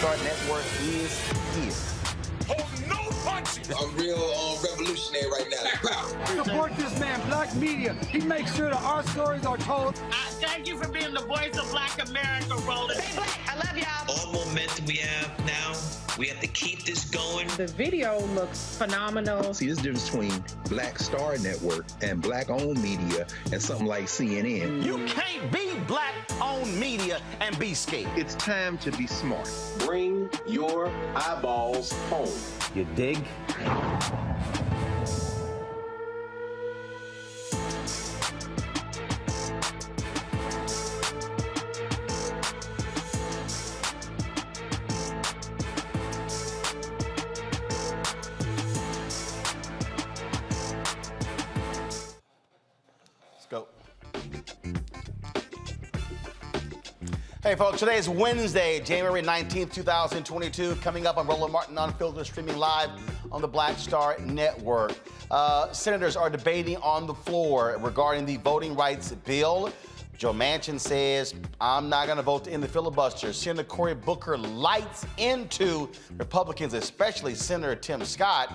Star Network is here. Oh, no punches! I'm real revolutionary right now. Support this man, Black Media. He makes sure that our stories are told. Thank you for being the voice of Black America, Roland. Stay black. I love y'all. All momentum we have now, we have to keep this going. The video looks phenomenal. See, this difference between Black Star Network and Black-owned media and something like CNN. You can't be Black-owned media and be scared. It's time to be smart. Bring your eyeballs home. You dig? Let's go. Hey folks, today is Wednesday, January 19th, 2022. Coming up on Roland Martin Unfiltered, streaming live on the Black Star Network. Senators are debating on the floor regarding the voting rights bill. Joe Manchin says, I'm not going to vote to end the filibuster. Senator Cory Booker lights into Republicans, especially Senator Tim Scott.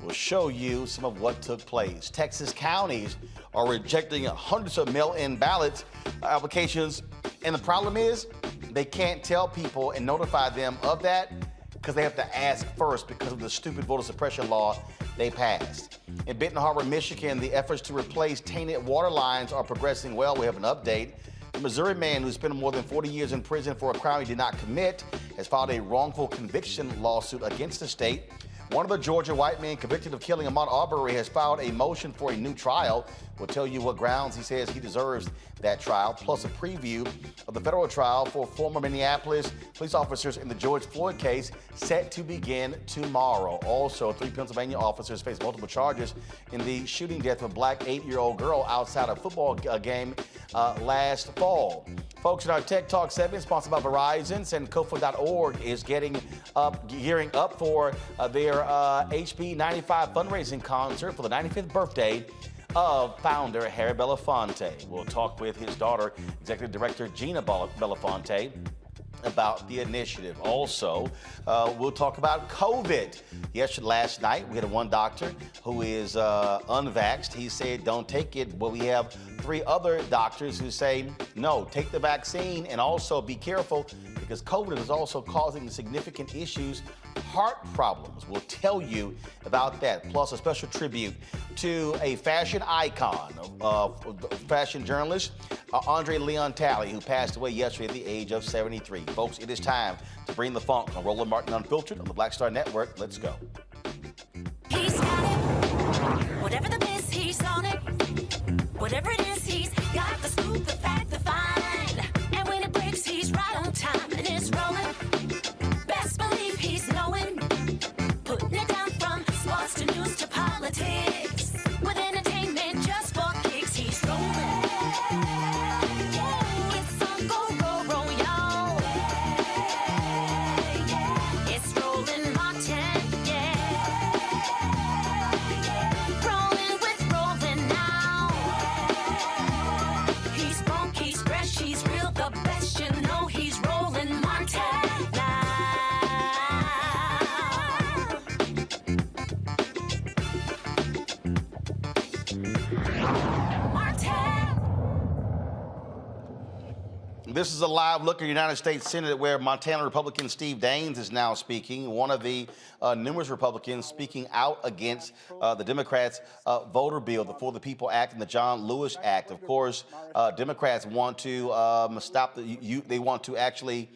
We'll show you some of what took place. Texas counties are rejecting hundreds of mail-in ballot applications. And the problem is they can't tell people and notify them of that because they have to ask first because of the stupid voter suppression law they passed. In Benton Harbor, Michigan, the efforts to replace tainted water lines are progressing well. We have an update. The Missouri man who spent more than 40 years in prison for a crime he did not commit has filed a wrongful conviction lawsuit against the state. One of the Georgia white men convicted of killing Ahmaud Arbery has filed a motion for a new trial. We'll tell you what grounds he says he deserves that trial, plus a preview of the federal trial for former Minneapolis police officers in the George Floyd case set to begin tomorrow. Also, 3 Pennsylvania officers face multiple charges in the shooting death of a black 8-year-old girl outside a football game last fall. Folks, in our Tech Talk segment, sponsored by Verizon, Sankofa.org is gearing up for their HB 95 fundraising concert for the 95th birthday of founder Harry Belafonte. We'll talk with his daughter, Executive Director Gina Belafonte, about the initiative. Also, we'll talk about COVID. Last night, we had one doctor who is unvaxxed. He said, don't take it. But we have 3 other doctors who say, no, take the vaccine and also be careful because COVID is also causing significant issues, heart problems. We'll tell you about that. Plus, a special tribute to a fashion icon, fashion journalist, André Talley, who passed away yesterday at the age of 73. Folks, it is time to bring the funk on Roland Martin Unfiltered on the Black Star Network. Let's go. He's got it. Whatever the miss, he's on it. Whatever it is, he's got the scoop, the fact, the find. And when it breaks, he's right on time and it's rolling. Best believe he's knowing. Putting it down from sports to news to politics. With entertainment just for kicks, he's rolling. It's on go, roll, roll, y'all. It's Roland Martin, yeah. Rolling with Roland now. He's funk, he's fresh, he's real, the best, you know he's Roland Martin now. This is a live look at the United States Senate where Montana Republican Steve Daines is now speaking, one of the numerous Republicans speaking out against the Democrats' voter bill, the For the People Act and the John Lewis Act. Of course, Democrats want to stop they want to actually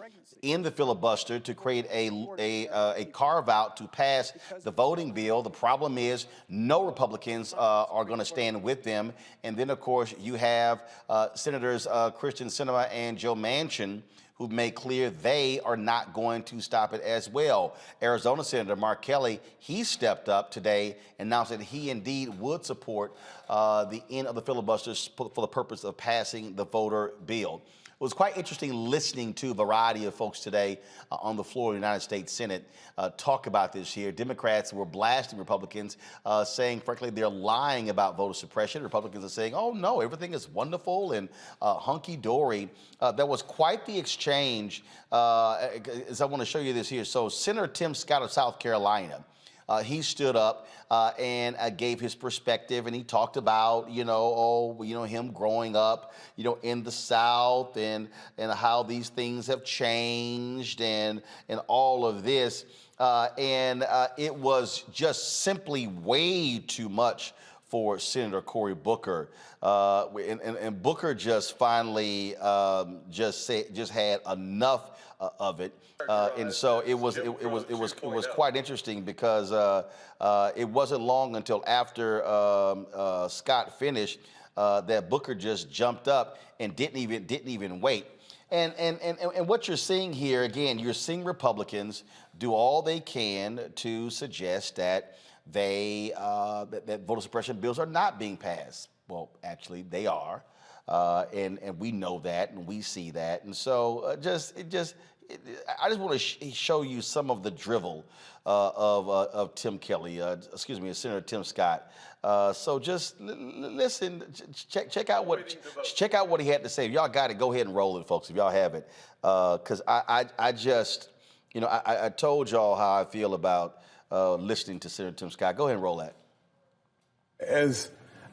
end the filibuster to create a carve-out to pass the voting bill. The problem is no Republicans are going to stand with them. And then, of course, you have Senators Kyrsten Sinema and Joe Manchin, who've made clear they are not going to stop it as well. Arizona Senator Mark Kelly, he stepped up today and announced that he indeed would support the end of the filibuster for the purpose of passing the voter bill. It was quite interesting listening to a variety of folks today on the floor of the United States Senate talk about this here. Democrats were blasting Republicans, saying, frankly, they're lying about voter suppression. Republicans are saying, oh, no, everything is wonderful and hunky-dory. There was quite the exchange, as I want to show you this here. So Senator Tim Scott of South Carolina, he stood up and gave his perspective, and he talked about, him growing up, in the South and how these things have changed and all of this. It was just simply way too much for Senator Cory Booker, and Booker just finally just had enough of it, and so it was quite interesting because it wasn't long until after Scott finished that Booker just jumped up and didn't even wait. And what you're seeing here, again, you're seeing Republicans do all they can to suggest that that voter suppression bills are not being passed. Well, actually, they are, and we know that, and we see that, and so I just want to show you some of the drivel of Tim Kelly, Senator Tim Scott. So just listen, check out what he had to say. If y'all got it, go ahead and roll it, folks. If y'all have it, because I just, I told y'all how I feel about listening to Senator Tim Scott. Go ahead and roll that. As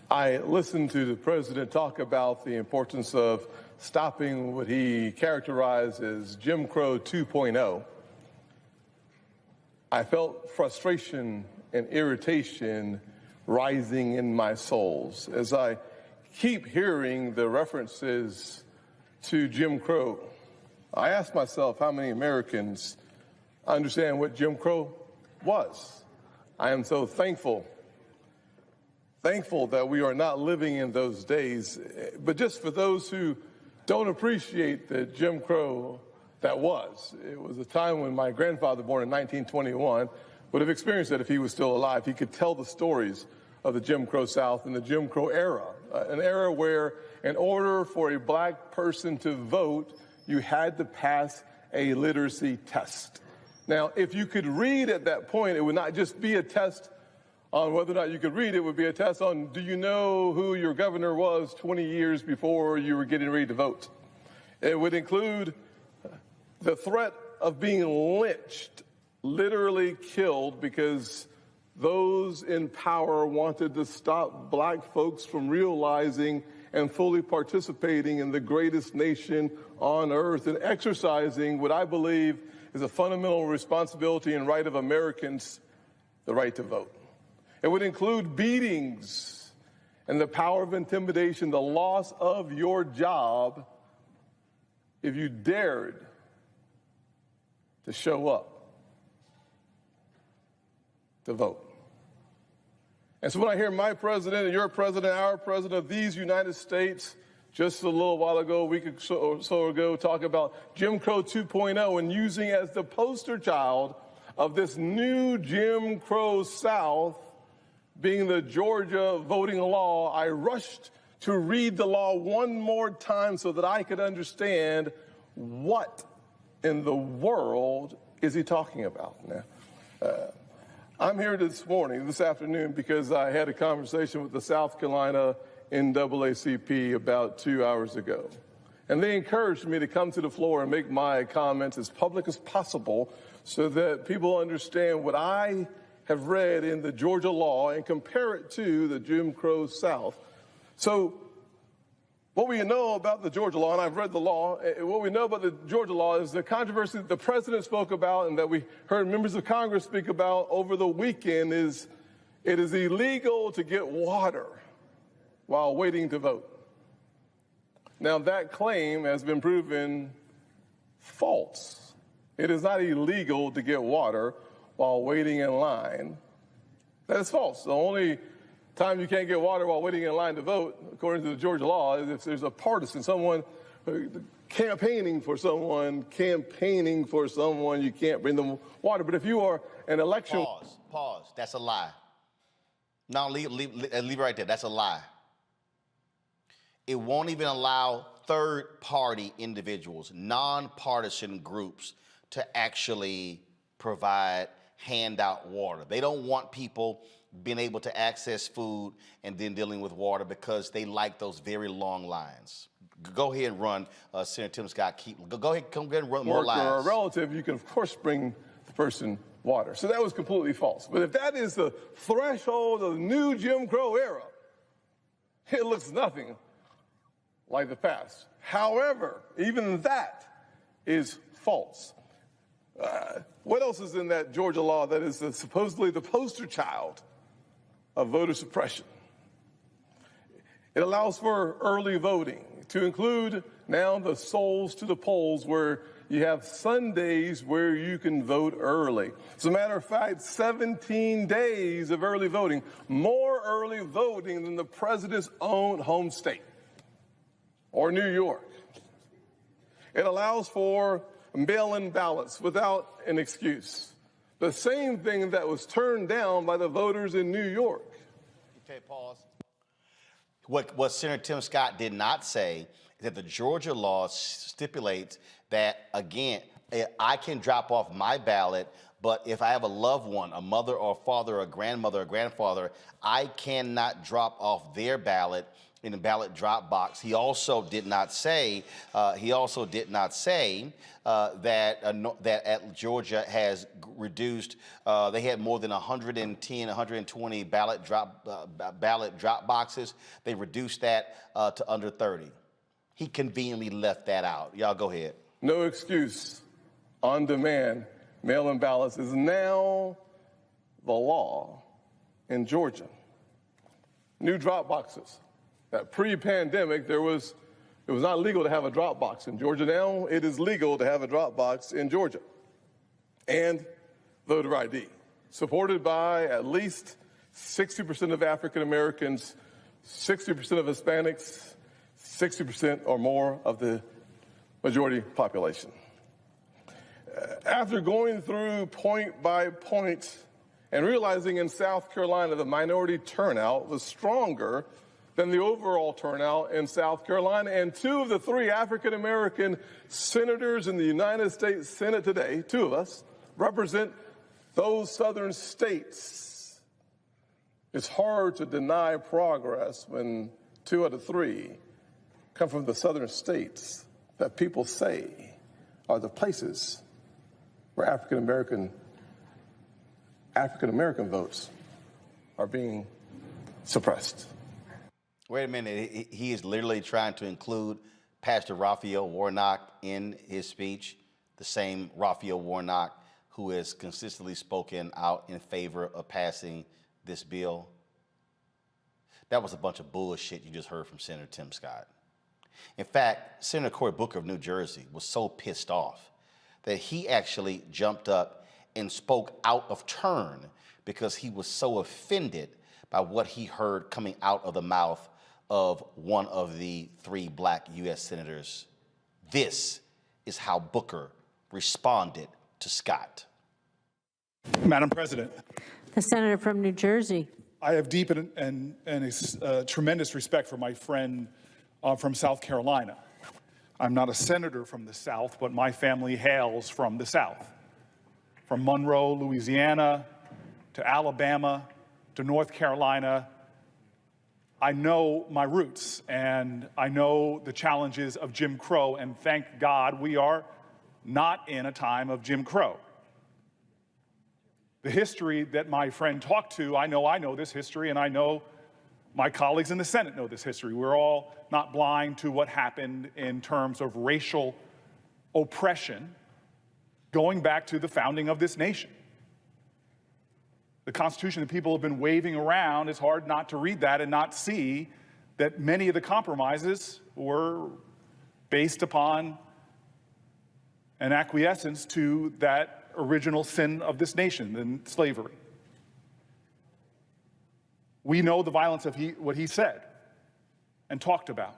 I listened to the president talk about the importance of stopping what he characterized as Jim Crow 2.0, I felt frustration and irritation rising in my soles as I keep hearing the references to Jim Crow. I asked myself how many Americans understand what Jim Crow was. I am so thankful that we are not living in those days. But just for those who don't appreciate the Jim Crow that was, it was a time when my grandfather, born in 1921, would have experienced it if he was still alive. He could tell the stories of the Jim Crow South and the Jim Crow era, an era where in order for a black person to vote, you had to pass a literacy test. Now, if you could read at that point, it would not just be a test on whether or not you could read. It would be a test on, do you know who your governor was 20 years before you were getting ready to vote? It would include the threat of being lynched, literally killed, because those in power wanted to stop black folks from realizing and fully participating in the greatest nation on earth and exercising what I believe is a fundamental responsibility and right of Americans, the right to vote. It would include beatings and the power of intimidation, the loss of your job if you dared to show up to vote. And so when I hear my president and your president, our president of these United States, just a little while ago, a week or so ago, talk about Jim Crow 2.0 and using as the poster child of this new Jim Crow South being the Georgia voting law, I rushed to read the law one more time so that I could understand what in the world is he talking about. Now, I'm here this afternoon, because I had a conversation with the South Carolina NAACP about 2 hours ago. And they encouraged me to come to the floor and make my comments as public as possible so that people understand what I have read in the Georgia law and compare it to the Jim Crow South. So what we know about the Georgia law, and I've read the law, what we know about the Georgia law is the controversy that the president spoke about and that we heard members of Congress speak about over the weekend is it is illegal to get water while waiting to vote. Now, that claim has been proven false. It is not illegal to get water while waiting in line. That is false. The only time you can't get water while waiting in line to vote, according to the Georgia law, is if there's a partisan, someone campaigning for someone, you can't bring them water. But if you are an election... Pause. That's a lie. No, leave it right there. That's a lie. it won't even allow third-party individuals, nonpartisan groups, to actually provide, hand out water. They don't want people being able to access food and then dealing with water because they like those very long lines. Go ahead and run, Senator Tim Scott. Go ahead, come ahead and run more lines. Or a relative, you can of course bring the person water. So that was completely false. But if that is the threshold of the new Jim Crow era, it looks nothing like the past. However, even that is false. What else is in that Georgia law that is supposedly the poster child of voter suppression? It allows for early voting, to include now the souls to the polls, where you have Sundays where you can vote early. As a matter of fact, 17 days of early voting, more early voting than the president's own home state or New York. It allows for mail-in ballots without an excuse. The same thing that was turned down by the voters in New York. Okay, pause. What Senator Tim Scott did not say is that the Georgia law stipulates that, again, I can drop off my ballot, but if I have a loved one, a mother or a father or a grandmother or grandfather, I cannot drop off their ballot in the ballot drop box. He also did not say that Georgia has reduced. They had more than 110, 120 ballot drop boxes. They reduced that to under 30. He conveniently left that out. Y'all go ahead. No excuse. On demand mail-in ballots is now the law in Georgia. New drop boxes. That pre-pandemic, it was not legal to have a drop box in Georgia. Now it is legal to have a drop box in Georgia. And voter ID, supported by at least 60% of African Americans, 60% of Hispanics, 60% or more of the majority population. After going through point by point and realizing in South Carolina the minority turnout was stronger than the overall turnout in South Carolina, and 2 of the 3 African-American senators in the United States Senate today, 2 of us, represent those southern states. It's hard to deny progress when 2 out of 3 come from the southern states that people say are the places where African-American votes are being suppressed. Wait a minute, he is literally trying to include Pastor Raphael Warnock in his speech, the same Raphael Warnock who has consistently spoken out in favor of passing this bill. That was a bunch of bullshit you just heard from Senator Tim Scott. In fact, Senator Cory Booker of New Jersey was so pissed off that he actually jumped up and spoke out of turn because he was so offended by what he heard coming out of the mouth of one of the 3 black U.S. senators. This is how Booker responded to Scott. Madam President. The senator from New Jersey. I have deep and tremendous respect for my friend from South Carolina. I'm not a senator from the South, but my family hails from the South. From Monroe, Louisiana, to Alabama, to North Carolina. I know my roots, and I know the challenges of Jim Crow, and thank God we are not in a time of Jim Crow. The history that my friend talked to, I know this history, and I know my colleagues in the Senate know this history. We're all not blind to what happened in terms of racial oppression going back to the founding of this nation. The Constitution that people have been waving around, it's hard not to read that and not see that many of the compromises were based upon an acquiescence to that original sin of this nation, in slavery. We know the violence of what he said and talked about.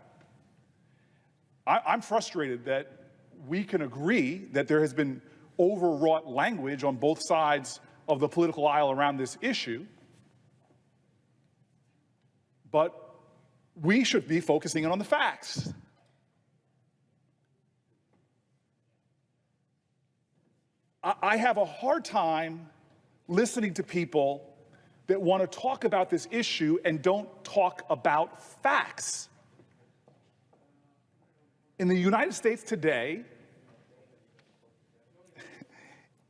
I'm frustrated that we can agree that there has been overwrought language on both sides of the political aisle around this issue, but we should be focusing on the facts. I have a hard time listening to people that want to talk about this issue and don't talk about facts. In the United States today,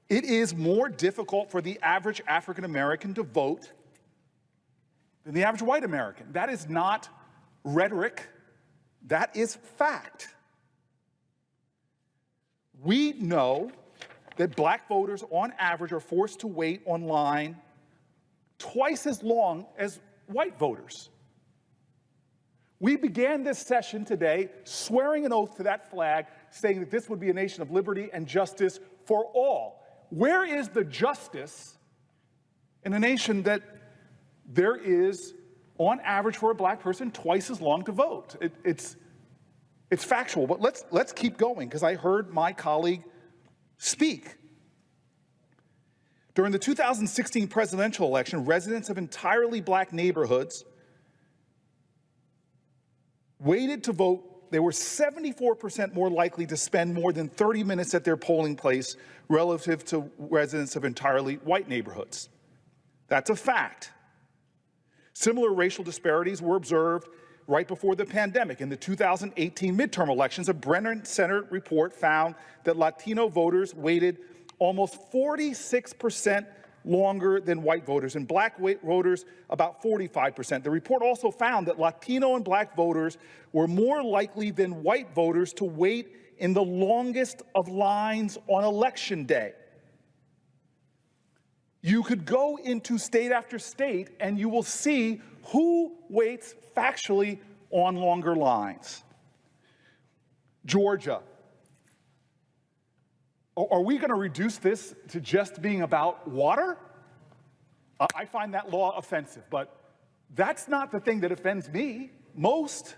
it is more difficult for the average African American to vote than the average white American. That is not rhetoric, that is fact. We know that black voters on average are forced to wait online twice as long as white voters. We began this session today swearing an oath to that flag, saying that this would be a nation of liberty and justice for all. Where is the justice in a nation that there is, on average for a black person, twice as long to vote? It's factual, but let's keep going, because I heard my colleague speak. During the 2016 presidential election, residents of entirely black neighborhoods waited to vote. They were 74% more likely to spend more than 30 minutes at their polling place relative to residents of entirely white neighborhoods. That's a fact. Similar racial disparities were observed right before the pandemic. In the 2018 midterm elections, a Brennan Center report found that Latino voters waited almost 46% longer than white voters, and black voters about 45%. The report also found that Latino and black voters were more likely than white voters to wait in the longest of lines on election day. You could go into state after state and you will see who waits factually on longer lines. Georgia. Are we going to reduce this to just being about water? I find that law offensive, but that's not the thing that offends me most.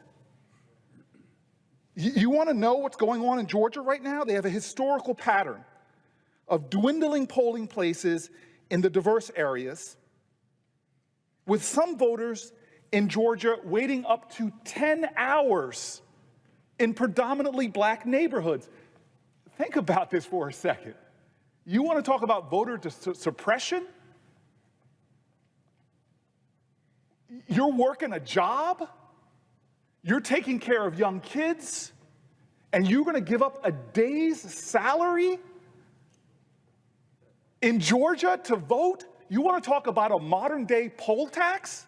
You want to know what's going on in Georgia right now? They have a historical pattern of dwindling polling places in the diverse areas, with some voters in Georgia waiting up to 10 hours in predominantly black neighborhoods. Think about this for a second. You want to talk about voter suppression? You're working a job, you're taking care of young kids, and you're going to give up a day's salary in Georgia to vote? You want to talk about a modern day poll tax?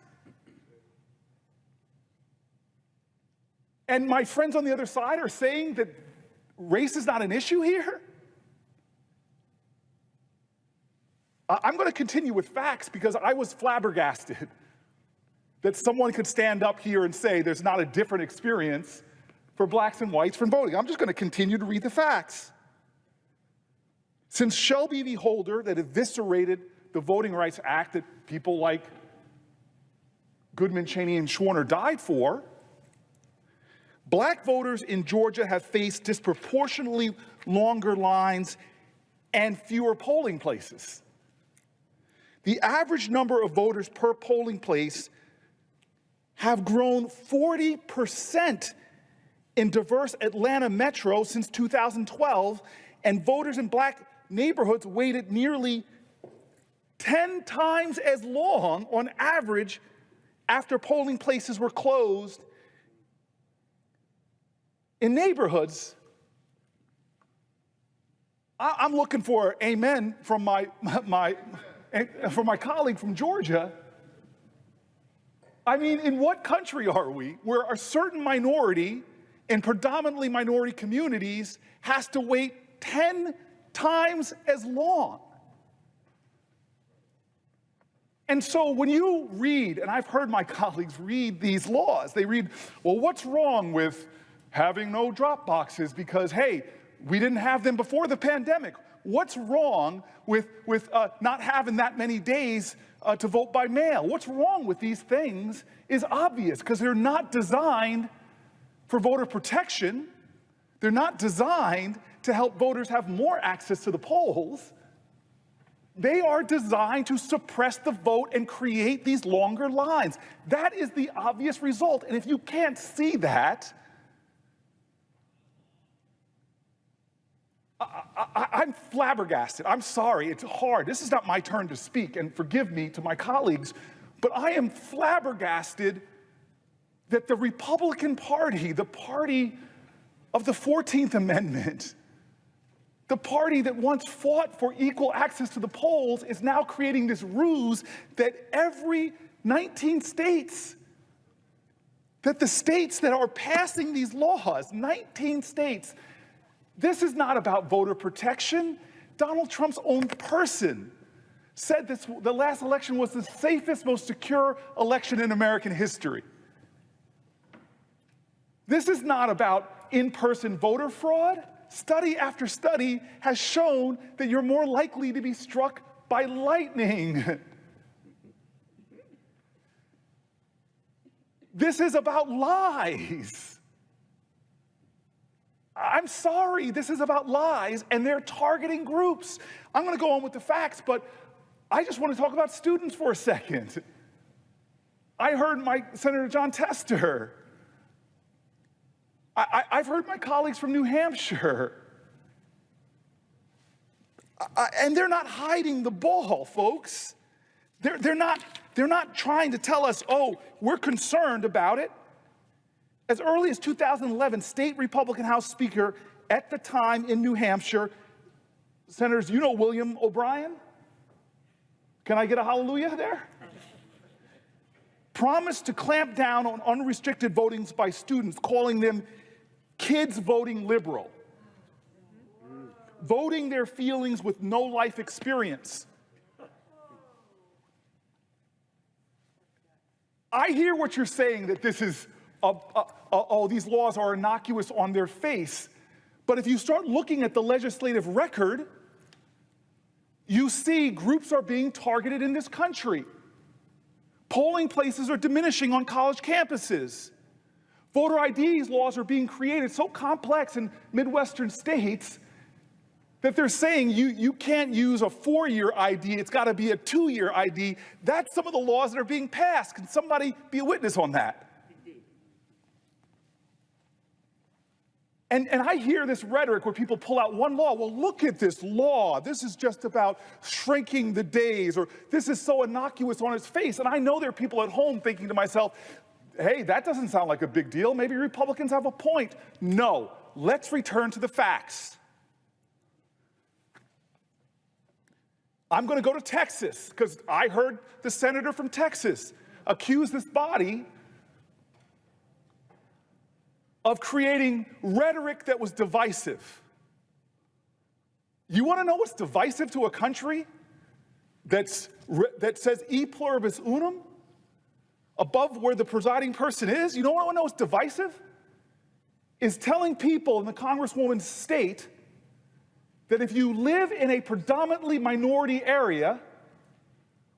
And my friends on the other side are saying that race is not an issue here? I'm going to continue with facts because I was flabbergasted that someone could stand up here and say there's not a different experience for blacks and whites from voting. I'm just going to continue to read the facts. Since Shelby v. Holder, that eviscerated the Voting Rights Act that people like Goodman, Cheney, and Schwerner died for, black voters in Georgia have faced disproportionately longer lines and fewer polling places. The average number of voters per polling place have grown 40% in diverse Atlanta metro since 2012, and voters in black neighborhoods waited nearly 10 times as long on average after polling places were closed in neighborhoods. I'm looking for amen from my colleague from Georgia. I mean, in what country are we where a certain minority in predominantly minority communities has to wait 10 times as long? And so when you read, and I've heard my colleagues read these laws, they read, well, what's wrong with having no drop boxes because, hey, we didn't have them before the pandemic. What's wrong with not having that many days to vote by mail? What's wrong with these things is obvious because they're not designed for voter protection. They're not designed to help voters have more access to the polls. They are designed to suppress the vote and create these longer lines. That is the obvious result. And if you can't see that, I'm flabbergasted. I'm sorry, it's hard. This is not my turn to speak, and forgive me to my colleagues, but I am flabbergasted that the Republican Party, the party of the 14th Amendment, the party that once fought for equal access to the polls, is now creating this ruse that every 19 states, that the states that are passing these laws, 19 states, this is not about voter protection. Donald Trump's own person said this, the last election was the safest, most secure election in American history. This is not about in-person voter fraud. Study after study has shown that you're more likely to be struck by lightning. This is about lies. I'm sorry, this is about lies, and they're targeting groups. I'm going to go on with the facts, but I just want to talk about students for a second. I heard Senator John Tester. I've heard my colleagues from New Hampshire. And they're not hiding the ball, folks. They're not trying to tell us, oh, we're concerned about it. As early as 2011, state Republican House Speaker at the time in New Hampshire, Senators, you know William O'Brien? Can I get a hallelujah there? Promised to clamp down on unrestricted voting by students, calling them kids voting liberal, voting their feelings with no life experience. I hear what you're saying, that this is, these laws are innocuous on their face. But if you start looking at the legislative record, you see groups are being targeted in this country. Polling places are diminishing on college campuses. Voter ID laws are being created so complex in Midwestern states that they're saying you can't use a 4-year ID, it's got to be a 2-year ID. That's some of the laws that are being passed. Can somebody be a witness on that? And I hear this rhetoric where people pull out one law. Well, look at this law. This is just about shrinking the days, or this is so innocuous on its face. And I know there are people at home thinking to myself, hey, that doesn't sound like a big deal. Maybe Republicans have a point. No, let's return to the facts. I'm going to go to Texas because I heard the senator from Texas accuse this body of creating rhetoric that was divisive. You want to know what's divisive to a country that says e pluribus unum above where the presiding person is? You don't want to know what's divisive? Is telling people in the Congresswoman's state that if you live in a predominantly minority area,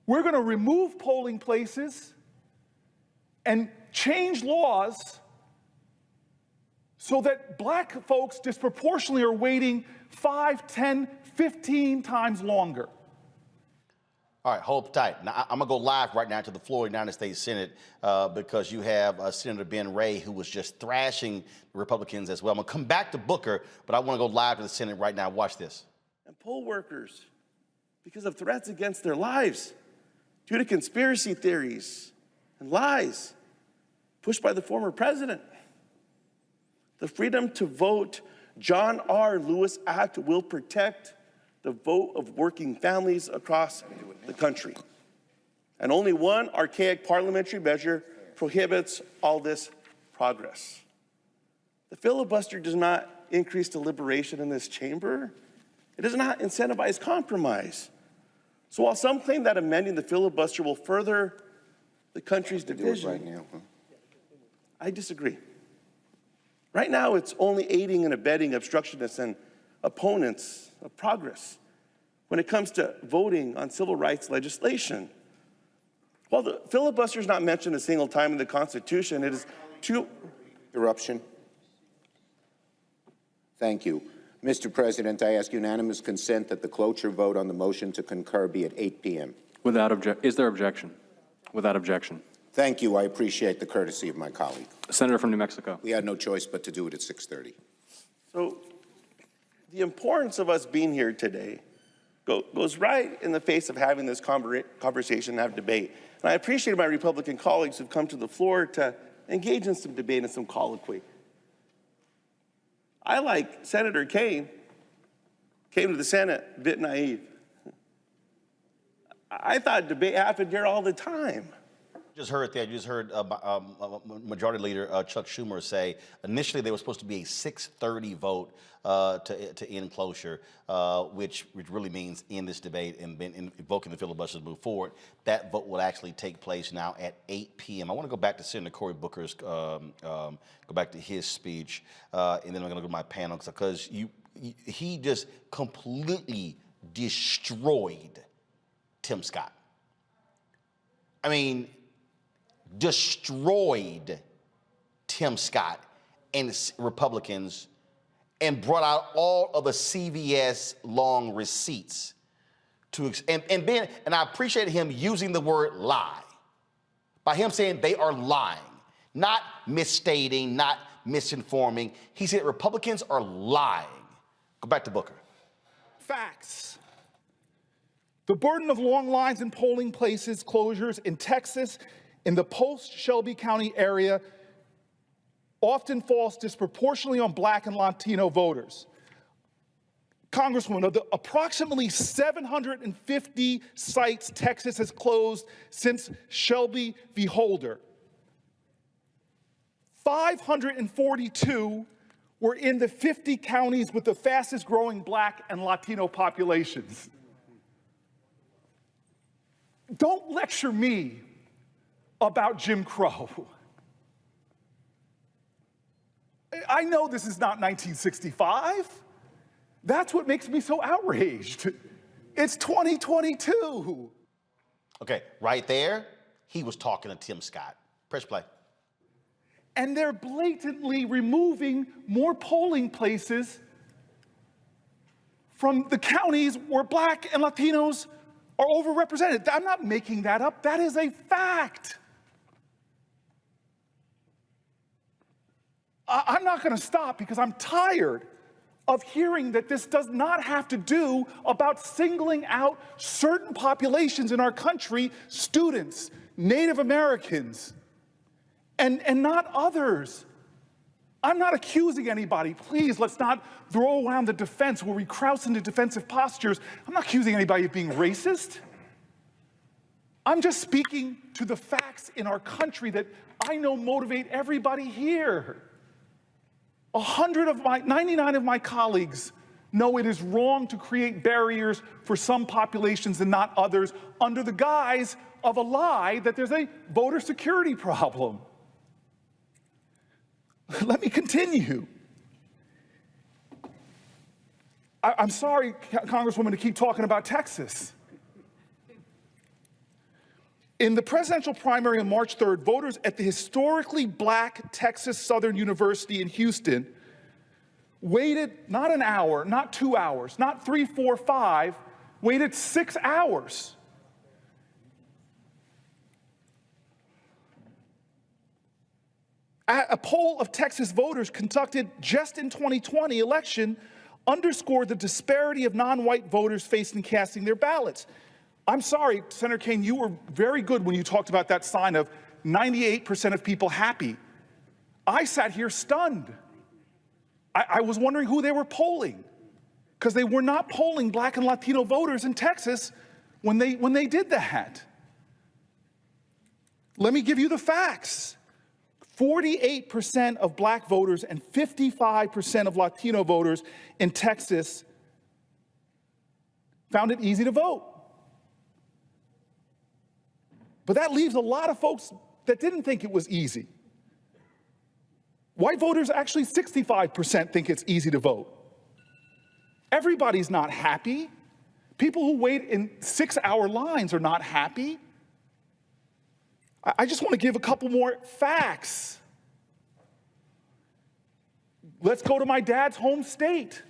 we're going to remove polling places and change laws so that black folks disproportionately are waiting 5, 10, 15 times longer. All right, hold tight. Now, I'm going to go live right now to the floor of the United States Senate because you have Senator Ben Ray, who was just thrashing the Republicans as well. I'm going to come back to Booker, but I want to go live to the Senate right now. Watch this. And poll workers, because of threats against their lives, due to conspiracy theories and lies pushed by the former president. The Freedom to Vote John R. Lewis Act will protect the vote of working families across the country. And only one archaic parliamentary measure prohibits all this progress. The filibuster does not increase deliberation in this chamber. It does not incentivize compromise. So while some claim that amending the filibuster will further the country's division, I disagree. Right now, it's only aiding and abetting obstructionists and opponents of progress when it comes to voting on civil rights legislation. While the filibuster is not mentioned a single time in the Constitution, it is too... Interruption. Thank you. Mr. President, I ask unanimous consent that the cloture vote on the motion to concur be at 8 p.m. Is there objection? Without objection. Thank you. I appreciate the courtesy of my colleague. Senator from New Mexico. We had no choice but to do it at 6:30. So the importance of us being here today goes right in the face of having this conversation and have debate. And I appreciate my Republican colleagues who've come to the floor to engage in some debate and some colloquy. I, like Senator Kaine, came to the Senate a bit naive. I thought debate happened here all the time. Just heard that. You just heard Majority Leader Chuck Schumer say initially there was supposed to be a 6:30 vote to end cloture, which really means end this debate and invoking the filibuster to move forward. That vote will actually take place now at 8 p.m. I want to go back to Senator Cory Booker's, go back to his speech, and then I'm going to go to my panel because he just completely destroyed Tim Scott. I mean, destroyed Tim Scott and Republicans and brought out all of the CVS long receipts and I appreciated him using the word lie by him saying they are lying, not misstating, not misinforming. He said Republicans are lying. Go back to Booker. Facts. The burden of long lines in polling places closures in Texas in the post-Shelby County area often falls disproportionately on Black and Latino voters. Congresswoman, of the approximately 750 sites Texas has closed since Shelby v. Holder, 542 were in the 50 counties with the fastest growing Black and Latino populations. Don't lecture me about Jim Crow. I know this is not 1965. That's what makes me so outraged. It's 2022. Okay, right there, he was talking to Tim Scott. Press play. And they're blatantly removing more polling places from the counties where Black and Latinos are overrepresented. I'm not making that up. That is a fact. I'm not going to stop because I'm tired of hearing that this does not have to do about singling out certain populations in our country, students, Native Americans, and not others. I'm not accusing anybody. Please, let's not throw around the defense where we crouch into defensive postures. I'm not accusing anybody of being racist. I'm just speaking to the facts in our country that I know motivate everybody here. 99 of my colleagues know it is wrong to create barriers for some populations and not others under the guise of a lie that there's a voter security problem. Let me continue. I'm sorry, Congresswoman, to keep talking about Texas. In the presidential primary on March 3rd, voters at the historically Black Texas Southern University in Houston waited not an hour, not 2 hours, not 3, 4, 5, waited 6 hours. A poll of Texas voters conducted just in 2020 election underscored the disparity of non-white voters facing casting their ballots. I'm sorry, Senator Kaine, you were very good when you talked about that sign of 98% of people happy. I sat here stunned. I was wondering who they were polling, because they were not polling Black and Latino voters in Texas when they did that. Let me give you the facts. 48% of Black voters and 55% of Latino voters in Texas found it easy to vote. But that leaves a lot of folks that didn't think it was easy. White voters, actually 65% think it's easy to vote. Everybody's not happy. People who wait in 6-hour lines are not happy. I just want to give a couple more facts. Let's go to my dad's home state.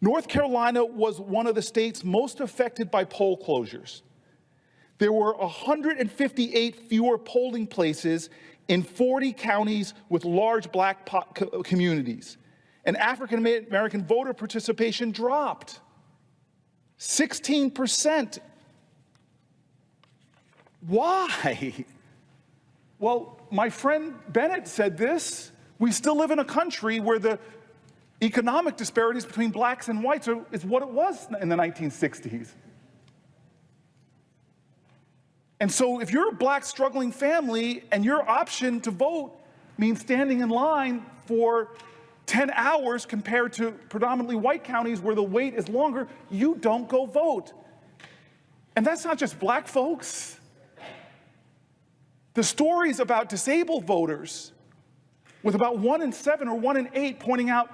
North Carolina was one of the states most affected by poll closures. There were 158 fewer polling places in 40 counties with large black communities. And African American voter participation dropped 16%. Why? Well, my friend Bennett said this. We still live in a country where the economic disparities between blacks and whites is what it was in the 1960s. And so if you're a black struggling family and your option to vote means standing in line for 10 hours compared to predominantly white counties where the wait is longer, you don't go vote. And that's not just black folks. The stories about disabled voters, with about 1 in 7 or 1 in 8 pointing out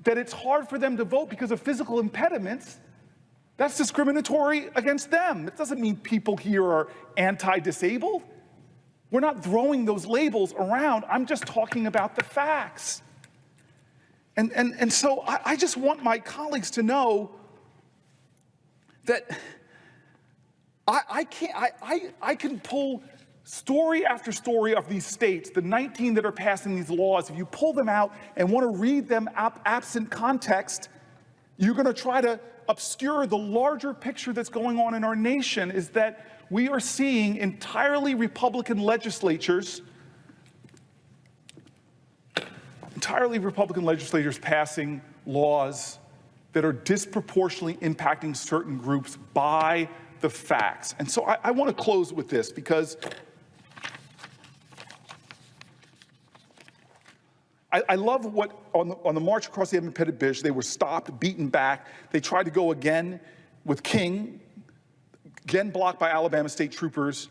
that it's hard for them to vote because of physical impediments, that's discriminatory against them. It doesn't mean people here are anti-disabled. We're not throwing those labels around. I'm just talking about the facts. And so I just want my colleagues to know that I can pull story after story of these states, the 19 that are passing these laws. If you pull them out and want to read them absent context, you're going to try to obscure the larger picture that's going on in our nation, is that we are seeing entirely Republican legislatures passing laws that are disproportionately impacting certain groups by the facts. And so I want to close with this, because I love what, on the march across the Edmund Pettit Bridge, they were stopped, beaten back. They tried to go again with King, again blocked by Alabama state troopers,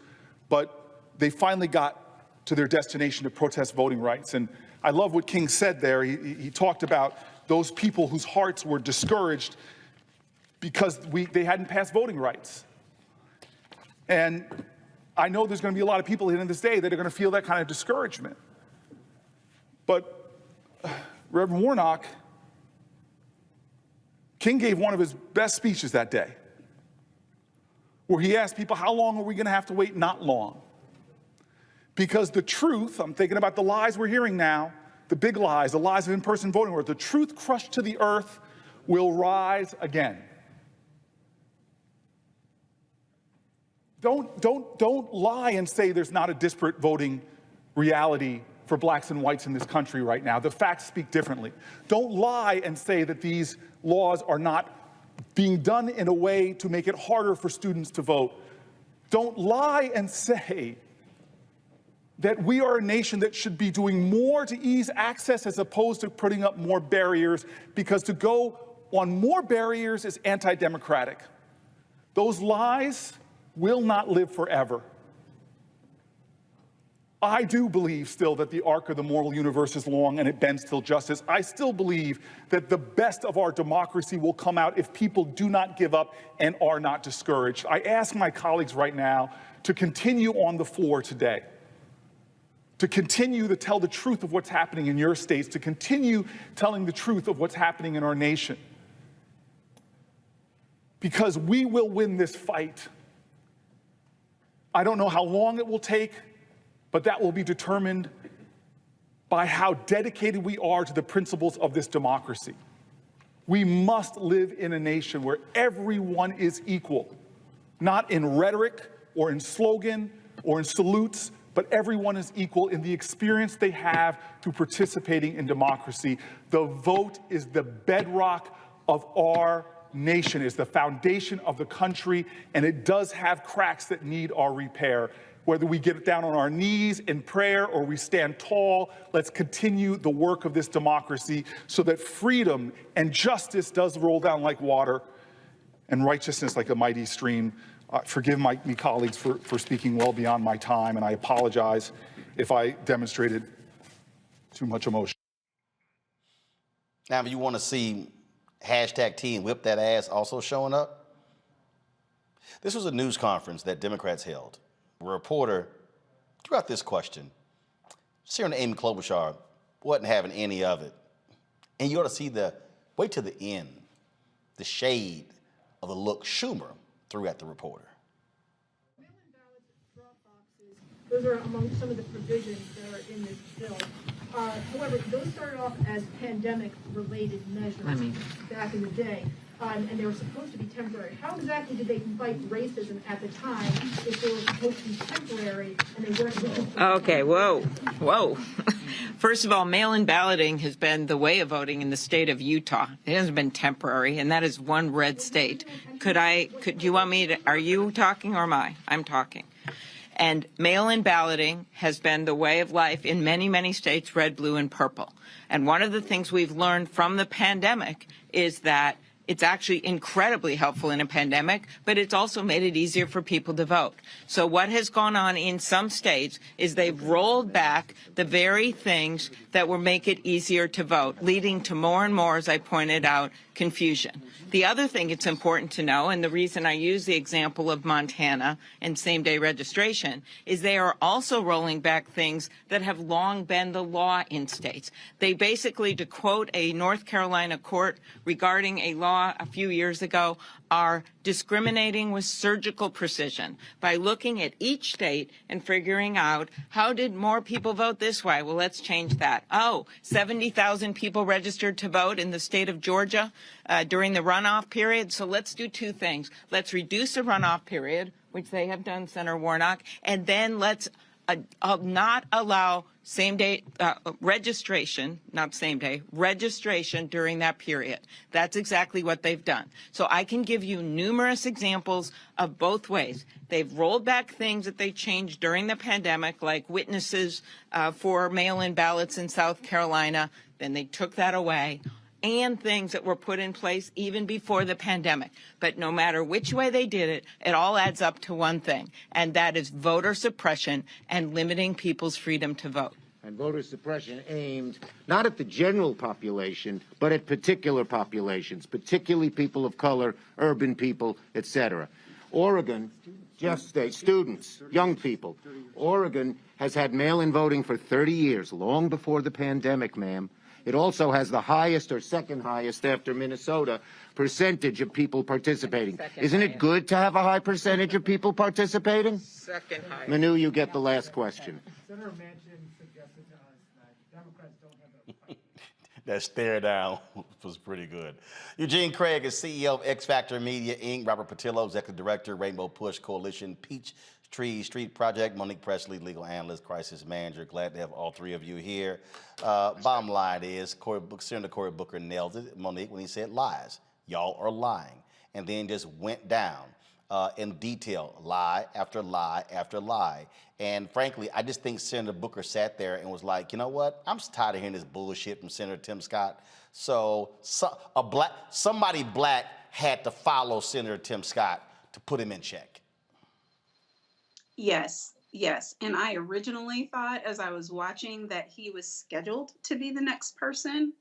but they finally got to their destination to protest voting rights. And I love what King said there. He talked about those people whose hearts were discouraged because they hadn't passed voting rights. And I know there's going to be a lot of people in this day that are going to feel that kind of discouragement. But Reverend Warnock, King gave one of his best speeches that day, where he asked people, how long are we going to have to wait? Not long. Because the truth, I'm thinking about the lies we're hearing now, the big lies, the lies of in-person voting, where the truth crushed to the earth will rise again. Don't lie and say there's not a disparate voting reality for blacks and whites in this country right now. The facts speak differently. Don't lie and say that these laws are not being done in a way to make it harder for students to vote. Don't lie and say that we are a nation that should be doing more to ease access as opposed to putting up more barriers, because to go on more barriers is anti-democratic. Those lies will not live forever. I do believe still that the arc of the moral universe is long and it bends till justice. I still believe that the best of our democracy will come out if people do not give up and are not discouraged. I ask my colleagues right now to continue on the floor today, to continue to tell the truth of what's happening in your states, to continue telling the truth of what's happening in our nation. Because we will win this fight. I don't know how long it will take, but that will be determined by how dedicated we are to the principles of this democracy. We must live in a nation where everyone is equal, not in rhetoric or in slogan or in salutes, but everyone is equal in the experience they have through participating in democracy. The vote is the bedrock of our nation, is the foundation of the country, and it does have cracks that need our repair. Whether we get down on our knees in prayer or we stand tall, let's continue the work of this democracy so that freedom and justice does roll down like water and righteousness like a mighty stream. Forgive my colleagues for speaking well beyond my time, and I apologize if I demonstrated too much emotion. Now, if you want to see hashtag T and whip that ass also showing up, this was a news conference that Democrats held. A reporter threw out this question. Senator Amy Klobuchar wasn't having any of it. And you ought to see wait till the end. the shade of the look Schumer threw at the reporter. Those are among some of the provisions that are in this bill. However, those started off as pandemic-related measures back in the day, and they were supposed to be temporary. How exactly did they fight racism at the time if they were supposed to be temporary and they weren't? Okay, whoa. First of all, mail-in balloting has been the way of voting in the state of Utah. It hasn't been temporary, and that is one red state. Could you want me to, are you talking or am I? I'm talking. And mail-in balloting has been the way of life in many, many states, red, blue, and purple. And one of the things we've learned from the pandemic is that it's actually incredibly helpful in a pandemic, but it's also made it easier for people to vote. So what has gone on in some states is they've rolled back the very things that will make it easier to vote, leading to more and more, as I pointed out, confusion. The other thing it's important to know, and the reason I use the example of Montana and same-day registration, is they are also rolling back things that have long been the law in states. They basically, to quote a North Carolina court regarding a law a few years ago, are discriminating with surgical precision by looking at each state and figuring out how did more people vote this way? Well, let's change that. 70,000 people registered to vote in the state of Georgia during the runoff period. So let's do two things. Let's reduce the runoff period, which they have done, Senator Warnock, and then let's not allow same-day registration, not same-day, registration during that period. That's exactly what they've done. So I can give you numerous examples of both ways. They've rolled back things that they changed during the pandemic, like witnesses for mail-in ballots in South Carolina. Then they took that away. And things that were put in place even before the pandemic. But no matter which way they did it, it all adds up to one thing, and that is voter suppression and limiting people's freedom to vote. And voter suppression aimed not at the general population, but at particular populations, particularly people of color, urban people, etc. Oregon, just state, students, young people. Oregon has had mail-in voting for 30 years, long before the pandemic, ma'am. It also has the highest or second highest after Minnesota percentage of people participating. Isn't it good to have a high percentage of people participating? Second highest. Manu, you get the last question. Senator Manchin suggested to us that Democrats don't have That stare down was pretty good. Eugene Craig is CEO of X Factor Media, Inc. Robert Patillo, Executive Director, Rainbow Push Coalition, Peachtree Street Project. Monique Presley, Legal Analyst, Crisis Manager. Glad to have all three of you here. Bottom line is, Senator Cory Booker nailed it, Monique, when he said lies. Y'all are lying. And then just went down in detail, lie after lie after lie. And frankly, I just think Senator Booker sat there and was like, you know what? I'm just tired of hearing this bullshit from Senator Tim Scott. So somebody black had to follow Senator Tim Scott to put him in check. Yes. And I originally thought as I was watching that he was scheduled to be the next person,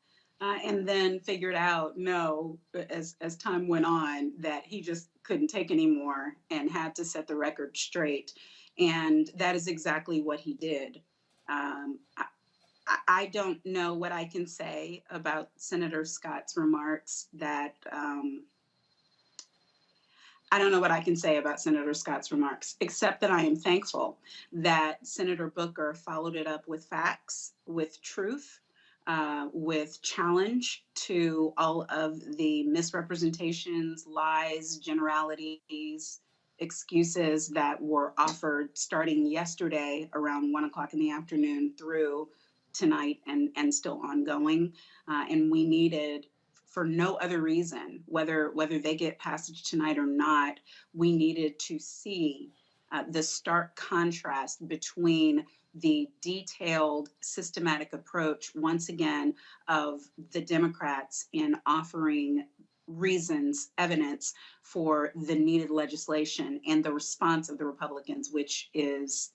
and then figured out, no, as time went on, that he just couldn't take anymore and had to set the record straight. And that is exactly what he did. I don't know what I can say about Senator Scott's remarks that I don't know what I can say about Senator Scott's remarks, except that I am thankful that Senator Booker followed it up with facts, with truth, with challenge to all of the misrepresentations, lies, generalities, excuses that were offered starting yesterday around 1 o'clock in the afternoon through tonight and still ongoing. And we needed, for no other reason, whether they get passage tonight or not, we needed to see the stark contrast between the detailed, systematic approach, once again, of the Democrats in offering reasons, evidence for the needed legislation, and the response of the Republicans, which is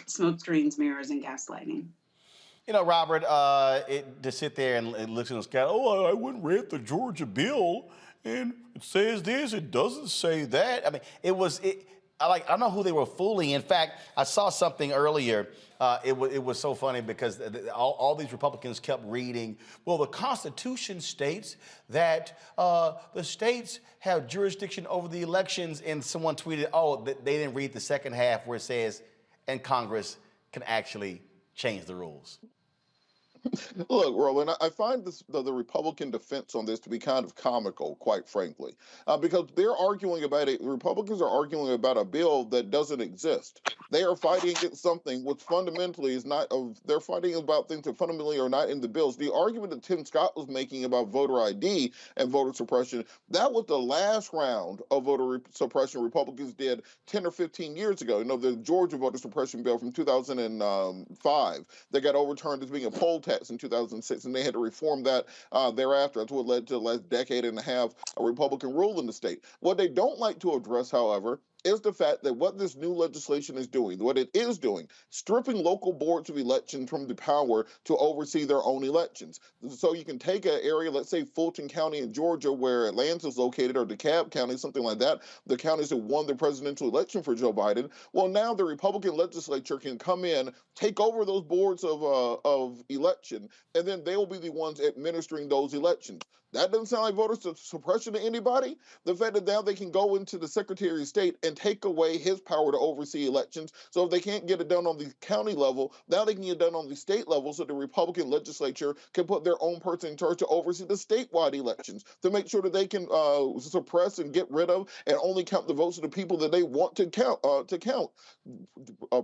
smoke screens, mirrors, and gaslighting. You know, Robert, to sit there and look at the sky, I went and read the Georgia bill, and it says this, it doesn't say that. I mean, I don't know who they were fooling. In fact, I saw something earlier. It was so funny because all these Republicans kept reading, well, the Constitution states that the states have jurisdiction over the elections, and someone tweeted, oh, they didn't read the second half where it says, and Congress can actually change the rules. Look, Roland, I find the Republican defense on this to be kind of comical, quite frankly, because they're arguing about it. Republicans are arguing about a bill that doesn't exist. They are fighting against something which fundamentally is not they're fighting about things that fundamentally are not in the bills. The argument that Tim Scott was making about voter ID and voter suppression, that was the last round of voter suppression Republicans did 10 or 15 years ago. You know, the Georgia voter suppression bill from 2005 that got overturned as being a poll tax in 2006, and they had to reform that thereafter. That's what led to the last decade and a half of Republican rule in the state. What they don't like to address, however, is the fact that what this new legislation is doing, what it is doing, stripping local boards of elections from the power to oversee their own elections. So you can take an area, let's say Fulton County in Georgia, where Atlanta is located, or DeKalb County, something like that, the counties that won the presidential election for Joe Biden. Well, now the Republican legislature can come in, take over those boards of election, and then they will be the ones administering those elections. That doesn't sound like voter suppression to anybody. The fact that now they can go into the Secretary of State and take away his power to oversee elections. So if they can't get it done on the county level, now they can get it done on the state level, so the Republican legislature can put their own person in charge to oversee the statewide elections, to make sure that they can suppress and get rid of and only count the votes of the people that they want to count.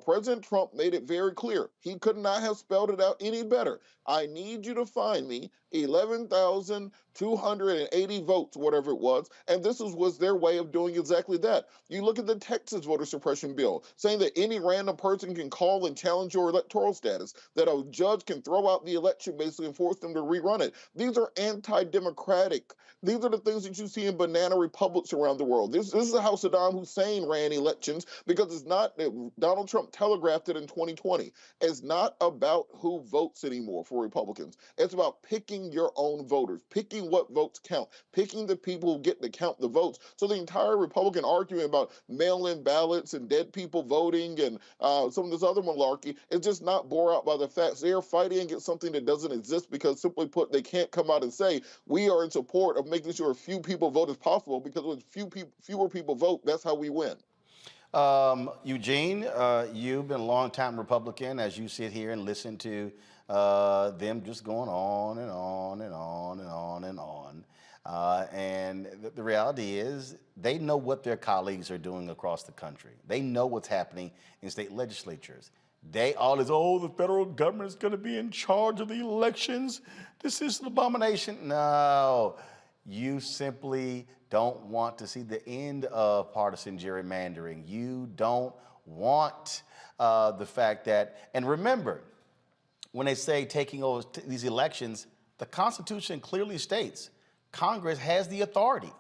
President Trump made it very clear. He could not have spelled it out any better. I need you to find me 11,280 votes, whatever it was, and this was their way of doing exactly that. You look at the Texas voter suppression bill, saying that any random person can call and challenge your electoral status, that a judge can throw out the election basically and force them to rerun it. These are anti-democratic. These are the things that you see in banana republics around the world. This is how Saddam Hussein ran elections, because it's not, Donald Trump telegraphed it in 2020. It's not about who votes anymore for Republicans. It's about picking your own voters, picking what votes count, picking the people who get to count the votes. So the entire Republican argument about mail-in ballots and dead people voting and some of this other malarkey is just not bore out by the facts. They are fighting against something that doesn't exist because, simply put, they can't come out and say, we are in support of making sure as few people vote as possible, because when fewer people vote, that's how we win. Eugene, you've been a long-time Republican as you sit here and listen to them just going on and on and on and on and on. And the reality is they know what their colleagues are doing across the country. They know what's happening in state legislatures. The federal government is going to be in charge of the elections. This is an abomination. No, you simply don't want to see the end of partisan gerrymandering. You don't want the fact that, and remember, when they say taking over these elections, the Constitution clearly states Congress has the authority.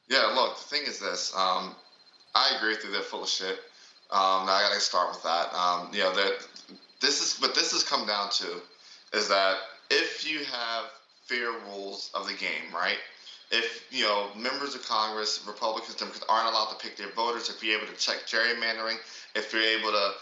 Yeah, look, the thing is this. I agree with you, they're full of shit. I gotta start with that. What this has come down to is that if you have fair rules of the game, right? If, members of Congress, Republicans, Democrats aren't allowed to pick their voters, if you're able to check gerrymandering, if you're able to,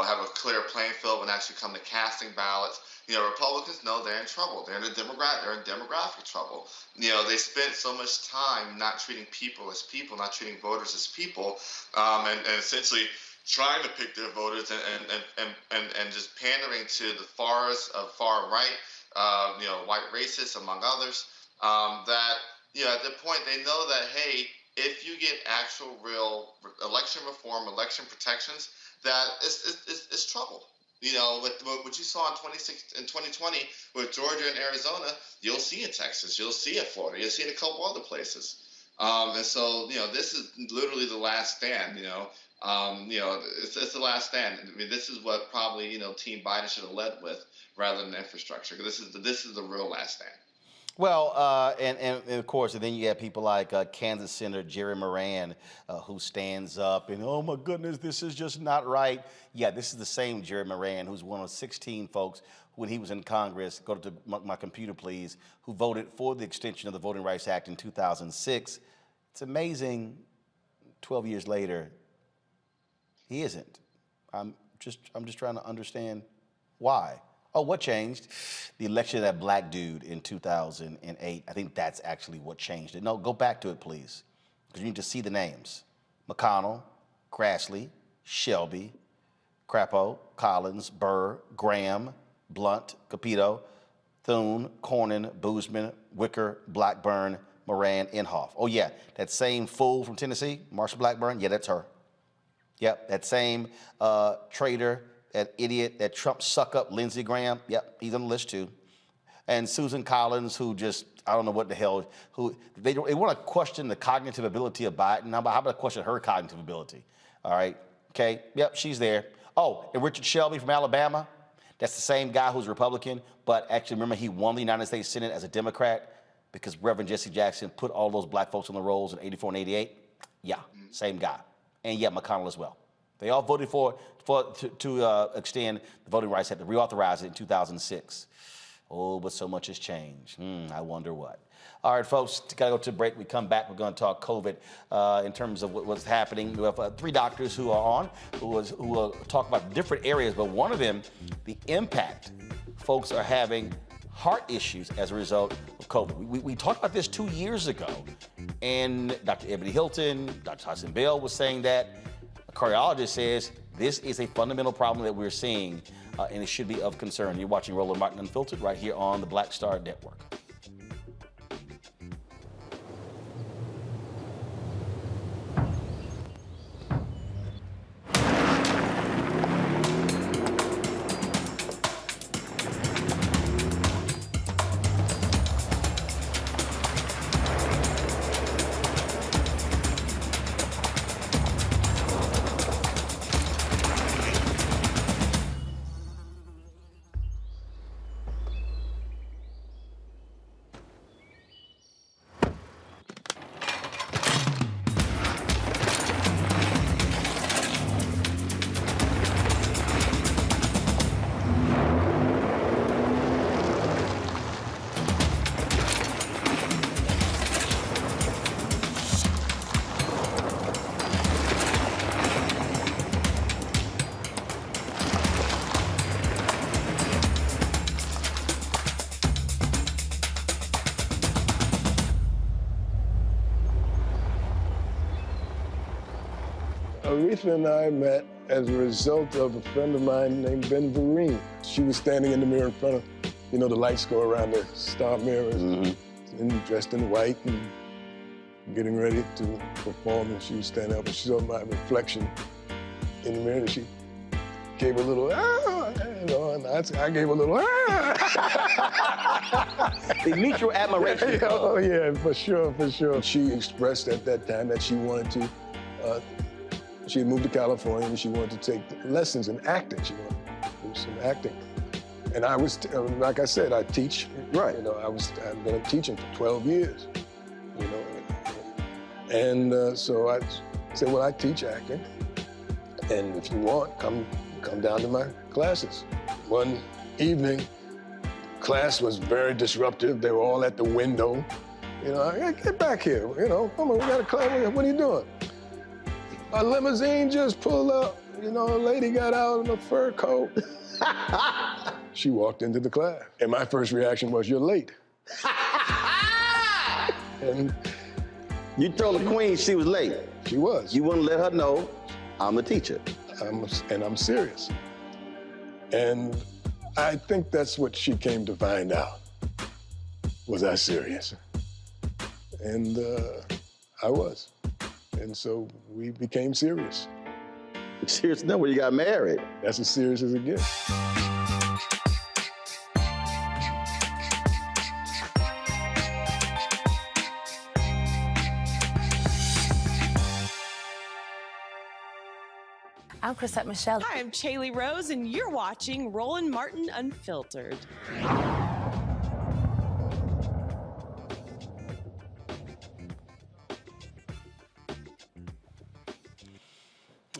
have a clear playing field when actually come to casting ballots, Republicans know they're in trouble. They're in demographic trouble. They spent so much time not treating people as people, not treating voters as people, and essentially trying to pick their voters and just pandering to the far right, white racists, among others, that, at that point they know that, hey, if you get actual real election reform, election protections, that it's trouble. With what you saw in 2020 with Georgia and Arizona, you'll see in Texas, you'll see in Florida, you'll see in a couple other places. And so, this is literally the last stand, it's the last stand. I mean, this is what probably, Team Biden should have led with rather than infrastructure. This is the real last stand. Well, and of course, and then you have people like Kansas Senator Jerry Moran, who stands up and, oh my goodness, this is just not right. Yeah, this is the same Jerry Moran who's one of 16 folks when he was in Congress, go to my computer please, who voted for the extension of the Voting Rights Act in 2006. It's amazing 12 years later, he isn't. I'm just trying to understand why. Oh, what changed? The election of that black dude in 2008. I think that's actually what changed it. No, go back to it, please, because you need to see the names. McConnell, Grassley, Shelby, Crapo, Collins, Burr, Graham, Blunt, Capito, Thune, Cornyn, Boozman, Wicker, Blackburn, Moran, Inhofe. Oh, yeah, that same fool from Tennessee, Marsha Blackburn, yeah, that's her. Yep, that same traitor, that idiot, that Trump suck-up, Lindsey Graham, yep, he's on the list too. And Susan Collins, who just, I don't know what the hell, who they want to question the cognitive ability of Biden. How about question her cognitive ability? All right, okay, yep, she's there. Oh, and Richard Shelby from Alabama, that's the same guy who's Republican, but actually remember he won the United States Senate as a Democrat because Reverend Jesse Jackson put all those black folks on the rolls in 84 and 88. Yeah, same guy. And yeah, McConnell as well. They all voted to extend the voting rights Act, to reauthorize it in 2006. Oh, but so much has changed. I wonder what. All right, folks, got to go to a break. We come back, we're going to talk COVID in terms of what's happening. We have 3 doctors who are on, who will talk about different areas, but one of them, the impact folks are having heart issues as a result of COVID. We talked about this 2 years ago, and Dr. Ebony Hilton, Dr. Tyson Bell was saying that. A cardiologist says this is a fundamental problem that we're seeing, and it should be of concern. You're watching Roland Martin Unfiltered right here on the Black Star Network. Aretha and I met as a result of a friend of mine named Ben Vereen. She was standing in the mirror in front of, the lights go around the star mirrors, and dressed in white and getting ready to perform, and she was standing up and she saw my reflection in the mirror, and she gave a little, and I gave a little, The mutual admiration. Oh, yeah, for sure. She expressed at that time that she wanted to, she had moved to California and she wanted to take lessons in acting. She wanted to do some acting. And I was, like I said, I teach. Right. I've been teaching for 12 years, And so I said, well, I teach acting. And if you want, come down to my classes. One evening, class was very disruptive. They were all at the window. Get back here, come on, we got a class, what are you doing? A limousine just pulled up, a lady got out in a fur coat. She walked into the class, and my first reaction was, you're late. And you told the queen she was late. She was. You wouldn't let her know, I'm the teacher. I'm serious. And I think that's what she came to find out. Was I serious? And I was. And so we became serious. Serious enough when you got married. That's as serious as it gets. I'm Chrisette Michelle. Hi, I'm Chaley Rose, and you're watching Roland Martin Unfiltered.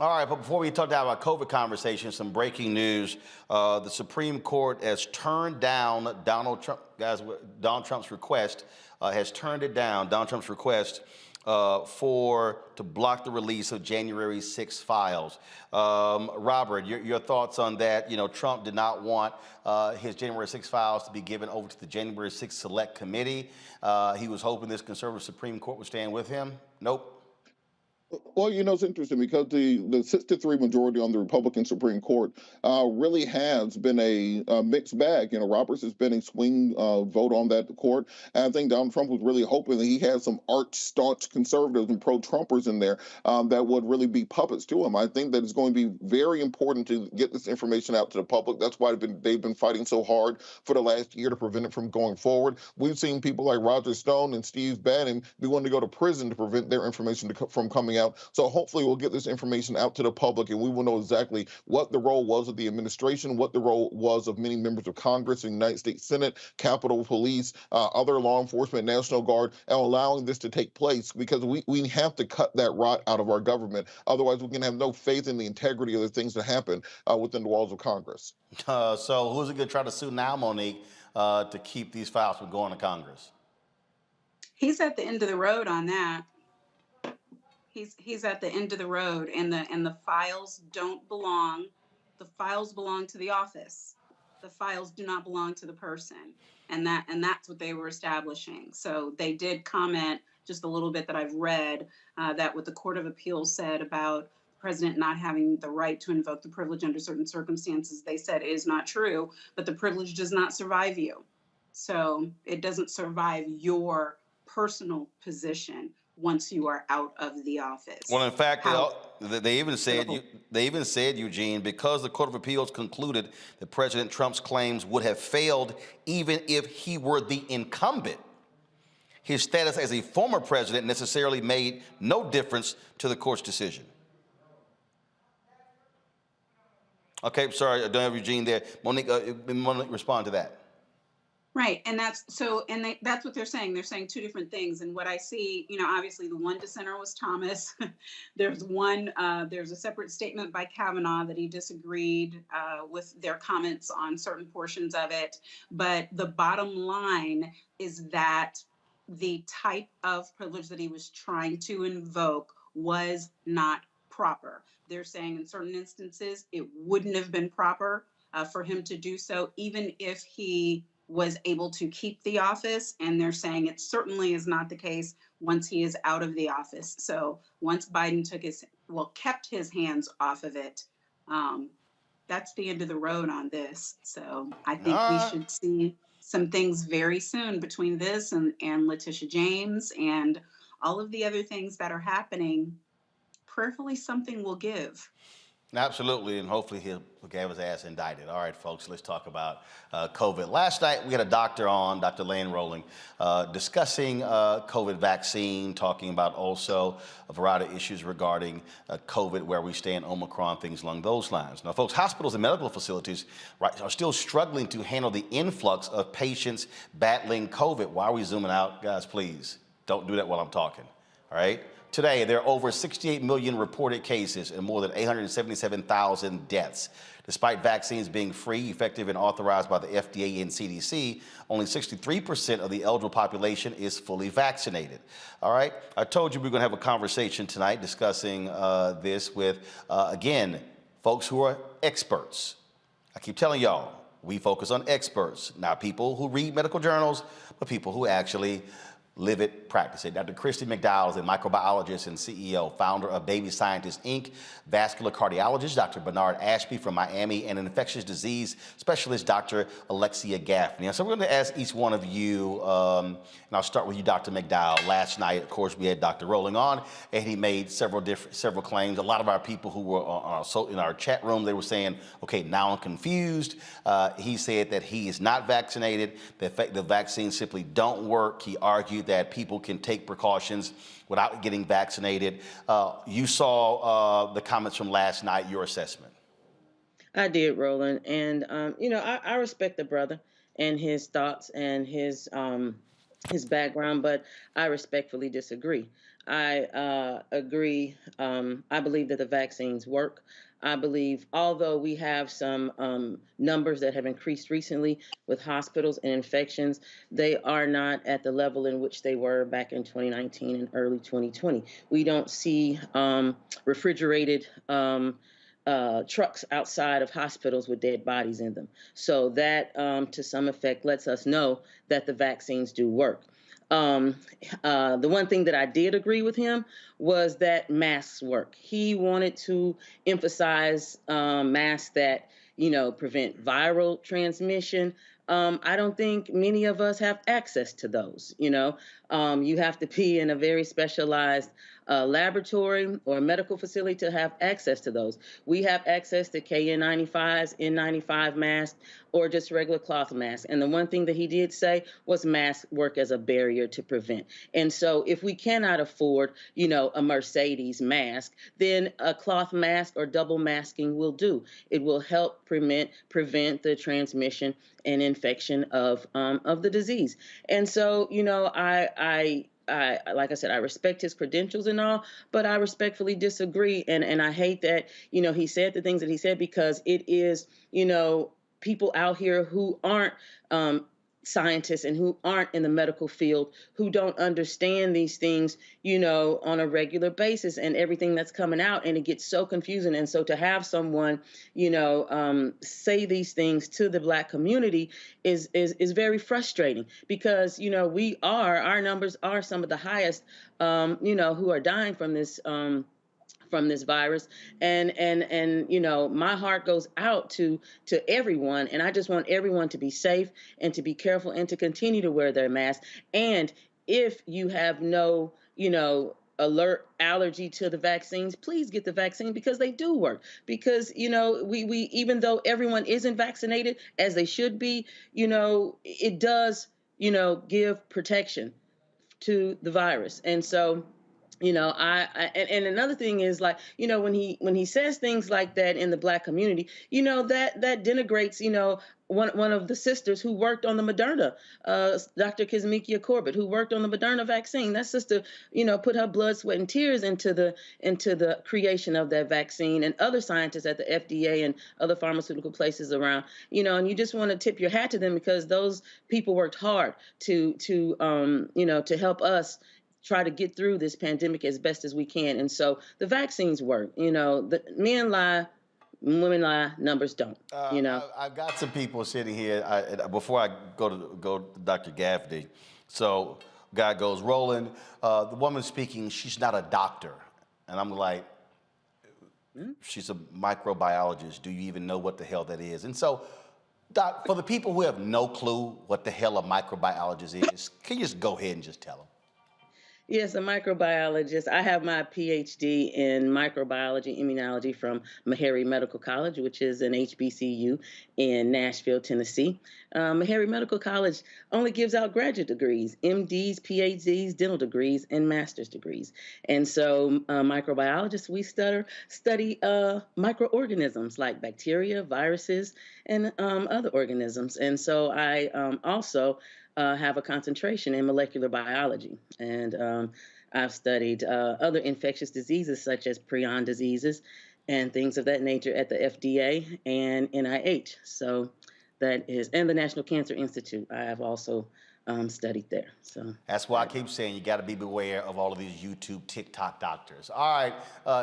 All right, but before we talk about COVID conversation, some breaking news. The Supreme Court has turned down Donald Trump's request, has turned it down, Donald Trump's request to block the release of January 6 files. Robert, your thoughts on that? You know, Trump did not want his January 6 files to be given over to the January 6 Select Committee. He was hoping this conservative Supreme Court would stand with him. Nope. Well, you know, it's interesting because the 6-3 majority on the Republican Supreme Court really has been a mixed bag. You know, Roberts has been a swing vote on that court. And I think Donald Trump was really hoping that he had some arch-staunch conservatives and pro-Trumpers in there that would really be puppets to him. I think that it's going to be very important to get this information out to the public. That's why they've been fighting so hard for the last year to prevent it from going forward. We've seen people like Roger Stone and Steve Bannon be willing to go to prison to prevent their information from coming out. So hopefully we'll get this information out to the public and we will know exactly what the role was of the administration, what the role was of many members of Congress, the United States Senate, Capitol Police, other law enforcement, National Guard, and allowing this to take place because we have to cut that rot out of our government. Otherwise, we can have no faith in the integrity of the things that happen within the walls of Congress. So who's it going to try to sue now, Monique, to keep these files from going to Congress? He's at the end of the road on that. He's at the end of the road, and the files don't belong. The files belong to the office. The files do not belong to the person, and that's what they were establishing. So they did comment just a little bit that I've read that what the Court of Appeals said about the president not having the right to invoke the privilege under certain circumstances. They said is not true, but the privilege does not survive you. So it doesn't survive your personal position once you are out of the office. Well, in fact, they even said, Eugene, because the Court of Appeals concluded that President Trump's claims would have failed even if he were the incumbent, his status as a former president necessarily made no difference to the court's decision. Okay, sorry, I don't have Eugene there. Monique, respond to that. Right, and that's what they're saying. They're saying two different things. And what I see, you know, obviously the one dissenter was Thomas. There's a separate statement by Kavanaugh that he disagreed with their comments on certain portions of it. But the bottom line is that the type of privilege that he was trying to invoke was not proper. They're saying in certain instances it wouldn't have been proper for him to do so, even if he was able to keep the office, and they're saying it certainly is not the case once he is out of the office. So once Biden kept his hands off of it, that's the end of the road on this. So I think we should see some things very soon between this and Letitia James and all of the other things that are happening. Prayerfully, something will give. Absolutely, and hopefully he'll have his ass indicted. All right, folks, let's talk about COVID. Last night, we had a doctor on, Dr. Lane Rowling, discussing COVID vaccine, talking about also a variety of issues regarding COVID, where we stand, Omicron, things along those lines. Now, folks, hospitals and medical facilities are still struggling to handle the influx of patients battling COVID. Why are we zooming out? Guys, please, don't do that while I'm talking, all right? Today, there are over 68 million reported cases and more than 877,000 deaths. Despite vaccines being free, effective, and authorized by the FDA and CDC, only 63% of the eligible population is fully vaccinated. All right, I told you we were going to have a conversation tonight discussing this with, again, folks who are experts. I keep telling y'all, we focus on experts, not people who read medical journals, but people who actually live it, practice it. Dr. Christy McDowell is a microbiologist and CEO, founder of Baby Scientists, Inc., vascular cardiologist, Dr. Bernard Ashby from Miami, and an infectious disease specialist, Dr. Alexia Gaffney. So we're going to ask each one of you, and I'll start with you, Dr. McDowell. Last night, of course, we had Dr. Rowling on, and he made several claims. A lot of our people who were in our chat room, they were saying, okay, now I'm confused. He said that he is not vaccinated, that the vaccines simply don't work. He argued that people can take precautions without getting vaccinated. You saw the comments from last night, your assessment. I did, Roland. And, you know, I respect the brother and his thoughts and his background, but I respectfully disagree. I agree. I believe that the vaccines work. I believe, although we have some numbers that have increased recently with hospitals and infections, they are not at the level in which they were back in 2019 and early 2020. We don't see refrigerated trucks outside of hospitals with dead bodies in them. So that, to some effect, lets us know that the vaccines do work. The one thing that I did agree with him was that masks work. He wanted to emphasize masks that, prevent viral transmission. I don't think many of us have access to those. You have to be in a very specialized laboratory or medical facility to have access to those. We have access to KN95s, N95 masks, or just regular cloth masks. And the one thing that he did say was masks work as a barrier to prevent. And so if we cannot afford, a Mercedes mask, then a cloth mask or double masking will do. It will help prevent the transmission and infection of the disease. And so, I like I said, I respect his credentials and all, but I respectfully disagree. And I hate that, he said the things that he said, because it is, people out here who aren't scientists and who aren't in the medical field, who don't understand these things, on a regular basis and everything that's coming out. And it gets so confusing. And so to have someone, say these things to the Black community is very frustrating, because, our numbers are some of the highest, who are dying from this virus, and my heart goes out to everyone, and I just want everyone to be safe and to be careful and to continue to wear their mask. And if you have no alert allergy to the vaccines, please get the vaccine, because they do work. Because we even though everyone isn't vaccinated as they should be, it does give protection to the virus. And so and another thing is, like, when he says things like that in the Black community, that denigrates, one of the sisters who worked on the Moderna, Dr. Kizzmekia Corbett, who worked on the Moderna vaccine. That sister, put her blood, sweat, and tears into the creation of that vaccine, and other scientists at the FDA and other pharmaceutical places around, and you just want to tip your hat to them, because those people worked hard to help us try to get through this pandemic as best as we can. And so the vaccines work. The men lie, women lie, numbers don't. I've got some people sitting here. Before I go to Dr. Gaffney, so guy goes, Roland, the woman speaking, she's not a doctor, and I'm like, she's a microbiologist. Do you even know what the hell that is? And so, Doc, for the people who have no clue what the hell a microbiologist is, can you just go ahead and just tell them? Yes, a microbiologist. I have my PhD in microbiology, immunology from Meharry Medical College, which is an HBCU in Nashville, Tennessee. Meharry Medical College only gives out graduate degrees, MDs, PhDs, dental degrees, and master's degrees. And so microbiologists, we study microorganisms like bacteria, viruses, and other organisms. And so I also have a concentration in molecular biology. And I've studied other infectious diseases such as prion diseases and things of that nature at the FDA and NIH. So that is, and the National Cancer Institute. I have also studied there. So that's why I keep saying you got to be beware of all of these YouTube, TikTok doctors. All right,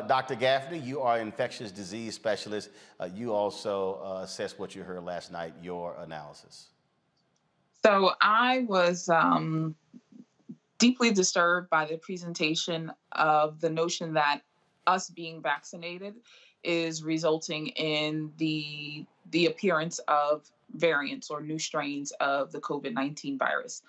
Dr. Gaffney, you are an infectious disease specialist. You also assessed what you heard last night, your analysis. So I was deeply disturbed by the presentation of the notion that us being vaccinated is resulting in the appearance of variants or new strains of the COVID-19 virus.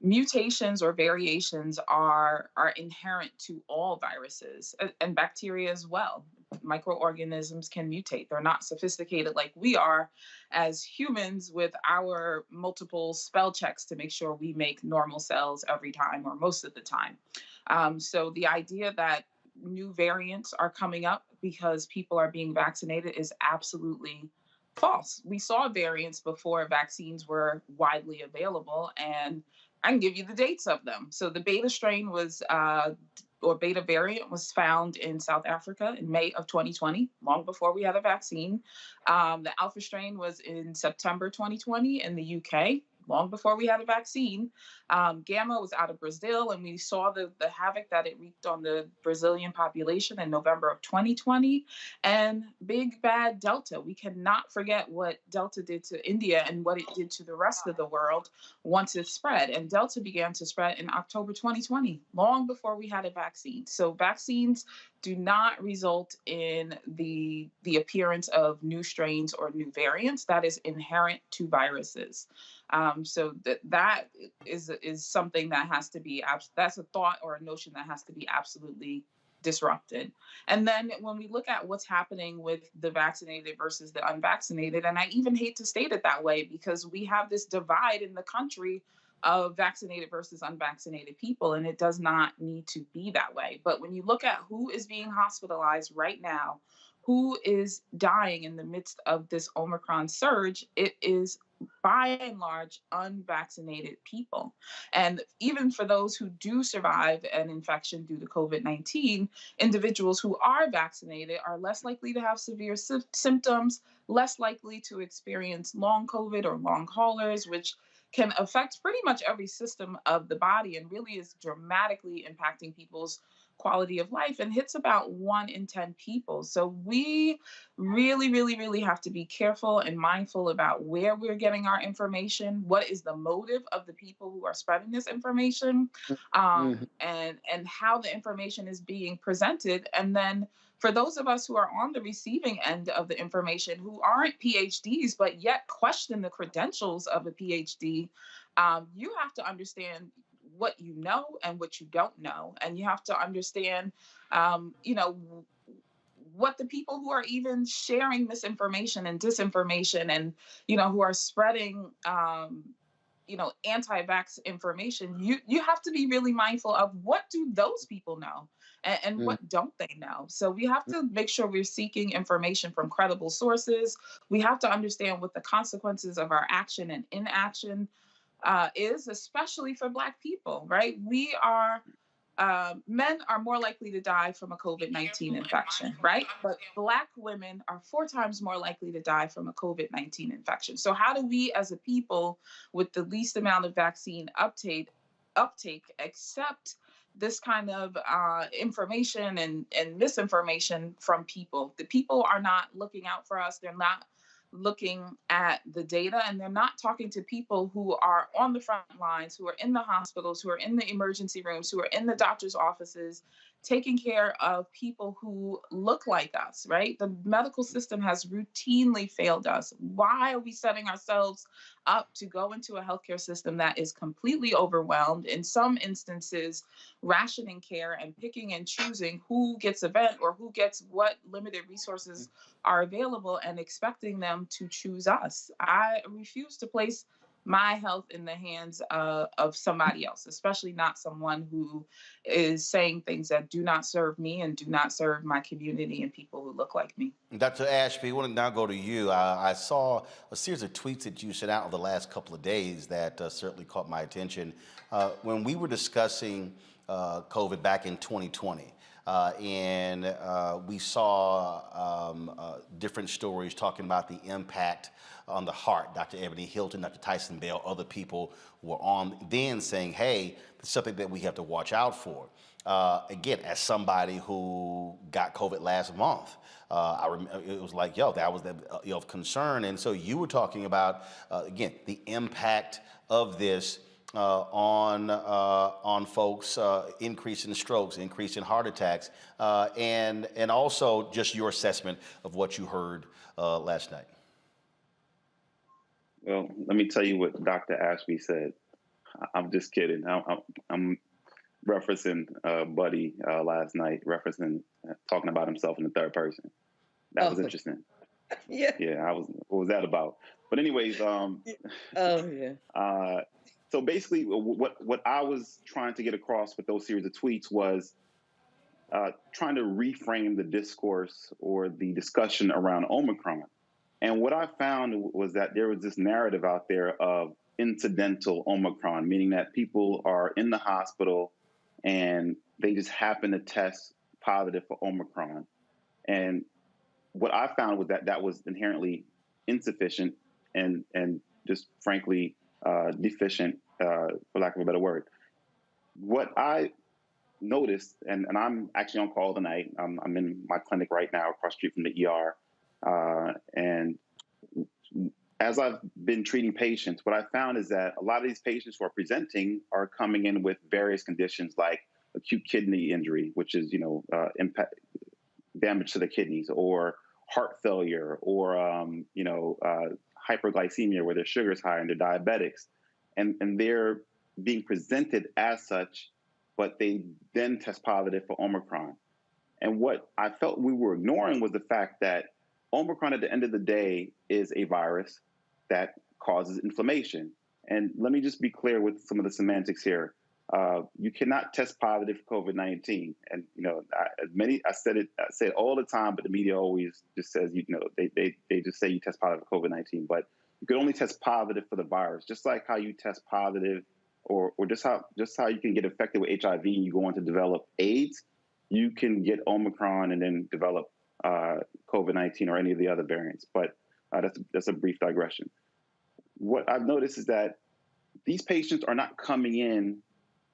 Mutations or variations are inherent to all viruses and bacteria as well. Microorganisms can mutate. They're not sophisticated like we are as humans with our multiple spell checks to make sure we make normal cells every time or most of the time. So the idea that new variants are coming up because people are being vaccinated is absolutely false. We saw variants before vaccines were widely available, and I can give you the dates of them. So the beta strain was or beta variant was found in South Africa in May of 2020, long before we had a vaccine. The alpha strain was in September 2020 in the UK, long before we had a vaccine. Gamma was out of Brazil, and we saw the havoc that it wreaked on the Brazilian population in November of 2020. And big bad Delta. We cannot forget what Delta did to India and what it did to the rest of the world once it spread. And Delta began to spread in October 2020, long before we had a vaccine. So vaccines do not result in the appearance of new strains or new variants. That is inherent to viruses. So that is something that has to be, that's a thought or a notion that has to be absolutely disrupted. And then when we look at what's happening with the vaccinated versus the unvaccinated, and I even hate to state it that way because we have this divide in the country of vaccinated versus unvaccinated people, and it does not need to be that way. But when you look at who is being hospitalized right now, who is dying in the midst of this Omicron surge, it is by and large unvaccinated people. And even for those who do survive an infection due to COVID-19, individuals who are vaccinated are less likely to have severe symptoms, less likely to experience long COVID or long haulers, which can affect pretty much every system of the body and really is dramatically impacting people's quality of life and hits about 1 in 10 people. So we really have to be careful and mindful about where we're getting our information, what is the motive of the people who are spreading this information, and how the information is being presented. And then for those of us who are on the receiving end of the information, who aren't PhDs, but yet question the credentials of a PhD, you have to understand what you know and what you don't know. And you have to understand, what the people who are even sharing misinformation and disinformation and, who are spreading, anti-vax information, you have to be really mindful of what do those people know and what don't they know. So we have to make sure we're seeking information from credible sources. We have to understand what the consequences of our action and inaction is, especially for Black people, right? Men are more likely to die from a COVID-19 infection, right? But Black women are 4 times more likely to die from a COVID-19 infection. So how do we as a people with the least amount of vaccine uptake accept this kind of information and misinformation from people? The people are not looking out for us. They're not looking at the data, and they're not talking to people who are on the front lines, who are in the hospitals, who are in the emergency rooms, who are in the doctor's offices, taking care of people who look like us, right? The medical system has routinely failed us. Why are we setting ourselves up to go into a healthcare system that is completely overwhelmed, in some instances rationing care and picking and choosing who gets a vent or who gets what limited resources are available and expecting them to choose us? I refuse to place my health in the hands of somebody else, especially not someone who is saying things that do not serve me and do not serve my community and people who look like me. Dr. Ashby, I want to now go to you. I saw a series of tweets that you sent out over the last couple of days that certainly caught my attention. When we were discussing COVID back in 2020, and we saw different stories talking about the impact on the heart. Dr. Ebony Hilton, Dr. Tyson Bell, other people were on then saying, hey, it's something that we have to watch out for. Again, as somebody who got COVID last month, I remember it was like, that was of concern. And so you were talking about, again, the impact of this on folks, increase in strokes, increase in heart attacks, and also just your assessment of what you heard last night. Well, let me tell you what Dr. Ashby said. I'm just kidding. I'm referencing Buddy last night, talking about himself in the third person. That was interesting. Yeah. Yeah, what was that about? But anyways, so basically what I was trying to get across with those series of tweets was trying to reframe the discourse or the discussion around Omicron. And what I found was that there was this narrative out there of incidental Omicron, meaning that people are in the hospital and they just happened to test positive for Omicron. And what I found was that that was inherently insufficient and just frankly deficient, for lack of a better word. What I noticed, and I'm actually on call tonight. I'm in my clinic right now across the street from the ER. And as I've been treating patients, what I found is that a lot of these patients who are presenting are coming in with various conditions like acute kidney injury, which is, impact, damage to the kidneys, or heart failure, or, hyperglycemia where their sugar is high and they're diabetics. And they're being presented as such, but they then test positive for Omicron. And what I felt we were ignoring was the fact that Omicron at the end of the day is a virus that causes inflammation. And let me just be clear with some of the semantics here. You cannot test positive for COVID-19. And, I say it all the time, but the media always just says, they just say you test positive for COVID-19, but you can only test positive for the virus, just like how you test positive or just how you can get infected with HIV and you go on to develop AIDS, you can get Omicron and then develop COVID-19 or any of the other variants. But that's a brief digression. What I've noticed is that these patients are not coming in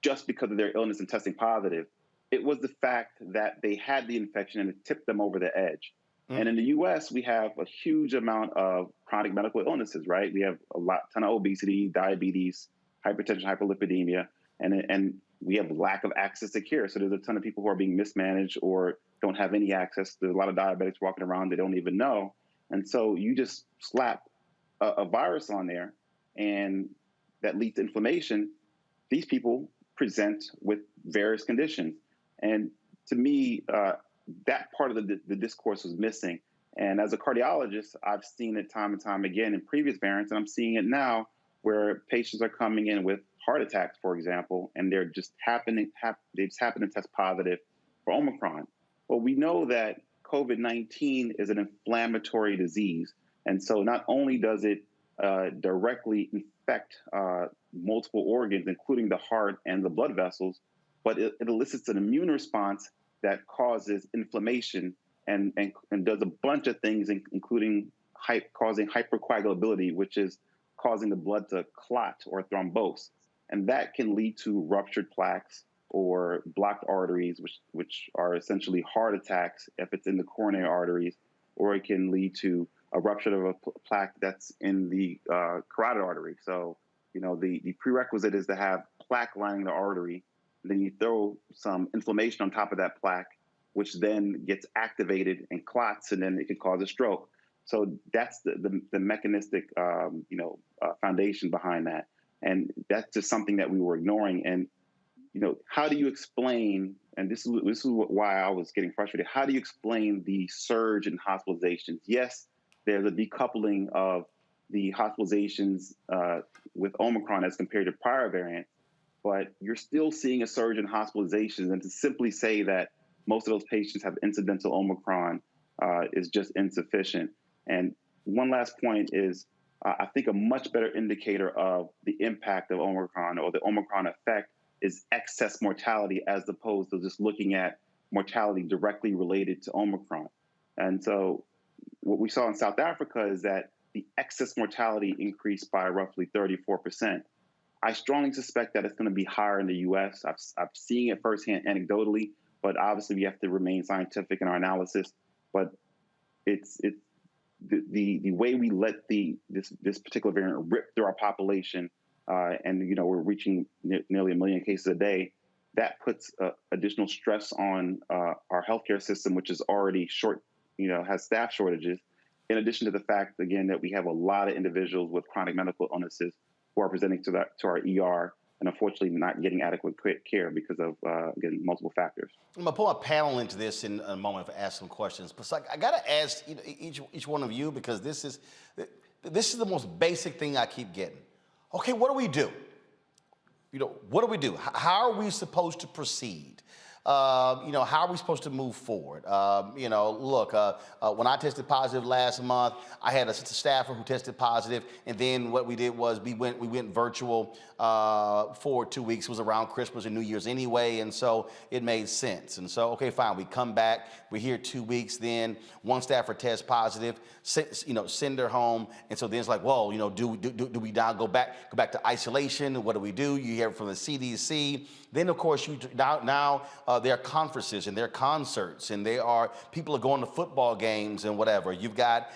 just because of their illness and testing positive. It was the fact that they had the infection and it tipped them over the edge. And in the US, we have a huge amount of chronic medical illnesses, right? We have a ton of obesity, diabetes, hypertension, hyperlipidemia, and we have lack of access to care. So there's a ton of people who are being mismanaged or don't have any access. There's a lot of diabetics walking around they don't even know. And so you just slap a virus on there and that leads to inflammation. These people present with various conditions. And to me, that part of the discourse was missing. And as a cardiologist, I've seen it time and time again in previous variants, and I'm seeing it now where patients are coming in with heart attacks, for example, and they're just happen to test positive for Omicron. Well, we know that COVID-19 is an inflammatory disease. And so not only does it directly infect multiple organs, including the heart and the blood vessels, but it elicits an immune response that causes inflammation and does a bunch of things, including causing hypercoagulability, which is causing the blood to clot or thrombose. And that can lead to ruptured plaques or blocked arteries, which are essentially heart attacks if it's in the coronary arteries, or it can lead to a rupture of a plaque that's in the carotid artery. So, the prerequisite is to have plaque lining the artery. Then you throw some inflammation on top of that plaque, which then gets activated and clots, and then it can cause a stroke. So that's the mechanistic, foundation behind that. And that's just something that we were ignoring. And, how do you explain, and this is why I was getting frustrated, how do you explain the surge in hospitalizations? Yes, there's a decoupling of the hospitalizations with Omicron as compared to prior variants, but you're still seeing a surge in hospitalizations. And to simply say that most of those patients have incidental Omicron is just insufficient. And one last point is, I think a much better indicator of the impact of Omicron or the Omicron effect is excess mortality, as opposed to just looking at mortality directly related to Omicron. And so what we saw in South Africa is that the excess mortality increased by roughly 34%. I strongly suspect that it's going to be higher in the U.S. I've seen it firsthand anecdotally, but obviously we have to remain scientific in our analysis. But it's the way we let this particular variant rip through our population, and we're reaching nearly 1 million cases a day. That puts additional stress on our healthcare system, which is already short, has staff shortages. In addition to the fact, again, that we have a lot of individuals with chronic medical illnesses who are presenting to our ER and unfortunately not getting adequate care because of, again, multiple factors. I'm going to pull a panel into this in a moment to ask some questions. But so I got to ask each one of you, because this is the most basic thing I keep getting. Okay, what do we do? What do we do? How are we supposed to proceed? how are we supposed to move forward? Look, when I tested positive last month, I had a staffer who tested positive, and then what we did was we went virtual for 2 weeks. It was around Christmas and New Year's anyway, and so it made sense. And so, okay, fine, we come back, we're here 2 weeks, then one staffer tests positive, send her home, and so then it's like, well, do we now go back to isolation? What do we do? You hear from the CDC. Then, of course, now there are conferences and there are concerts and people are going to football games and whatever. You've got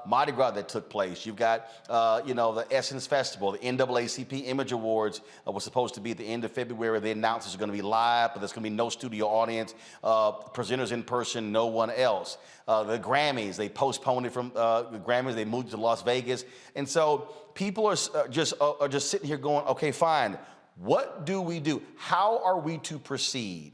Mardi Gras that took place. You've got, the Essence Festival, the NAACP Image Awards was supposed to be at the end of February. They announced it's going to be live, but there's going to be no studio audience, presenters in person, no one else. The Grammys, they postponed it from the Grammys. They moved to Las Vegas. And so people are just sitting here going, okay, fine. What do we do? How are we to proceed?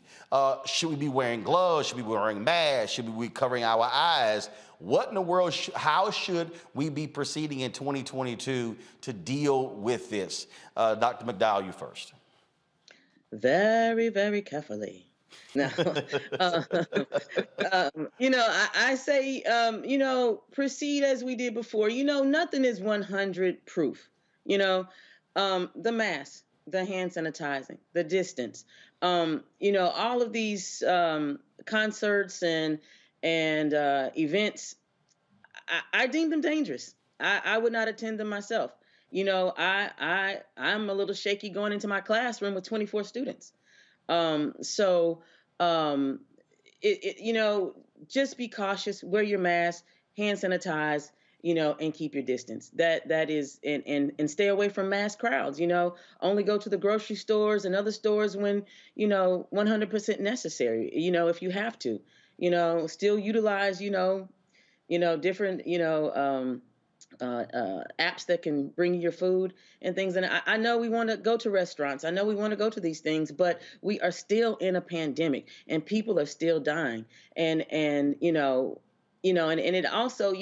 Should we be wearing gloves? Should we be wearing masks? Should we be covering our eyes? What in the world, how should we be proceeding in 2022 to deal with this? Dr. McDowell, you first. Very, very carefully. Now, I say, proceed as we did before. Nothing is 100 proof. The mask, the hand sanitizing, the distance, all of these concerts and events, I deem them dangerous. I would not attend them myself. I'm a little shaky going into my classroom with 24 students. Just be cautious, wear your mask, hand sanitize, and keep your distance. That is, and stay away from mass crowds, only go to the grocery stores and other stores when, 100% necessary, if you have to, still utilize, different, apps that can bring you your food and things. And I know we want to go to restaurants. I know we want to go to these things, but we are still in a pandemic and people are still dying. And it also,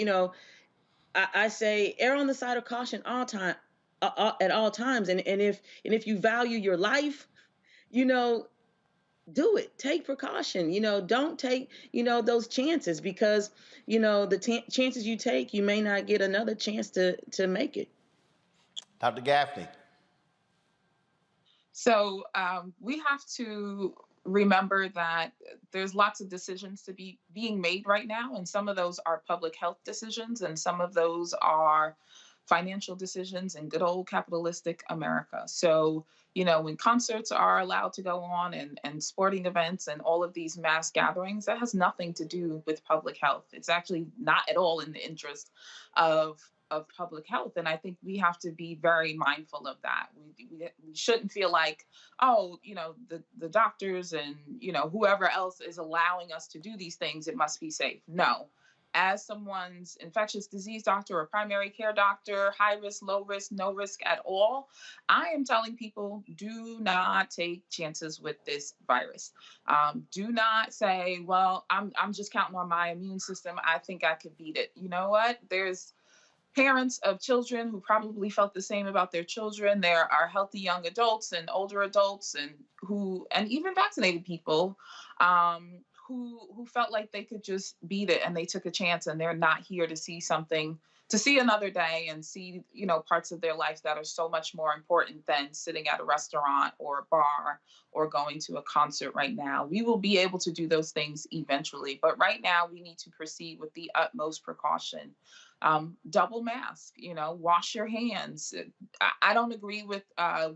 I say err on the side of caution at all times. And if you value your life, do it. Take precaution. Don't take, those chances because, the chances you take, you may not get another chance to make it. Dr. Gaffney. So we have to remember that there's lots of decisions to be being made right now, and some of those are public health decisions, and some of those are financial decisions in good old capitalistic America. So, when concerts are allowed to go on and sporting events and all of these mass gatherings, that has nothing to do with public health. It's actually not at all in the interest of public health. And I think we have to be very mindful of that. We shouldn't feel like, the doctors and, whoever else is allowing us to do these things, it must be safe. No. As someone's infectious disease doctor or primary care doctor, high risk, low risk, no risk at all, I am telling people, do not take chances with this virus. Do not say, well, I'm just counting on my immune system. I think I could beat it. You know what? There's parents of children who probably felt the same about their children. There are healthy young adults and older adults and even vaccinated people who felt like they could just beat it and they took a chance and they're not here to see another day and see, parts of their life that are so much more important than sitting at a restaurant or a bar or going to a concert right now. We will be able to do those things eventually, but right now we need to proceed with the utmost precaution. Double mask, wash your hands. I don't agree with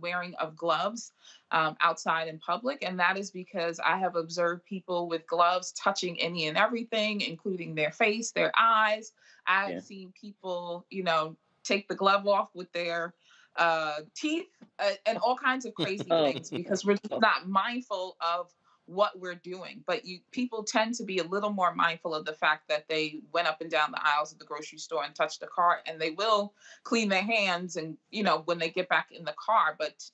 wearing of gloves outside in public. And that is because I have observed people with gloves touching any and everything, including their face, their eyes. I've seen people, take the glove off with their teeth and all kinds of crazy things because we're just not mindful of what we're doing. But people tend to be a little more mindful of the fact that they went up and down the aisles of the grocery store and touched the cart, and they will clean their hands and, when they get back in the car. But,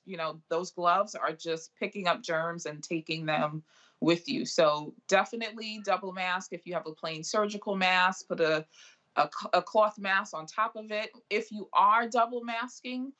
those gloves are just picking up germs and taking them with you. So definitely double mask. If you have a plain surgical mask, put a cloth mask on top of it. If you are double masking,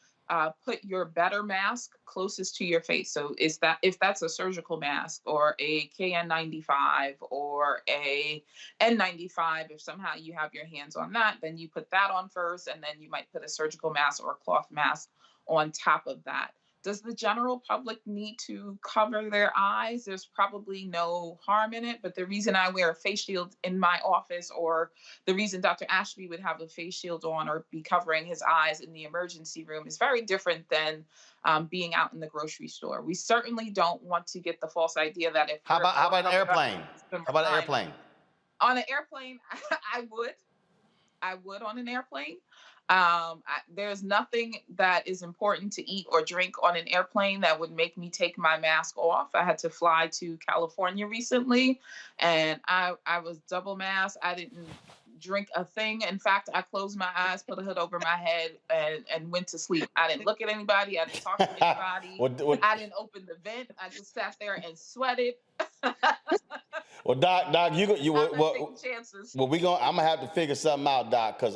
put your better mask closest to your face. So is that if that's a surgical mask or a KN95 or a N95, if somehow you have your hands on that, then you put that on first, and then you might put a surgical mask or a cloth mask on top of that. Does the general public need to cover their eyes? There's probably no harm in it, but the reason I wear a face shield in my office, or the reason Dr. Ashby would have a face shield on or be covering his eyes in the emergency room is very different than being out in the grocery store. We certainly don't want to get the false idea that if How about an airplane? How about an airplane? On an airplane, I would on an airplane. There's nothing that is important to eat or drink on an airplane that would make me take my mask off. I had to fly to California recently, and I was double masked. I didn't drink a thing. In fact, I closed my eyes, put a hood over my head, and went to sleep. I didn't look at anybody. I didn't talk to anybody. I didn't open the vent. I just sat there and sweated. Well, Doc, I'm not taking chances. Well, I'm gonna have to figure something out, Doc, because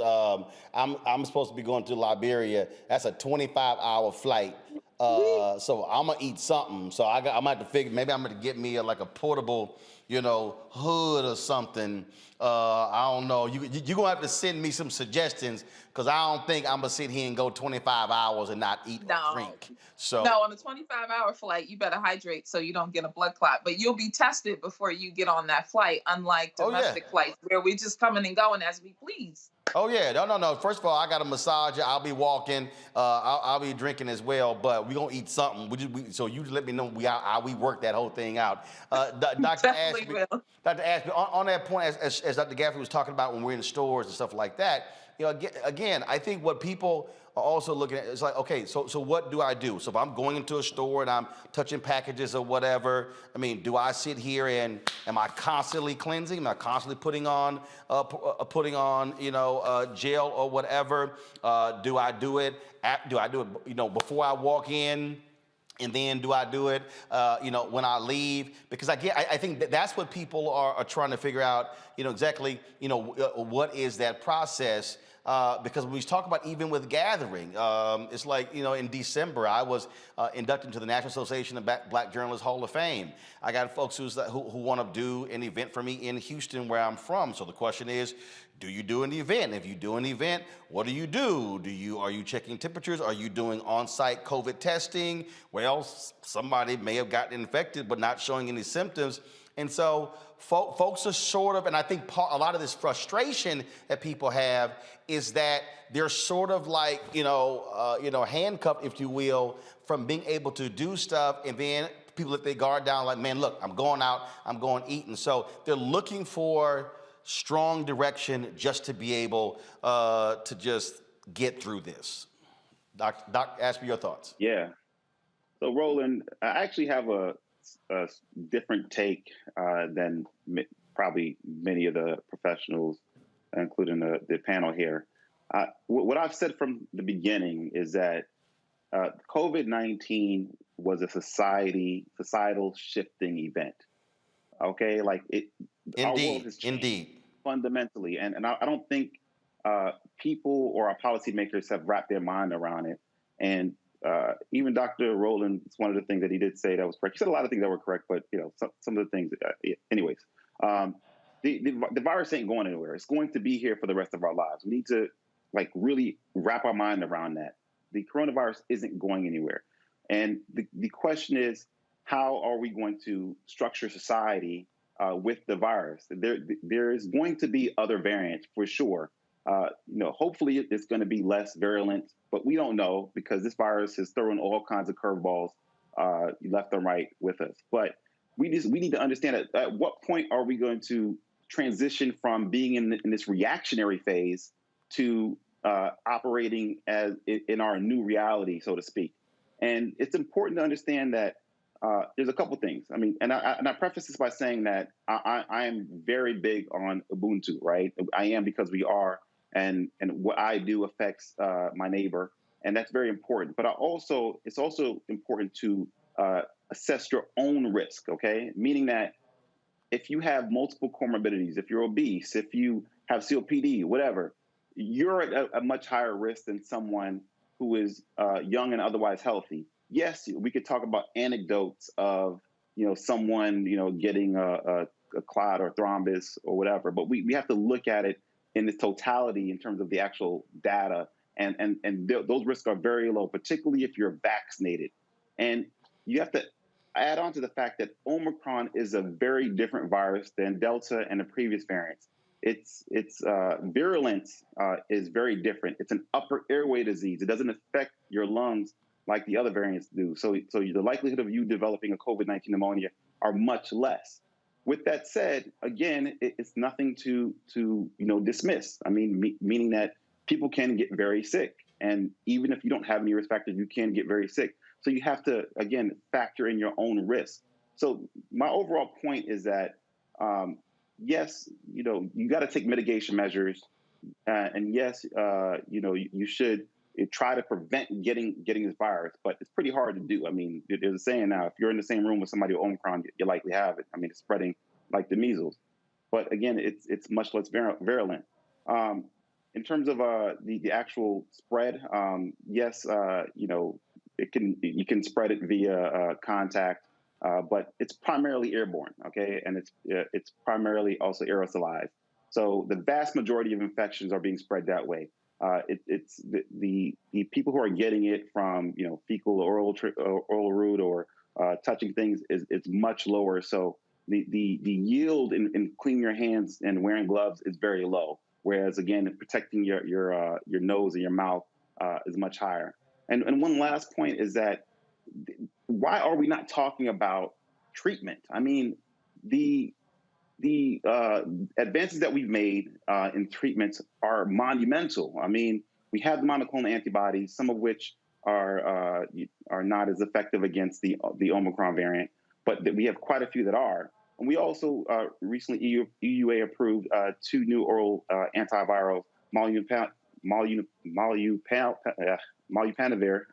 I'm supposed to be going to Liberia. That's a 25-hour flight. So I'm gonna eat something. So I'm gonna have to figure. Maybe I'm gonna get me like a portable, hood or something. I don't know. You're gonna have to send me some suggestions, because I don't think I'm gonna sit here and go 25 hours and not eat or drink. So no, on a 25-hour flight, you better hydrate so you don't get a blood clot. But you'll be tested before you get on that flight, unlike domestic flights where we just coming and going as we please. Oh yeah, no. First of all, I got a massager. I'll be walking. I'll be drinking as well. But we gonna eat something. So you just let me know how we work that whole thing out. Dr. Ashby, on that point, as Dr. Gaffney was talking about when we're in the stores and stuff like that. Again, I think what people are also looking at is like, okay, so what do I do? So if I'm going into a store and I'm touching packages or whatever, I mean, do I sit here and am I constantly cleansing? Am I constantly putting on gel or whatever? Do I do it before I walk in? And then do I do it, when I leave? Because I think that's what people are trying to figure out, exactly, what is that process? Because when we talk about even with gathering, it's like, in December, I was inducted into the National Association of Black Journalists Hall of Fame. I got folks who want to do an event for me in Houston, where I'm from. So the question is, do you do an event? If you do an event, what do you do? Are you checking temperatures? Are you doing on-site COVID testing? Well, somebody may have gotten infected but not showing any symptoms. And so folks are sort of, and I think a lot of this frustration that people have is that they're sort of like, handcuffed, if you will, from being able to do stuff, and then people let their guard down like, man, look, I'm going out, I'm going eating. So they're looking for strong direction just to be able to just get through this. Doc, ask me your thoughts. Yeah. So Roland, I actually have a different take than probably many of the professionals, including the panel here. What I've said from the beginning is that COVID-19 was a societal shifting event. Okay, like it. Our world has changed fundamentally, and I don't think people or our policymakers have wrapped their mind around it. And even Dr. Rowland, it's one of the things that he did say that was correct. He said a lot of things that were correct, but some of the things. Anyways, the virus ain't going anywhere. It's going to be here for the rest of our lives. We need to really wrap our mind around that. The coronavirus isn't going anywhere, and the question is, how are we going to structure society with the virus? There is going to be other variants for sure. Hopefully it's going to be less virulent, but we don't know, because this virus is throwing all kinds of curveballs left and right with us. But we need to understand at what point are we going to transition from being in this reactionary phase to operating as in our new reality, so to speak. And it's important to understand that there's a couple things. I mean, and I preface this by saying that I am very big on Ubuntu, right? I am, because we are, and what I do affects my neighbor, and that's very important. But it's also important to assess your own risk, okay? Meaning that if you have multiple comorbidities, if you're obese, if you have COPD, whatever, you're at a much higher risk than someone who is young and otherwise healthy. Yes, we could talk about anecdotes of, someone, getting a clot or thrombus or whatever, but we have to look at it in its totality in terms of the actual data. And those risks are very low, particularly if you're vaccinated. And you have to add on to the fact that Omicron is a very different virus than Delta and the previous variants. Its virulence is very different. It's an upper airway disease. It doesn't affect your lungs like the other variants do. So the likelihood of you developing a COVID-19 pneumonia are much less. With that said, again, it's nothing to dismiss. I mean, meaning that people can get very sick, and even if you don't have any risk factors, you can get very sick. So you have to, again, factor in your own risk. So my overall point is that, yes, you got to take mitigation measures, and yes, you should try to prevent getting this virus, but it's pretty hard to do. I mean, there's a saying now: if you're in the same room with somebody with Omicron, you likely have it. I mean, it's spreading like the measles, but again, it's much less virulent. In terms of the actual spread, yes, you can spread it via contact, but it's primarily airborne, okay, and it's primarily also aerosolized. So the vast majority of infections are being spread that way. It's the people who are getting it from fecal or oral route or touching things is much lower. So the yield in cleaning your hands and wearing gloves is very low. Whereas again, protecting your nose and your mouth is much higher. And one last point is that why are we not talking about treatment? I mean, the advances that we've made in treatments are monumental. I mean, we have the monoclonal antibodies, some of which are not as effective against the Omicron variant, but we have quite a few that are. And we also recently EUA approved 2 new oral antivirals, molnupiravir,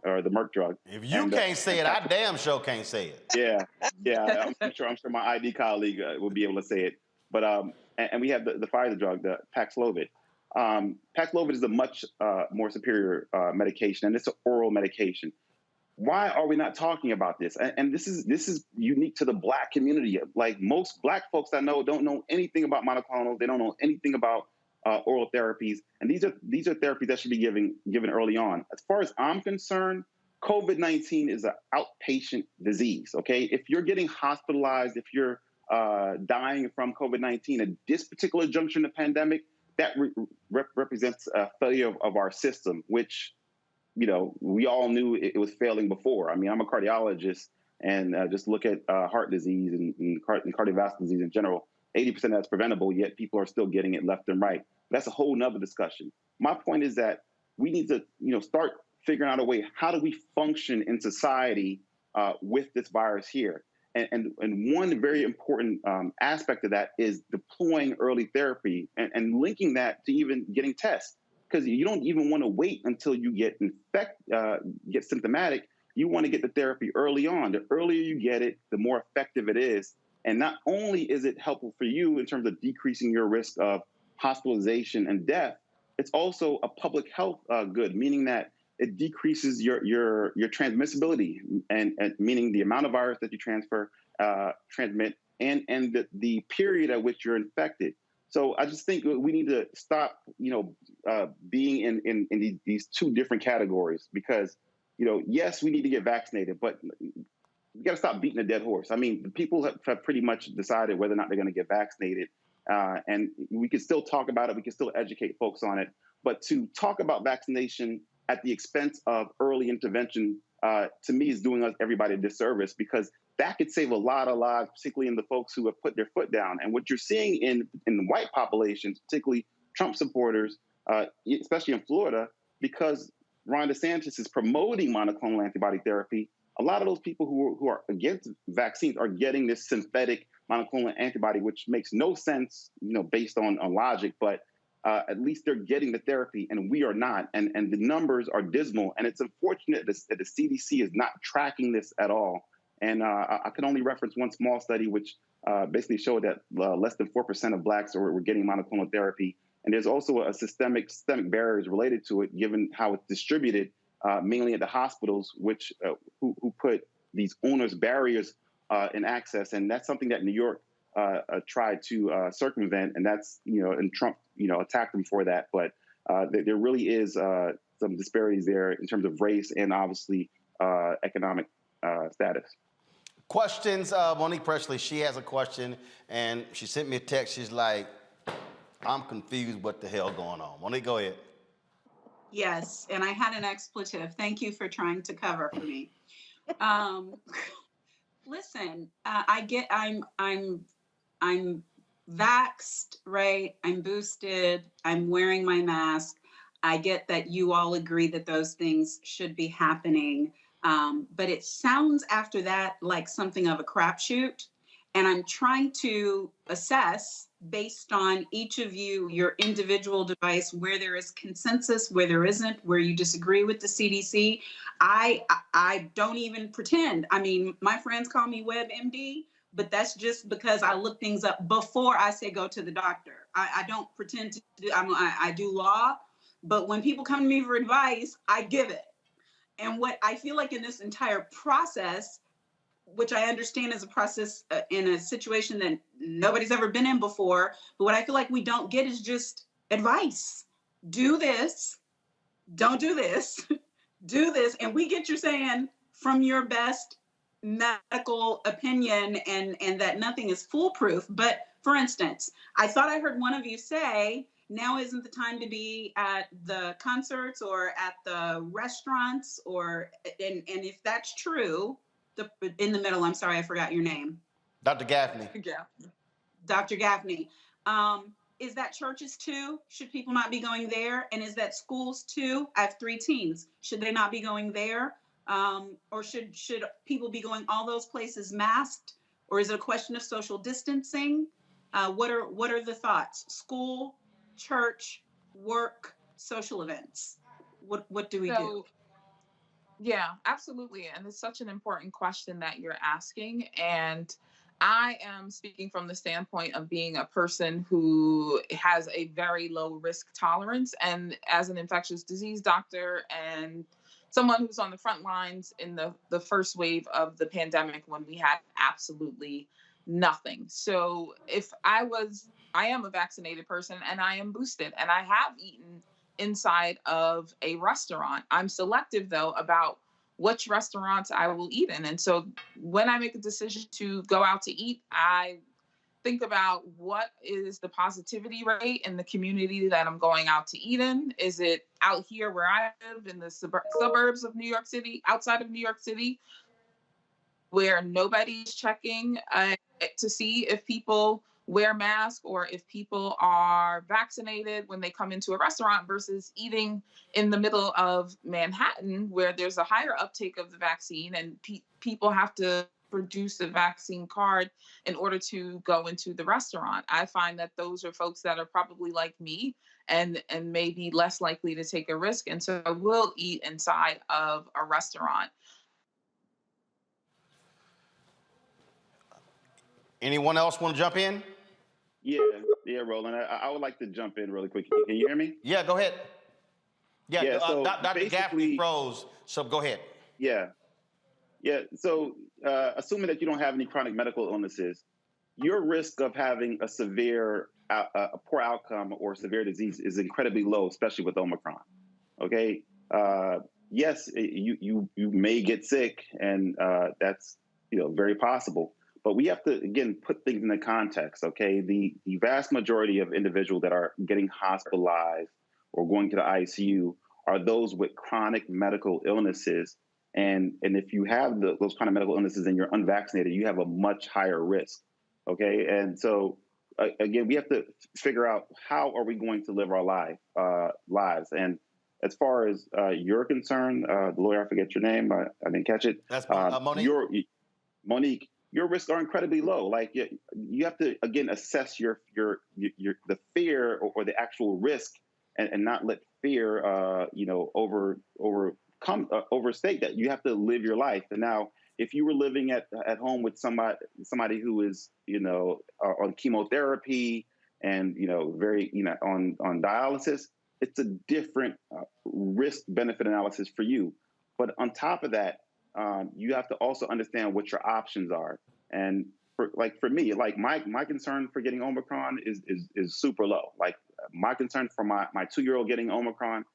or the Merck drug. If you can't say it, I damn sure can't say it. Yeah, I'm sure my ID colleague will be able to say it. But and we have the Pfizer drug, the Paxlovid. Paxlovid is a much more superior medication, and it's an oral medication. Why are we not talking about this? And this is unique to the Black community. Like, most Black folks I know don't know anything about monoclonals. They don't know anything about oral therapies, and these are therapies that should be given early on. As far as I'm concerned, COVID-19 is an outpatient disease. Okay, if you're getting hospitalized, if you're dying from COVID-19 at this particular juncture in the pandemic, that represents a failure of our system, which we all knew it was failing before. I mean, I'm a cardiologist, and just look at heart disease and cardiovascular disease in general. 80% of that's preventable, yet people are still getting it left and right. That's a whole nother discussion. My point is that we need to, start figuring out a way. How do we function in society with this virus here? And one very important aspect of that is deploying early therapy and linking that to even getting tests. Because you don't even want to wait until you get symptomatic. You want to get the therapy early on. The earlier you get it, the more effective it is. And not only is it helpful for you in terms of decreasing your risk of hospitalization and death, it's also a public health good, meaning that it decreases your transmissibility, and meaning the amount of virus that you transmit, and the period at which you're infected. So I just think we need to stop, being in these two different categories, because, yes, we need to get vaccinated, but we got to stop beating a dead horse. I mean, the people have pretty much decided whether or not they're going to get vaccinated, and we can still talk about it. We can still educate folks on it, but to talk about vaccination at the expense of early intervention, to me, is doing everybody a disservice, because that could save a lot of lives, particularly in the folks who have put their foot down. And what you're seeing in the white populations, particularly Trump supporters, especially in Florida, because Ron DeSantis is promoting monoclonal antibody therapy, a lot of those people who are against vaccines are getting this synthetic monoclonal antibody, which makes no sense, based on logic, but at least they're getting the therapy and we are not. And the numbers are dismal. And it's unfortunate that the CDC is not tracking this at all. And I can only reference one small study, which basically showed that less than 4% of Blacks were getting monoclonal therapy. And there's also a systemic barriers related to it, given how it's distributed mainly at the hospitals, which who put these onerous barriers in access, and that's something that New York tried to circumvent, and that's and Trump attacked them for that. But there really is some disparities there in terms of race and obviously economic status. Questions, Monique Presley, she has a question, and she sent me a text. She's like, I'm confused what the hell going on. Monique, go ahead. Yes, and I had an expletive. Thank you for trying to cover for me. Listen, I'm vaxxed, right? I'm boosted. I'm wearing my mask. I get that you all agree that those things should be happening. But it sounds after that like something of a crapshoot. And I'm trying to assess based on each of you, your individual device, where there is consensus, where there isn't, where you disagree with the CDC. I don't even pretend. I mean, my friends call me WebMD, but that's just because I look things up before I say go to the doctor. I don't pretend to do, I do law, but when people come to me for advice, I give it. And what I feel like in this entire process, which I understand is a process in a situation that nobody's ever been in before, but what I feel like we don't get is just advice. Do this, don't do this, do this. And we get you saying from your best medical opinion and that nothing is foolproof. But for instance, I thought I heard one of you say, now isn't the time to be at the concerts or at the restaurants and if that's true, in the middle, I'm sorry, I forgot your name. Dr. Gaffney. Dr. Gaffney. Is that churches too? Should people not be going there? And is that schools too? I have 3 teens. Should they not be going there? Or should people be going all those places masked? Or is it a question of social distancing? What are the thoughts? School, church, work, social events. What do we do? Yeah, absolutely. And it's such an important question that you're asking. And I am speaking from the standpoint of being a person who has a very low risk tolerance. And as an infectious disease doctor and someone who's on the front lines in the first wave of the pandemic when we had absolutely nothing. So I am a vaccinated person and I am boosted and I have eaten inside of a restaurant. I'm selective though about which restaurants I will eat in. And so when I make a decision to go out to eat, I think about what is the positivity rate in the community that I'm going out to eat in. Is it out here where I live in the suburbs of New York City, outside of New York City, where nobody's checking to see if people wear masks or if people are vaccinated when they come into a restaurant versus eating in the middle of Manhattan where there's a higher uptake of the vaccine and people have to produce a vaccine card in order to go into the restaurant. I find that those are folks that are probably like me and maybe less likely to take a risk. And so I will eat inside of a restaurant. Anyone else want to jump in? Yeah, Roland. I would like to jump in really quick. Can you hear me? Yeah, go ahead. Yeah, so Dr. Gaffney froze, so go ahead. Yeah. So assuming that you don't have any chronic medical illnesses, your risk of having a severe, a poor outcome or severe disease is incredibly low, especially with Omicron. Okay. Yes, you may get sick, and that's very possible. But we have to, again, put things into context, okay? The vast majority of individuals that are getting hospitalized or going to the ICU are those with chronic medical illnesses. And if you have those chronic medical illnesses and you're unvaccinated, you have a much higher risk, okay? And so, again, we have to figure out how are we going to live our lives. And as far as you're concerned, the lawyer, I forget your name, I didn't catch it. That's Monique. Monique, your risks are incredibly low. Like you have to again assess the fear or the actual risk, and not let fear overstate that. You have to live your life. And now, if you were living at home with somebody who is on chemotherapy and very on dialysis, it's a different risk benefit analysis for you. But on top of that, you have to also understand what your options are. And for me, like my concern for getting Omicron is super low. Like my concern for my 2-year-old getting Omicron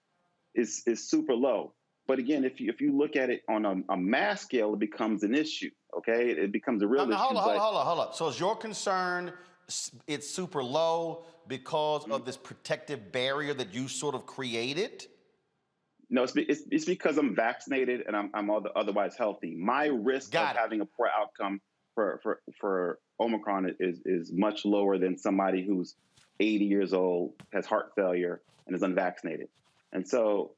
is super low. But again, if you look at it on a mass scale, it becomes an issue. Okay, it becomes a real issue. Hold up. So is your concern it's super low because of this protective barrier that you sort of created? No, it's because I'm vaccinated and I'm otherwise healthy. My risk of having a poor outcome for Omicron is much lower than somebody who's 80 years old, has heart failure, and is unvaccinated. And so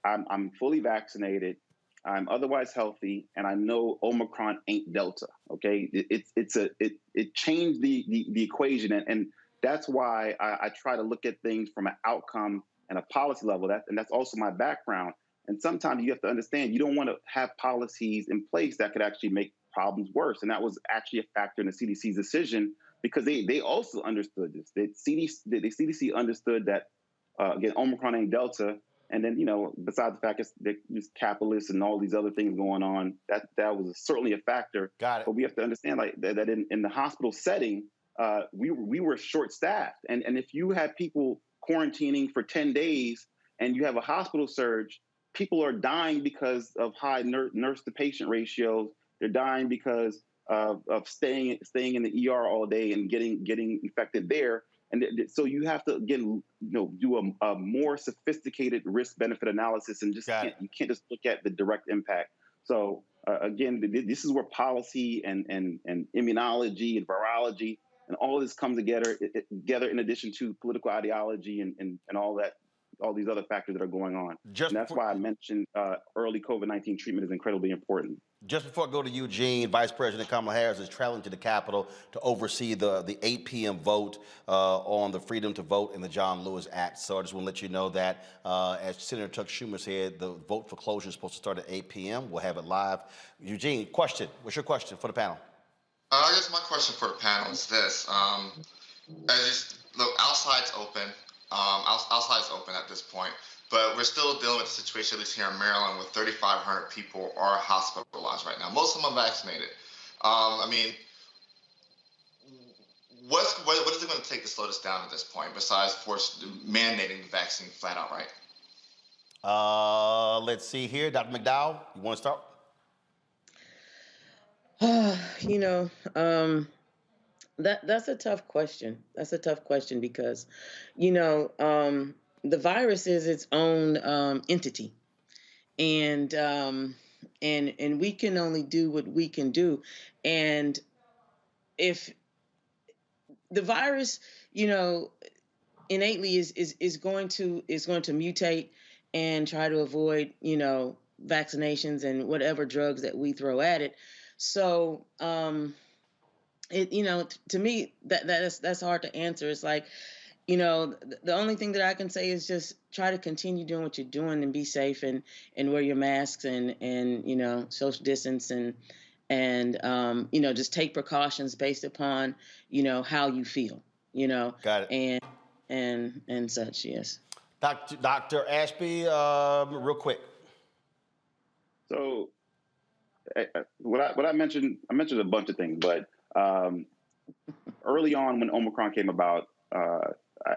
I'm fully vaccinated. I'm otherwise healthy, and I know Omicron ain't Delta. Okay, it changed the equation, and that's why I try to look at things from an outcome and a policy level. And that's also my background. And sometimes you have to understand you don't want to have policies in place that could actually make problems worse. And that was actually a factor in the CDC's decision because they also understood this. The CDC understood that again, Omicron ain't Delta. And then, besides the fact it's capitalist and all these other things going on, that was certainly a factor. Got it. But we have to understand like that in the hospital setting, we were short-staffed. And if you have people quarantining for 10 days and you have a hospital surge, people are dying because of high nurse-to-patient ratios. They're dying because of staying in the ER all day and getting infected there. And so you have to, again, do a more sophisticated risk-benefit analysis and you can't just look at the direct impact. So again, this is where policy and immunology and virology and all this comes together in addition to political ideology and all these other factors that are going on. And that's why I mentioned early COVID-19 treatment is incredibly important. Just before I go to Eugene, Vice President Kamala Harris is traveling to the Capitol to oversee the 8 p.m. vote on the Freedom to Vote in the John Lewis Act. So I just want to let you know that, as Senator Chuck Schumer said, the vote for closure is supposed to start at 8 p.m. We'll have it live. Eugene, question. What's your question for the panel? I guess my question for the panel is this. Look, outside's open. Outside's open at this point. But we're still dealing with the situation, at least here in Maryland, with 3,500 people are hospitalized right now. Most of them are vaccinated. I mean, what is it going to take to slow this down at this point, besides mandating the vaccine flat out, right? Let's see here. Dr. McDowell, you want to start? That's a tough question. That's a tough question because, the virus is its own entity, and we can only do what we can do. And if the virus, innately is going to mutate and try to avoid, vaccinations and whatever drugs that we throw at it. So, to me, that's hard to answer. It's like, the only thing that I can say is just try to continue doing what you're doing and be safe and wear your masks and social distance and just take precautions based upon, how you feel, Got it. and such, yes. Dr. Ashby, real quick. So what I mentioned a bunch of things, but early on when Omicron came about,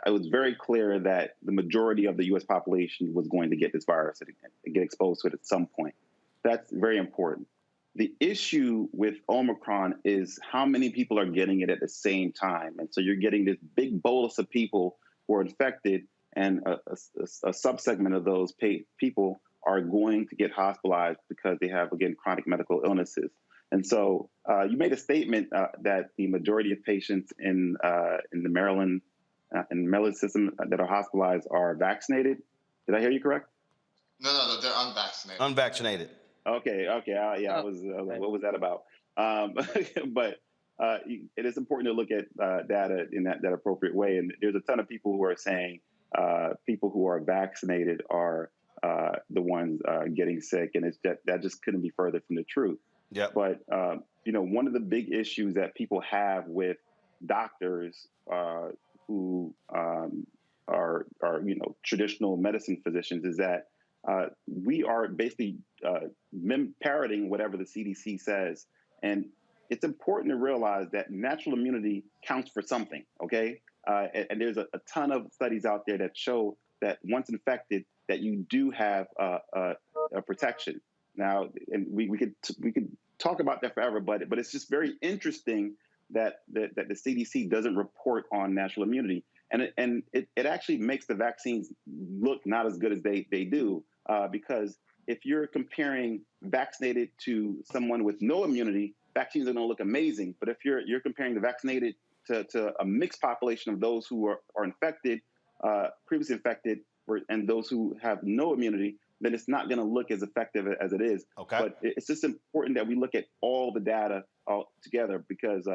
it was very clear that the majority of the U.S. population was going to get this virus and get exposed to it at some point. That's very important. The issue with Omicron is how many people are getting it at the same time. And so you're getting this big bolus of people who are infected, and a subsegment of those people are going to get hospitalized because they have, again, chronic medical illnesses. And so you made a statement that the majority of patients in the Maryland system that are hospitalized are vaccinated. Did I hear you correct? No, they're unvaccinated. Unvaccinated. Okay. I was. What was that about? But it is important to look at data in that appropriate way. And there's a ton of people who are saying people who are vaccinated are the ones getting sick, and that just couldn't be further from the truth. Yeah. But one of the big issues that people have with doctors who traditional medicine physicians is that we are basically parroting whatever the CDC says. And it's important to realize that natural immunity counts for something, okay? And there's a ton of studies out there that show that once infected, that you do have a protection. Now, and we could talk about that forever, but it's just very interesting that the CDC doesn't report on natural immunity. And it actually makes the vaccines look not as good as they do, because if you're comparing vaccinated to someone with no immunity, vaccines are going to look amazing. But if you're comparing the vaccinated to a mixed population of those who are infected, previously infected, and those who have no immunity, then it's not going to look as effective as it is. Okay. But it's just important that we look at all the data all together, because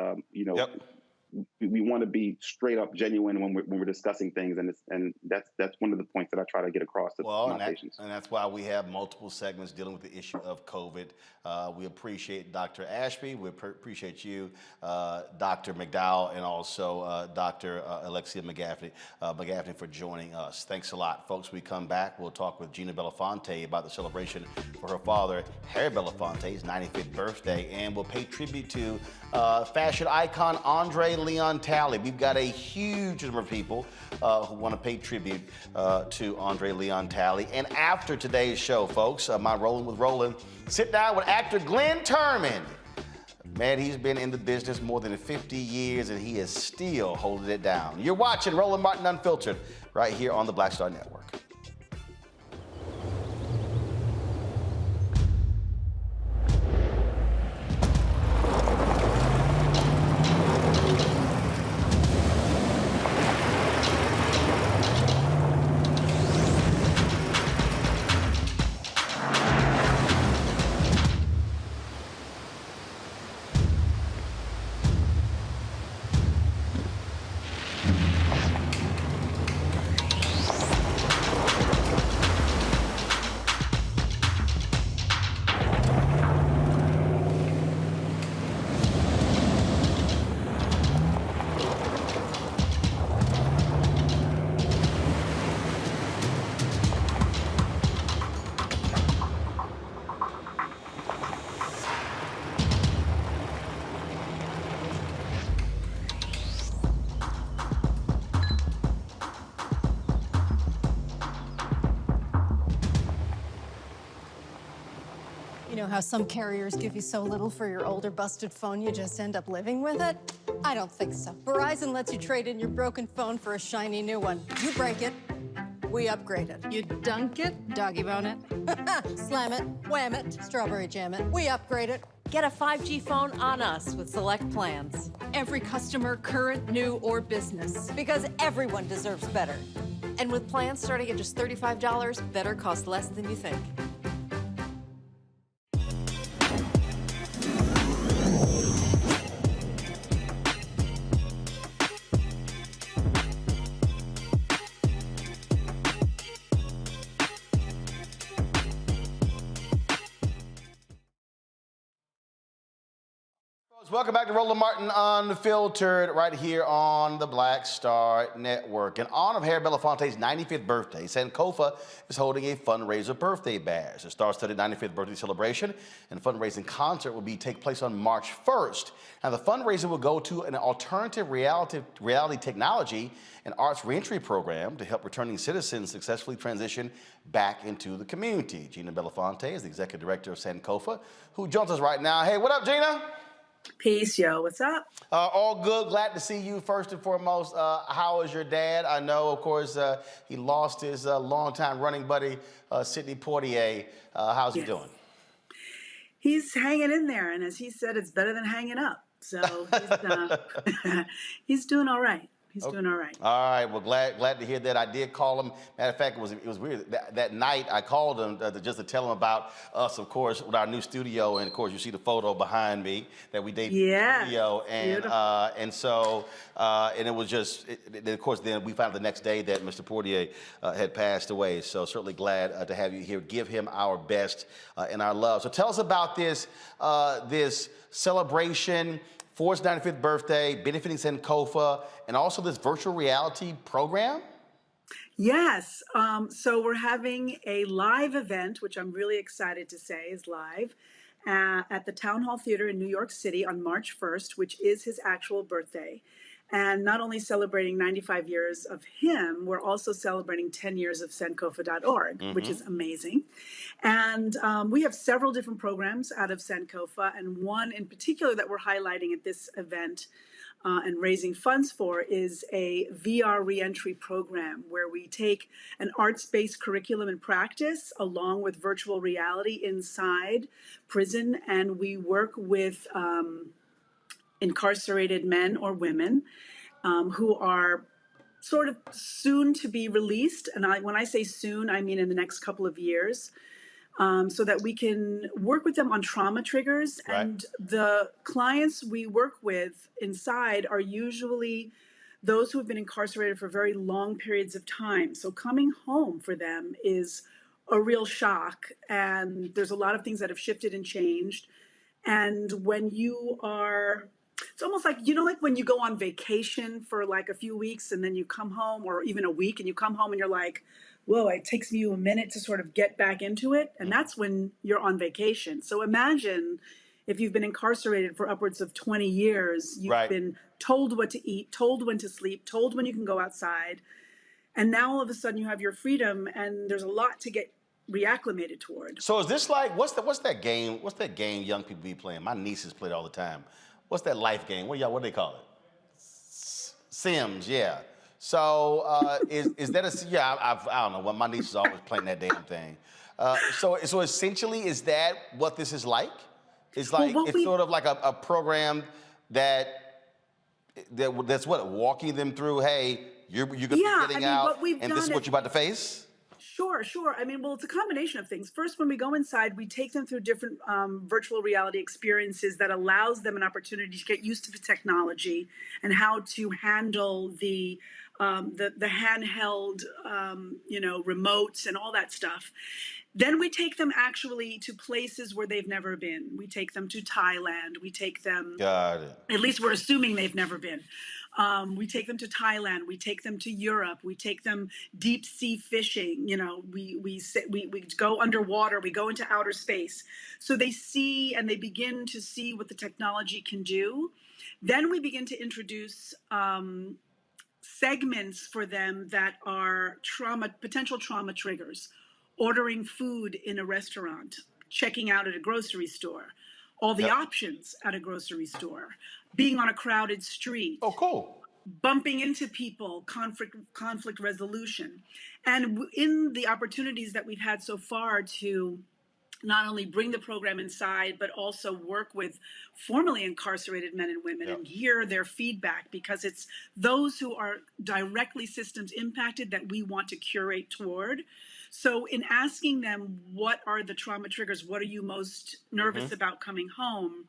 we want to be straight up genuine when we're discussing things, and that's one of the points that I try to get across to my patients. And that's why we have multiple segments dealing with the issue of COVID. We appreciate Dr. Ashby. We appreciate you, Dr. McDowell, and also Dr. Alexia McGaffney for joining us. Thanks a lot, folks. We come back, we'll talk with Gina Belafonte about the celebration for her father, Harry Belafonte's 95th birthday, and we'll pay tribute to fashion icon André Leon Talley. We've got a huge number of people who want to pay tribute to André Leon Talley. And after today's show, folks, my Rolling with Roland, sit down with actor Glenn Turman. Man, he's been in the business more than 50 years, and he is still holding it down. You're watching Roland Martin Unfiltered right here on the Black Star Network. You know how some carriers give you so little for your older busted phone you just end up living with it? I don't think so. Verizon lets you trade in your broken phone for a shiny new one. You break it, we upgrade it. You dunk it, doggy bone it, slam it, wham it, strawberry jam it, we upgrade it. Get a 5G phone on us with select plans. Every customer, current, new, or business. Because everyone deserves better. And with plans starting at just $35, better costs less than you think. Welcome back to Roland Martin Unfiltered right here on the Black Star Network. In honor of Harry Belafonte's 95th birthday, Sankofa is holding a fundraiser birthday bash. The star-studded 95th birthday celebration and fundraising concert will take place on March 1st. Now, the fundraiser will go to an alternative reality technology and arts reentry program to help returning citizens successfully transition back into the community. Gina Belafonte is the executive director of Sankofa, who joins us right now. Hey, what up, Gina? Peace, yo. What's up? All good. Glad to see you first and foremost. How is your dad? I know, of course, he lost his longtime running buddy, Sidney Poitier. How's he doing? He's hanging in there, and as he said, it's better than hanging up. So he's doing all right. He's doing all right. All right. Well, glad to hear that. I did call him. Matter of fact, it was weird. That night, I called him just to tell him about us, of course, with our new studio. And, of course, you see the photo behind me that we debuted in the studio. And it was just, of course, then we found the next day that Mr. Poitier had passed away. So certainly glad to have you here. Give him our best and our love. So tell us about this celebration for his 95th birthday, benefiting Sankofa, and also this virtual reality program? Yes. So we're having a live event, which I'm really excited to say is live, at the Town Hall Theater in New York City on March 1st, which is his actual birthday. And not only celebrating 95 years of him, we're also celebrating 10 years of Sankofa.org, which is amazing. And we have several different programs out of Sankofa, and one in particular that we're highlighting at this event and raising funds for is a VR reentry program where we take an arts-based curriculum and practice along with virtual reality inside prison, and we work with incarcerated men or women who are sort of soon to be released. And when I say soon, I mean in the next couple of years. So that we can work with them on trauma triggers. Right. And the clients we work with inside are usually those who have been incarcerated for very long periods of time. So coming home for them is a real shock. And there's a lot of things that have shifted and changed. And when you are, it's almost like, you know, like when you go on vacation for like a few weeks and then you come home, or even a week, and you come home and you're like, whoa, it takes you a minute to sort of get back into it. And that's when you're on vacation. So imagine if you've been incarcerated for upwards of 20 years, you've Right. been told what to eat, told when to sleep, told when you can go outside. And now all of a sudden you have your freedom, and there's a lot to get reacclimated toward. So is this like what's that game? What's that game young people be playing? My nieces play it all the time. What's that life game? What do they call it? Sims, yeah. So is that a yeah? I don't know. Well, my niece is always playing that damn thing. So essentially, is that what this is like? It's like it's sort of like a program that's what walking them through. Hey, you're gonna be getting out, and this is what you're about to face. Sure, sure. I mean, well, it's a combination of things. First, when we go inside, we take them through different virtual reality experiences that allows them an opportunity to get used to the technology and how to handle the handheld, remotes and all that stuff. Then we take them actually to places where they've never been. We take them to Thailand. We take them. Got it. At least we're assuming they've never been. We take them to Thailand. We take them to Europe. We take them deep sea fishing. You know, we go underwater. We go into outer space. So they see and they begin to see what the technology can do. Then we begin to introduce segments for them that are potential trauma triggers. Ordering food in a restaurant, checking out at a grocery store, all the options at a grocery store, being on a crowded street. Oh, cool. Bumping into people, conflict resolution. And in the opportunities that we've had so far to not only bring the program inside, but also work with formerly incarcerated men and women and hear their feedback, because it's those who are directly systems impacted that we want to curate toward. So in asking them, what are the trauma triggers? What are you most nervous about coming home?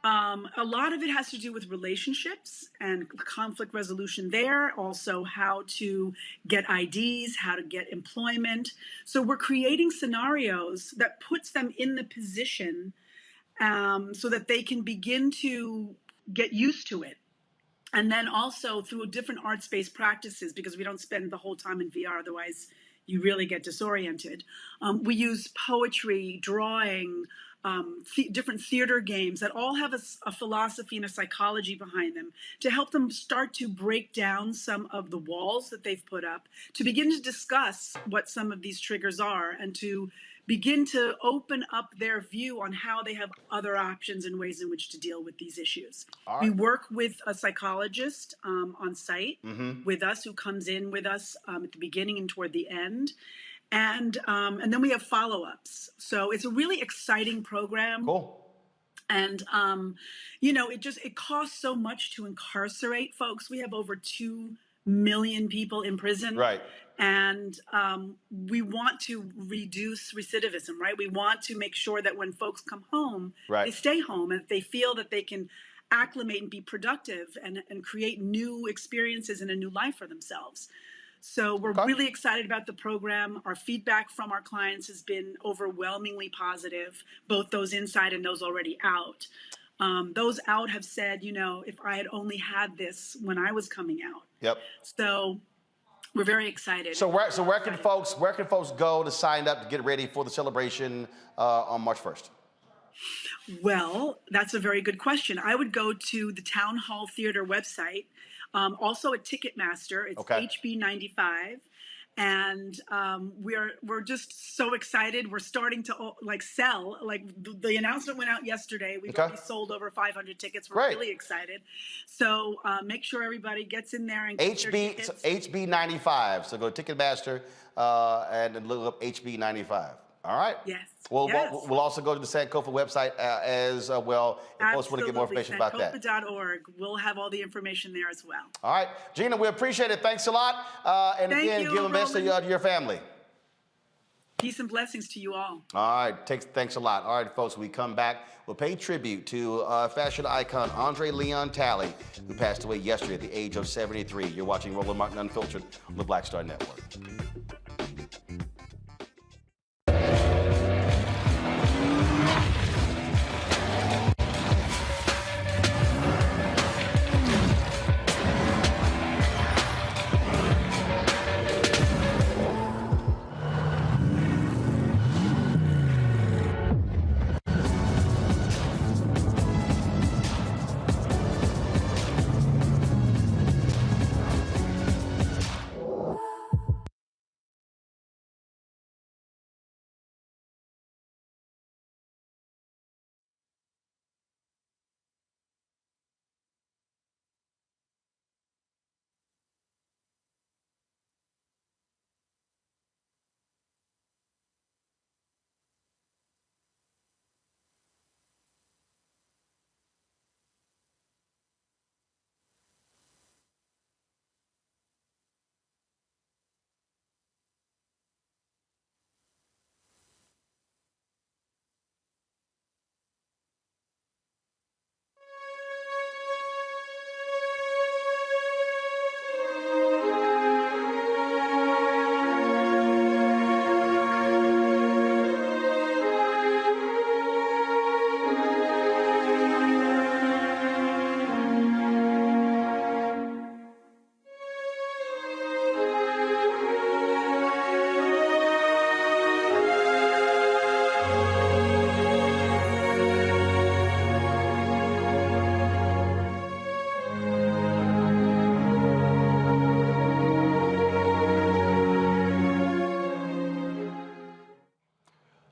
A lot of it has to do with relationships and conflict resolution there, also how to get IDs, how to get employment. So we're creating scenarios that puts them in the position so that they can begin to get used to it. And then also through different arts-based practices, because we don't spend the whole time in VR, otherwise you really get disoriented. We use poetry, drawing, different theater games that all have a philosophy and a psychology behind them to help them start to break down some of the walls that they've put up, to begin to discuss what some of these triggers are, and to begin to open up their view on how they have other options and ways in which to deal with these issues. All We right. work with a psychologist on site with us, who comes in with us at the beginning and toward the end. And then we have follow-ups. So it's a really exciting program. Cool. And, it costs so much to incarcerate folks. We have over 2 million people in prison. Right. And we want to reduce recidivism, right? We want to make sure that when folks come home, they stay home, and they feel that they can acclimate and be productive and create new experiences and a new life for themselves. So we're really excited about the program. Our feedback from our clients has been overwhelmingly positive, both those inside and those already out. Those out have said, if I had only had this when I was coming out. Yep. So We're very excited. So where can folks go to sign up to get ready for the celebration on March 1st? Well, that's a very good question. I would go to the Town Hall Theater website, also at Ticketmaster. It's HB95. And we're just so excited. We're starting to sell. Like the announcement went out yesterday. We've already sold over 500 tickets. We're really excited. So make sure everybody gets in there and gets their tickets. So HB95. So go to Ticketmaster and look up HB95. All right. Yes. We'll also go to the Sankofa website as well if folks want to get more information about that. Sankofa.org. We'll have all the information there as well. All right. Gina, we appreciate it. Thanks a lot. And Thank again, you, give a message to your family. Peace and blessings to you all. All right. Thanks a lot. All right, folks, when we come back, we'll pay tribute to fashion icon André Leon Talley, who passed away yesterday at the age of 73. You're watching Roland Martin Unfiltered on the Black Star Network.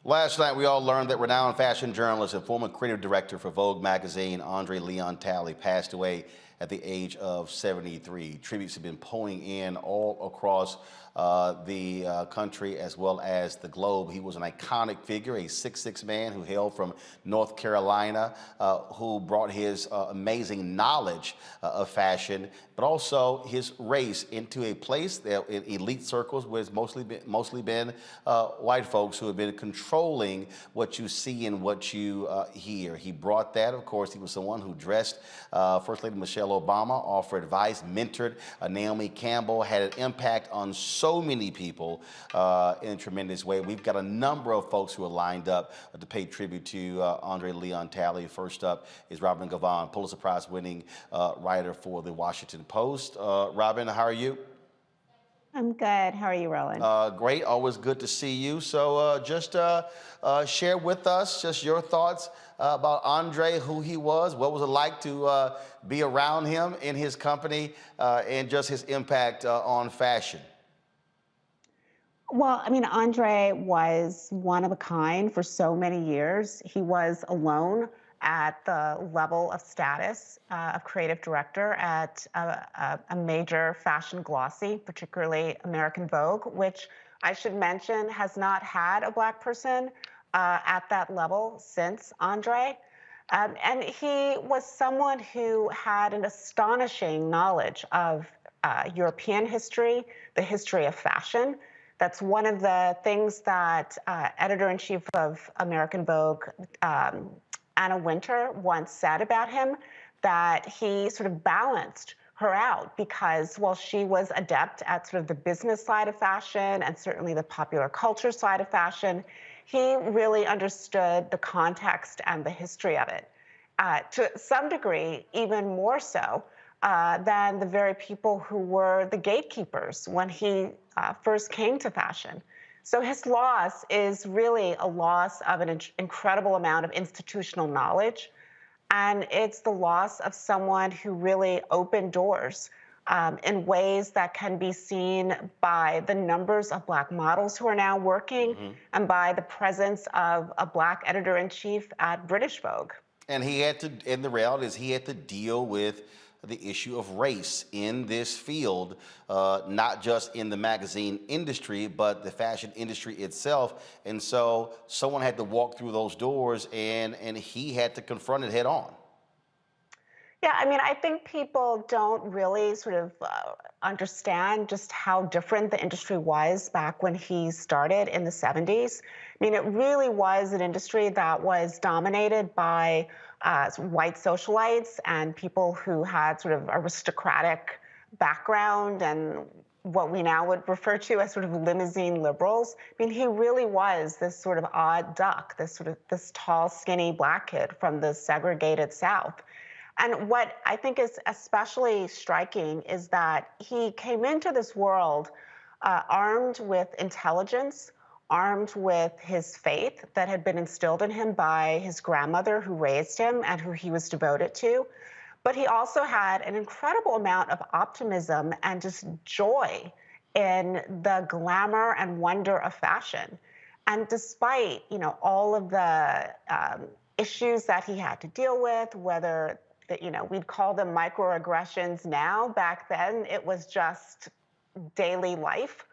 Last night, we all learned that renowned fashion journalist and former creative director for Vogue magazine, André Leon Talley, passed away at the age of 73. Tributes have been pouring in all across the country as well as the globe. He was an iconic figure, a 6'6" man who hailed from North Carolina, who brought his amazing knowledge of fashion, but also his race into a place that in elite circles where it's mostly been white folks who have been controlling what you see and what you hear. He brought that. Of course, he was someone who dressed First Lady Michelle Obama, offered advice, mentored Naomi Campbell, had an impact on so many people in a tremendous way. We've got a number of folks who are lined up to pay tribute to André Leon Talley. First up is Robin Gavon, Pulitzer Prize winning writer for the Washington Post. Robin, how are you? I'm good. How are you, Roland? Great. Always good to see you. So just share with us just your thoughts about André, who he was, what was it like to be around him in his company, and just his impact on fashion. Well, I mean, André was one of a kind for so many years. He was alone at the level of status of creative director at a major fashion glossy, particularly American Vogue, which I should mention has not had a Black person at that level since André. And he was someone who had an astonishing knowledge of European history, the history of fashion. That's one of the things that editor-in-chief of American Vogue, Anna Wintour, once said about him, that he sort of balanced her out because while she was adept at sort of the business side of fashion and certainly the popular culture side of fashion, he really understood the context and the history of it. To some degree, even more so, than the very people who were the gatekeepers when he first came to fashion. So his loss is really a loss of an incredible amount of institutional knowledge, and it's the loss of someone who really opened doors in ways that can be seen by the numbers of Black models who are now working and by the presence of a Black editor-in-chief at British Vogue. And he had to, and the reality is he had to deal with the issue of race in this field, not just in the magazine industry, but the fashion industry itself. And so someone had to walk through those doors, and he had to confront it head on. Yeah, I mean, I think people don't really sort of understand just how different the industry was back when he started in the 70s. I mean, it really was an industry that was dominated by white socialites and people who had sort of aristocratic background and what we now would refer to as sort of limousine liberals. I mean, he really was this sort of odd duck, this tall, skinny Black kid from the segregated South. And what I think is especially striking is that he came into this world armed with intelligence, armed with his faith that had been instilled in him by his grandmother who raised him and who he was devoted to. But he also had an incredible amount of optimism and just joy in the glamour and wonder of fashion. And despite, all of the issues that he had to deal with, whether we'd call them microaggressions now, back then it was just daily life.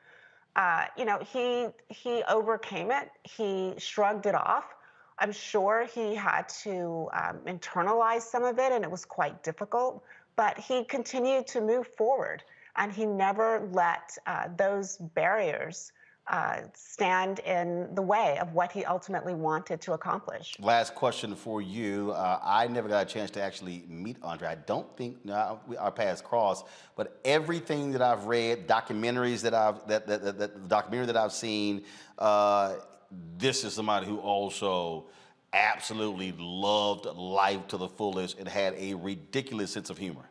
He overcame it. He shrugged it off. I'm sure he had to internalize some of it, and it was quite difficult, but he continued to move forward, and he never let those barriers stand in the way of what he ultimately wanted to accomplish. Last question for you. I never got a chance to actually meet Andre. I don't think our paths crossed, but everything that I've read, documentaries the documentary that I've seen, this is somebody who also absolutely loved life to the fullest and had a ridiculous sense of humor.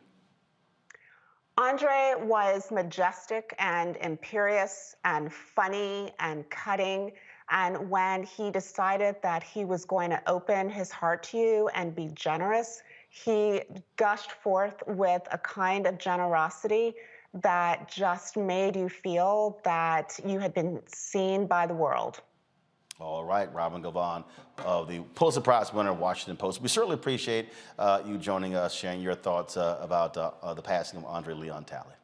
Andre was majestic and imperious and funny and cutting. And when he decided that he was going to open his heart to you and be generous, he gushed forth with a kind of generosity that just made you feel that you had been seen by the world. All right, Robin Gavon of the Pulitzer Prize winner, Washington Post. We certainly appreciate you joining us, sharing your thoughts about the passing of Andre Leon Talley.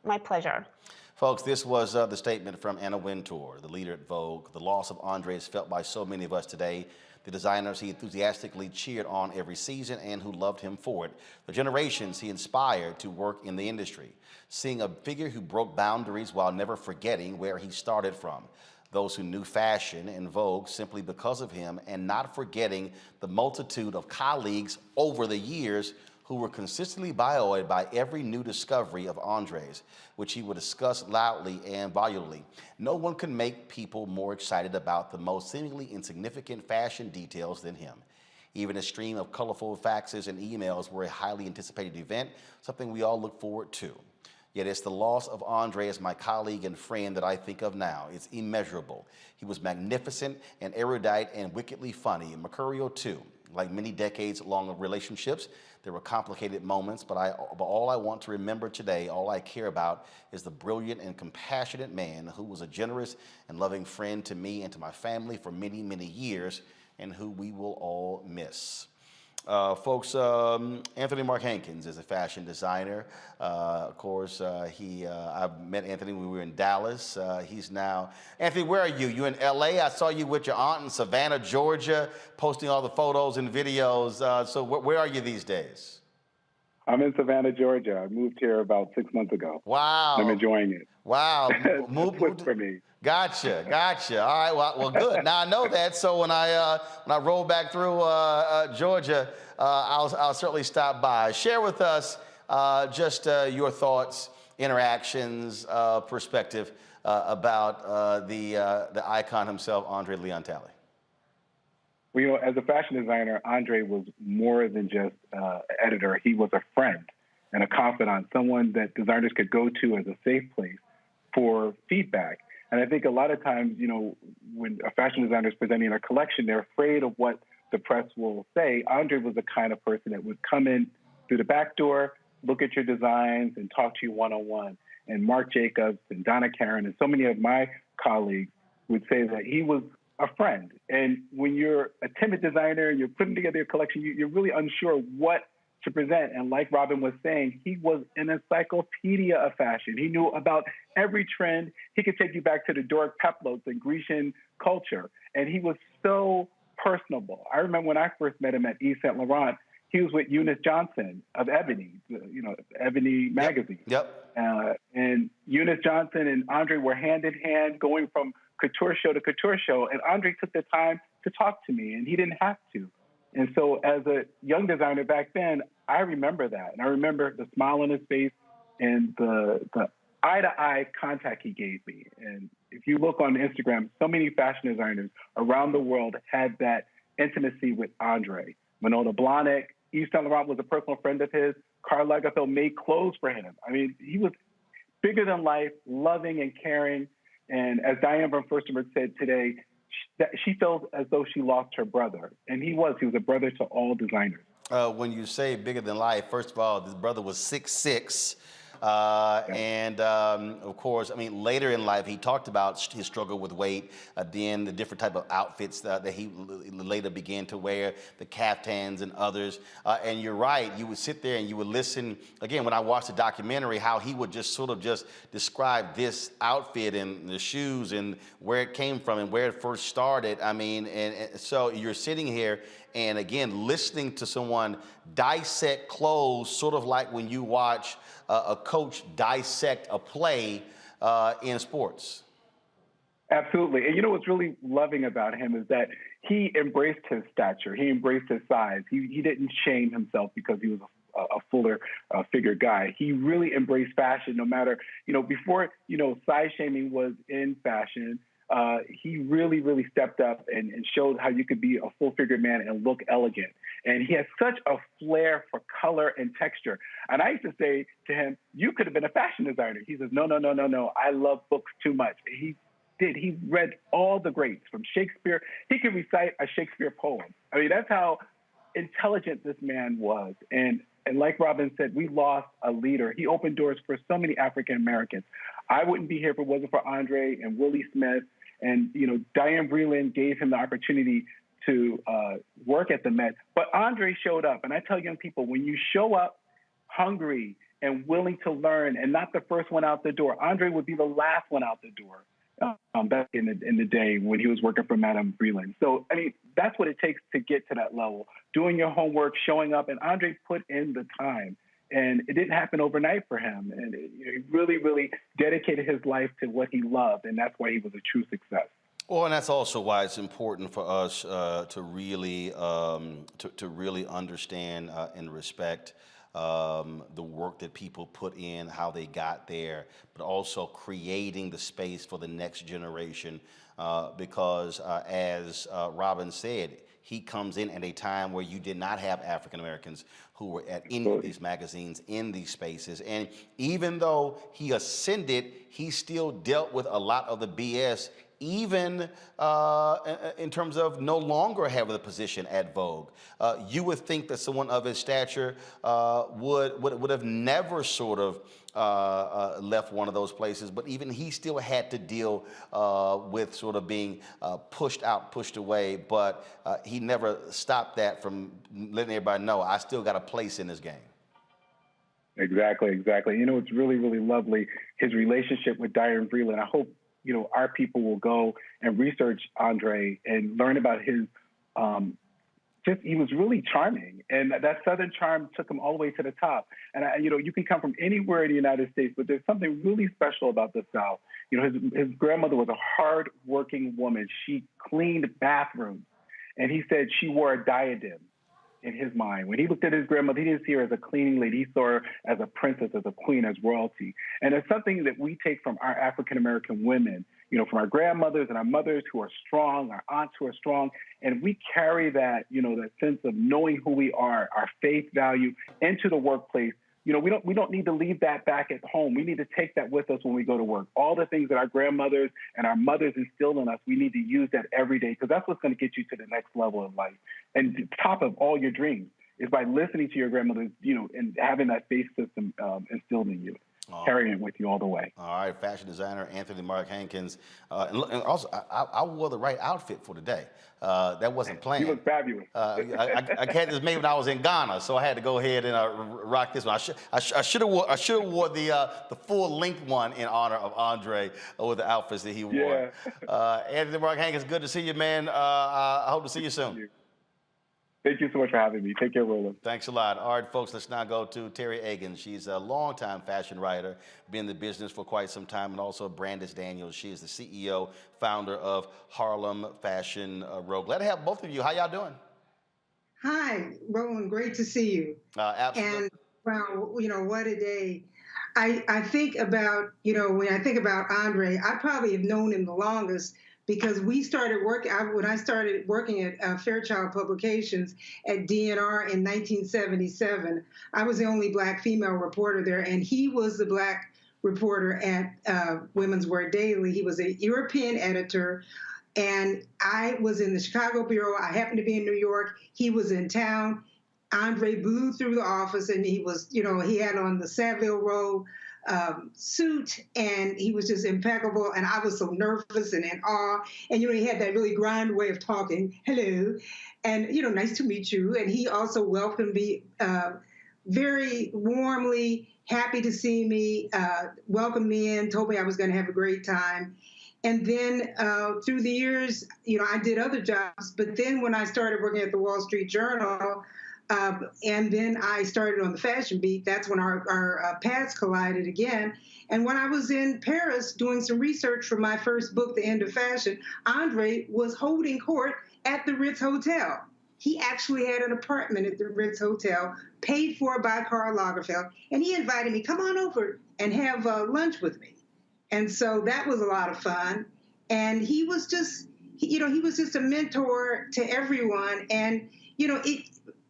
My pleasure. Folks, this was the statement from Anna Wintour, the leader at Vogue. The loss of Andre is felt by so many of us today. The designers he enthusiastically cheered on every season and who loved him for it. The generations he inspired to work in the industry. Seeing a figure who broke boundaries while never forgetting where he started from. Those who knew fashion and Vogue simply because of him, and not forgetting the multitude of colleagues over the years who were consistently buoyed by every new discovery of Andre's, which he would discuss loudly and volubly. No one could make people more excited about the most seemingly insignificant fashion details than him. Even a stream of colorful faxes and emails were a highly anticipated event, something we all look forward to. Yet it's the loss of Andre as my colleague and friend that I think of now. It's immeasurable. He was magnificent and erudite and wickedly funny, and mercurial too. Like many decades-long relationships, there were complicated moments, but all I want to remember today, all I care about, is the brilliant and compassionate man who was a generous and loving friend to me and to my family for many, many years, and who we will all miss. Folks, Anthony Mark Hankins is a fashion designer. Of course, I met Anthony when we were in Dallas. He's now, Anthony, where are you? You in LA? I saw you with your aunt in Savannah, Georgia, posting all the photos and videos. So where are you these days? I'm in Savannah, Georgia. I moved here about 6 months ago. Wow. I'm enjoying it. Wow. Moved for me. Gotcha. All right, well, good. Now I know that, so when I roll back through Georgia, I'll certainly stop by. Share with us just your thoughts, interactions, perspective about the icon himself, Andre Leon Talley. Well, as a fashion designer, Andre was more than just an editor. He was a friend. and a confidant, someone that designers could go to as a safe place for feedback. And I think a lot of times, when a fashion designer is presenting a collection, they're afraid of what the press will say. André was the kind of person that would come in through the back door, look at your designs, and talk to you one-on-one. And Marc Jacobs and Donna Karan and so many of my colleagues would say that he was a friend. And when you're a timid designer and you're putting together a collection, you're really unsure what to present. And like Robin was saying, he was an encyclopedia of fashion. He knew about every trend. He could take you back to the Doric peplos and Grecian culture. And he was so personable. I remember when I first met him at Yves Saint Laurent, he was with Eunice Johnson of Ebony, Ebony magazine. Yep. And Eunice Johnson and André were hand in hand going from couture show to couture show. And André took the time to talk to me, and he didn't have to. And so as a young designer back then, I remember that. And I remember the smile on his face and the eye-to-eye contact he gave me. And if you look on Instagram, so many fashion designers around the world had that intimacy with André. Winona Blahnik, Yves Saint Laurent was a personal friend of his. Karl Lagerfeld made clothes for him. I mean, he was bigger than life, loving and caring. And as Diane von Furstenberg said today, she felt as though she lost her brother. And he was a brother to all designers. When you say bigger than life, first of all, his brother was 6'6". And of course, I mean, later in life, he talked about his struggle with weight, then the different type of outfits that he later began to wear, the caftans and others. And you're right, you would sit there and you would listen, again, when I watched the documentary, how he would just sort of just describe this outfit and the shoes and where it came from and where it first started. I mean, and so you're sitting here and again, listening to someone dissect clothes, sort of like when you watch a coach dissect a play in sports. Absolutely. And what's really loving about him is that he embraced his stature. He embraced his size. He didn't shame himself because he was a fuller figure guy. He really embraced fashion no matter, before, size shaming was in fashion. He really, really stepped up and showed how you could be a full-figured man and look elegant. And he has such a flair for color and texture. And I used to say to him, you could have been a fashion designer. He says, no. I love books too much. He did. He read all the greats from Shakespeare. He could recite a Shakespeare poem. I mean, that's how intelligent this man was. And like Robin said, we lost a leader. He opened doors for so many African Americans. I wouldn't be here if it wasn't for André and Willie Smith. And, Diane Vreeland gave him the opportunity to work at the Met. But André showed up. And I tell young people, when you show up hungry and willing to learn and not the first one out the door, André would be the last one out the door back in the day when he was working for Madame Vreeland. So, I mean, that's what it takes to get to that level, doing your homework, showing up. And André put in the time. And it didn't happen overnight for him. And he really, really dedicated his life to what he loved. And that's why he was a true success. Well, and that's also why it's important for us to really understand and respect the work that people put in, how they got there, but also creating the space for the next generation. Because as Robin said, he comes in at a time where you did not have African Americans who were at any of these magazines, in these spaces. And even though he ascended, he still dealt with a lot of the BS, even in terms of no longer having the position at Vogue. You would think that someone of his stature would have never sort of left one of those places, but even he still had to deal with sort of being pushed out, pushed away, but he never stopped that from letting everybody know, I still got a place in this game. Exactly. It's really, really lovely, his relationship with Diane Vreeland. I hope, our people will go and research André and learn about his, he was really charming. And that Southern charm took him all the way to the top. And, you can come from anywhere in the United States, but there's something really special about the South. His grandmother was a hard-working woman. She cleaned bathrooms. And he said she wore a diadem in his mind. When he looked at his grandmother, he didn't see her as a cleaning lady. He saw her as a princess, as a queen, as royalty. And it's something that we take from our African-American women, from our grandmothers and our mothers who are strong, our aunts who are strong. And we carry that, that sense of knowing who we are, our faith value into the workplace You know, we don't need to leave that back at home. We need to take that with us when we go to work. All the things that our grandmothers and our mothers instilled in us, we need to use that every day, because that's what's going to get you to the next level of life. And top of all your dreams is by listening to your grandmothers, you know, and having that faith system instilled in you. Carrying it with you all the way. All right, fashion designer Anthony Mark Hankins. And also, I wore the right outfit for today. That wasn't planned. You look fabulous. I had this made when I was in Ghana, so I had to go ahead and rock this one. I should have wore the full length one in honor of Andre with the outfits that he wore. Anthony Mark Hankins, good to see you, man. I hope to see you soon. Thank you so much for having me. Take care, Roland. Thanks a lot. All right, folks, let's now go to Terry Egan. She's a longtime fashion writer, been in the business for quite some time, and also Brandis Daniels. She is the CEO, founder of Harlem Fashion Row. Glad to have both of you. How y'all doing? Hi, Roland. Great to see you. Absolutely. And wow, you know, what a day. I think about, you know, when I think about Andre, I probably have known him the longest, because we started working, when I started working at Fairchild Publications at DNR in 1977, I was the only Black female reporter there, and he was the Black reporter at Women's Wear Daily. He was a European editor, and I was in the Chicago Bureau. I happened to be in New York. He was in town. Andre blew through the office, and he was, you know, he had on the Savile Row suit, and he was just impeccable, and I was so nervous and in awe. And you know, he had that really grand way of talking, hello, and you know, nice to meet you. And he also welcomed me very warmly, happy to see me, welcomed me in, told me I was going to have a great time. And then through the years, you know, I did other jobs, but then when I started working at the Wall Street Journal, and then I started on the fashion beat, that's when our paths collided again. And when I was in Paris doing some research for my first book, The End of Fashion, Andre was holding court at the Ritz Hotel. He actually had an apartment at the Ritz Hotel, paid for by Karl Lagerfeld, and he invited me, come on over and have lunch with me. And so that was a lot of fun. And he was just, you know, he was just a mentor to everyone. And, you know,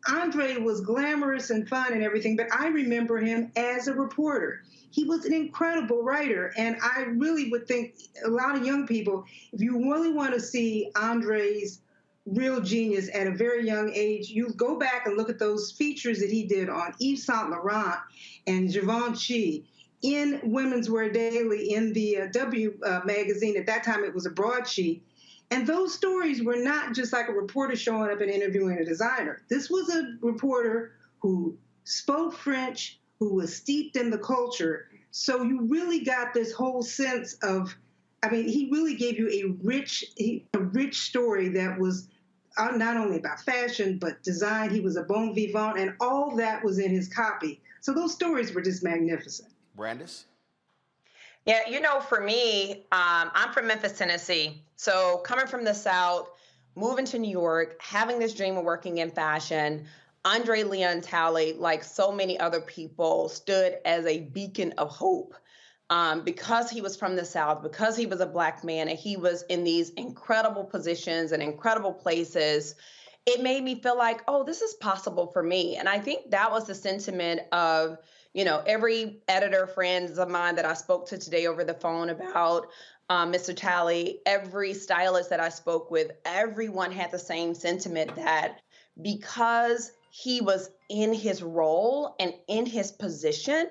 Andre was glamorous and fun and everything, but I remember him as a reporter. He was an incredible writer, and I really would think a lot of young people, if you really want to see Andre's real genius at a very young age, you go back and look at those features that he did on Yves Saint Laurent and Givenchy, in Women's Wear Daily, in the W magazine. At that time, it was a broadsheet. And those stories were not just like a reporter showing up and interviewing a designer. This was a reporter who spoke French, who was steeped in the culture. So you really got this whole sense of, I mean, he really gave you a rich story that was not only about fashion, but design. He was a bon vivant, and all that was in his copy. So those stories were just magnificent. Brandis? Yeah, you know, for me, I'm from Memphis, Tennessee. So coming from the South, moving to New York, having this dream of working in fashion, Andre Leon Talley, like so many other people, stood as a beacon of hope because he was from the South, because he was a Black man, and he was in these incredible positions and incredible places. It made me feel like, oh, this is possible for me. And I think that was the sentiment of, you know, every editor friends of mine that I spoke to today over the phone about Mr. Talley, every stylist that I spoke with, everyone had the same sentiment that because he was in his role and in his position,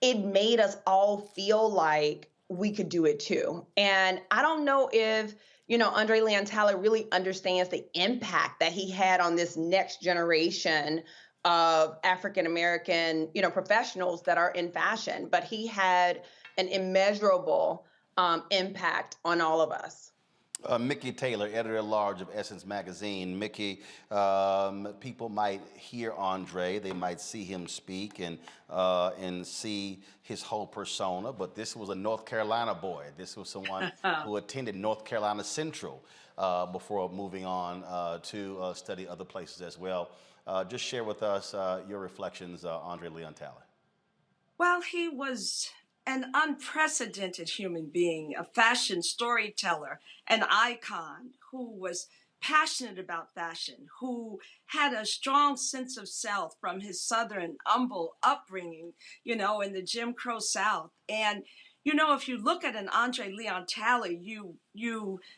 it made us all feel like we could do it too. And I don't know if, you know, Andre Leon Talley really understands the impact that he had on this next generation of African-American, you know, professionals that are in fashion, but he had an immeasurable impact on all of us. Mickey Taylor, editor-at-large of Essence Magazine. Mickey, people might hear Andre, they might see him speak and see his whole persona, but this was a North Carolina boy. This was someone who attended North Carolina Central before moving on to study other places as well. Just share with us your reflections, Andre Leon Talley. Well, he was an unprecedented human being, a fashion storyteller, an icon who was passionate about fashion, who had a strong sense of self from his Southern humble upbringing, you know, in the Jim Crow South. And, you know, if you look at an Andre Leon Talley,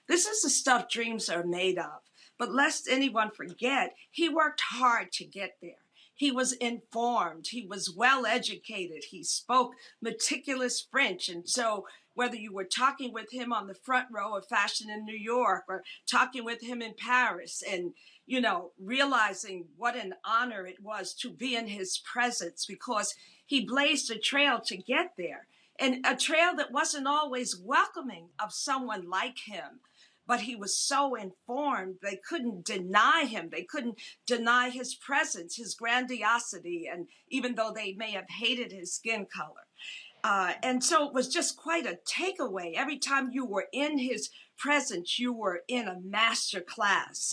this is the stuff dreams are made of. But lest anyone forget, he worked hard to get there. He was informed. He was well educated. He spoke meticulous French. And so whether you were talking with him on the front row of fashion in New York or talking with him in Paris and, you know, realizing what an honor it was to be in his presence because he blazed a trail to get there, and a trail that wasn't always welcoming of someone like him. But he was so informed, they couldn't deny him. They couldn't deny his presence, his grandiosity, and even though they may have hated his skin color. And so it was just quite a takeaway. Every time you were in his presence, you were in a master class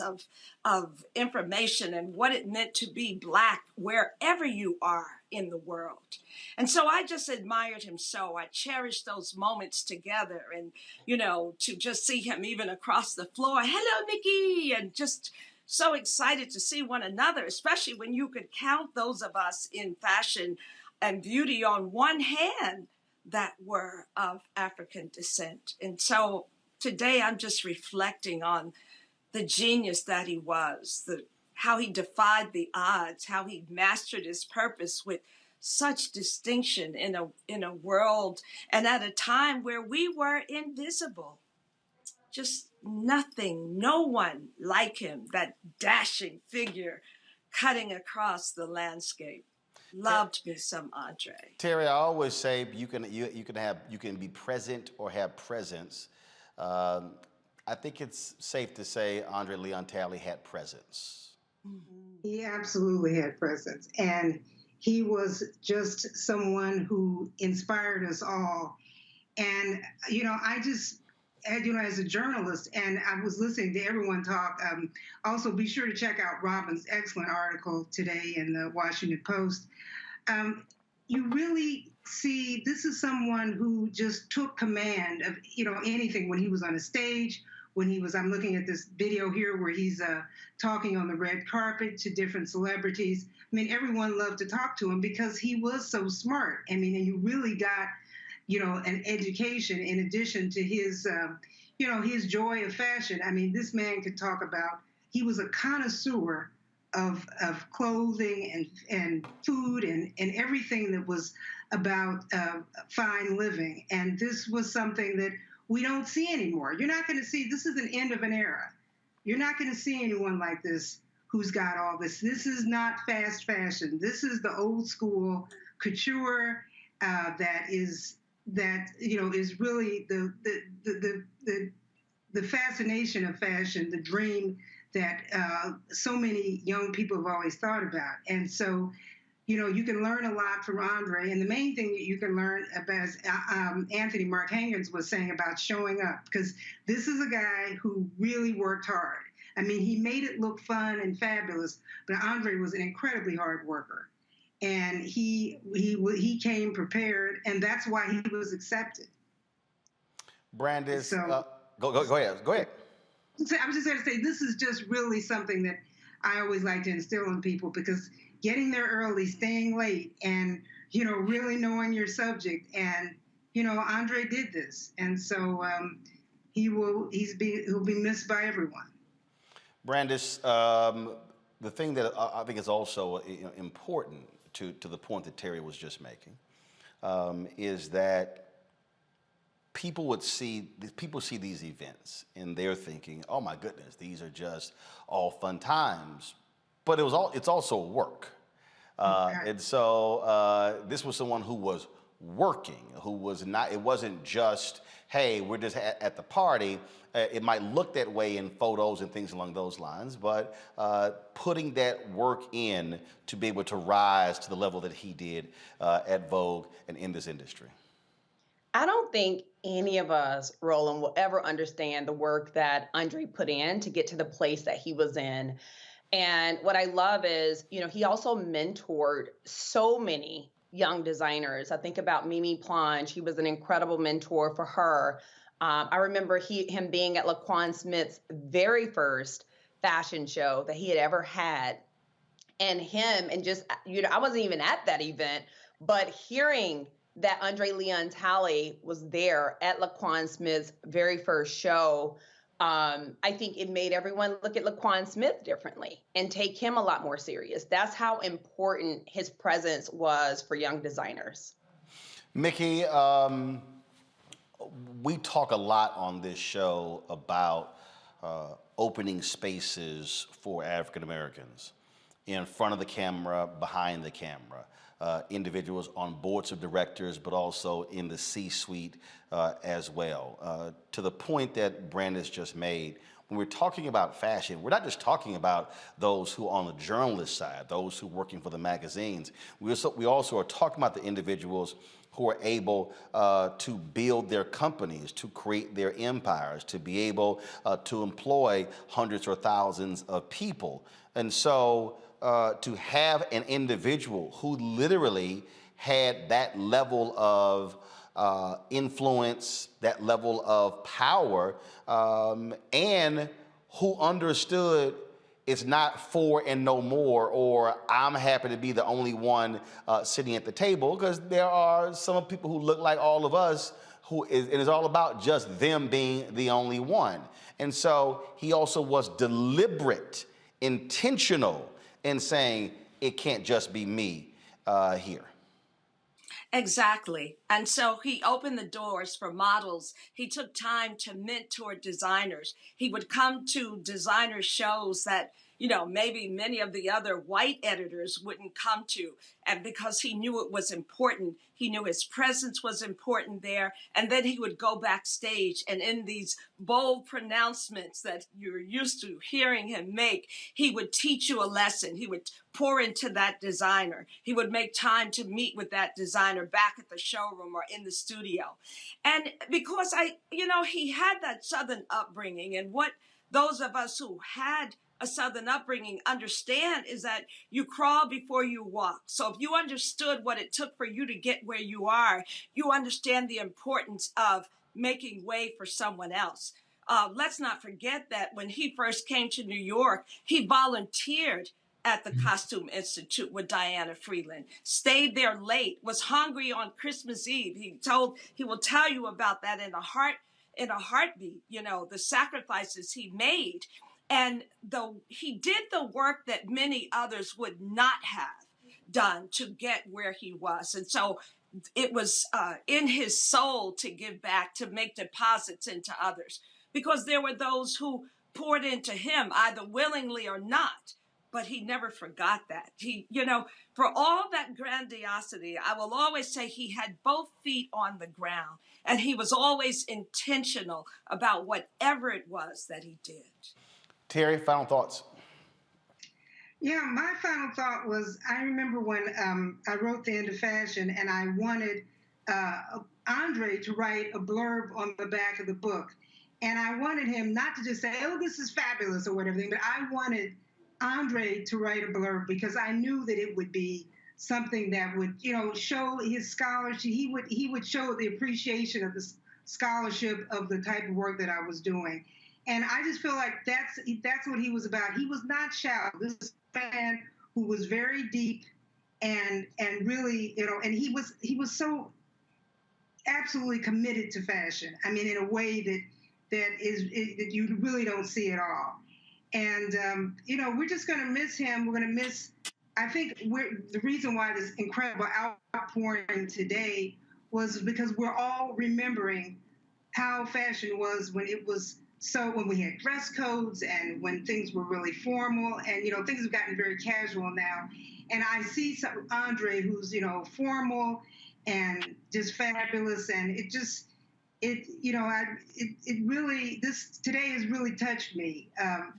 of information and what it meant to be Black wherever you are in the world. And so I just admired him so. I cherished those moments together and, you know, to just see him even across the floor. Hello, Nikki! And just so excited to see one another, especially when you could count those of us in fashion and beauty on one hand that were of African descent. And so today I'm just reflecting on the genius that he was, how he defied the odds, how he mastered his purpose with such distinction in a world and at a time where we were invisible. Just nothing, no one like him, that dashing figure cutting across the landscape. Loved me some Andre. Terry, I always say you can be present or have presence. I think it's safe to say Andre Leon Talley had presence. He absolutely had presence, and he was just someone who inspired us all. And you know, I just, you know, as a journalist, and I was listening to everyone talk. Also, be sure to check out Robin's excellent article today in the Washington Post. You really see this is someone who just took command of, you know, anything when he was on a stage, when he was, I'm looking at this video here where he's talking on the red carpet to different celebrities. I mean, everyone loved to talk to him because he was so smart. I mean, and you really got, you know, an education in addition to his, you know, his joy of fashion. I mean, this man could talk about, he was a connoisseur of clothing and food and everything that was about fine living. And this was something that we don't see anymore. You're not going to see, this is an end of an era. You're not going to see anyone like this who's got all this. This is not fast fashion. This is the old school couture that you know is really the fascination of fashion, the dream that so many young people have always thought about. And so, you know, you can learn a lot from Andre. And the main thing that you can learn about, as Anthony Mark Hankins was saying about showing up, because this is a guy who really worked hard. I mean, he made it look fun and fabulous, but Andre was an incredibly hard worker. And he came prepared, and that's why he was accepted. Brandis, So, go ahead. I was just going to say, this is just really something that I always like to instill in people, because getting there early, staying late, and, you know, really knowing your subject. And, you know, Andre did this. And so he'll be missed by everyone. Brandis, the thing that I think is also important to the point that Terry was just making is that people see these events and they're thinking, oh my goodness, these are just all fun times, but it's also work. And so this was someone who was working, who was not, it wasn't just, hey, we're just at the party. It might look that way in photos and things along those lines, but putting that work in to be able to rise to the level that he did at Vogue and in this industry. I don't think any of us, Roland, will ever understand the work that Andre put in to get to the place that he was in. And what I love is, you know, he also mentored so many young designers. I think about Mimi Plange. He was an incredible mentor for her. I remember him being at Laquan Smith's very first fashion show that he had ever had. And him, and just, I wasn't even at that event, but hearing that Andre Leon Talley was there at Laquan Smith's very first show, I think it made everyone look at Laquan Smith differently and take him a lot more serious. That's how important his presence was for young designers. Mickey, we talk a lot on this show about opening spaces for African Americans in front of the camera, behind the camera, individuals on boards of directors, but also in the C-suite as well. To the point that Brandis just made, when we're talking about fashion, we're not just talking about those who are on the journalist side, those who are working for the magazines. We also are talking about the individuals who are able to build their companies, to create their empires, to be able to employ hundreds or thousands of people. And so to have an individual who literally had that level of influence, that level of power, and who understood it's not for and no more, or I'm happy to be the only one sitting at the table, because there are some people who look like all of us it is all about just them being the only one. And so he also was deliberate, intentional in saying it can't just be me here. Exactly. And so he opened the doors for models. He took time to mentor designers. He would come to designer shows that, maybe many of the other white editors wouldn't come to. And because he knew it was important, he knew his presence was important there. And then he would go backstage, and in these bold pronouncements that you're used to hearing him make, he would teach you a lesson. He would pour into that designer. He would make time to meet with that designer back at the showroom or in the studio. And because he had that Southern upbringing, and what those of us who had a Southern upbringing understand is that you crawl before you walk. So if you understood what it took for you to get where you are, you understand the importance of making way for someone else. Let's not forget that when he first came to New York, he volunteered at the Costume Institute with Diana Freeland, stayed there late, was hungry on Christmas Eve. He will tell you about that in a heartbeat, the sacrifices he made. And he did the work that many others would not have done to get where he was. And so it was in his soul to give back, to make deposits into others, because there were those who poured into him either willingly or not. But he never forgot that. For all that grandiosity, I will always say he had both feet on the ground, and he was always intentional about whatever it was that he did. Terry, final thoughts? Yeah, my final thought was, I remember when I wrote The End of Fashion, and I wanted André to write a blurb on the back of the book. And I wanted him not to just say, oh, this is fabulous or whatever, but I wanted André to write a blurb, because I knew that it would be something that would, show his scholarship. He would show the appreciation of the scholarship of the type of work that I was doing. And I just feel like that's what he was about. He was not shallow. This is a man who was very deep and really, and he was so absolutely committed to fashion. I mean, in a way that you really don't see at all. And we're just going to miss him. We're going to miss. I think the reason why this incredible outpouring today was because we're all remembering how fashion was when it was. So when we had dress codes and when things were really formal, and things have gotten very casual now, and I see André who's formal and just fabulous, and it really today has really touched me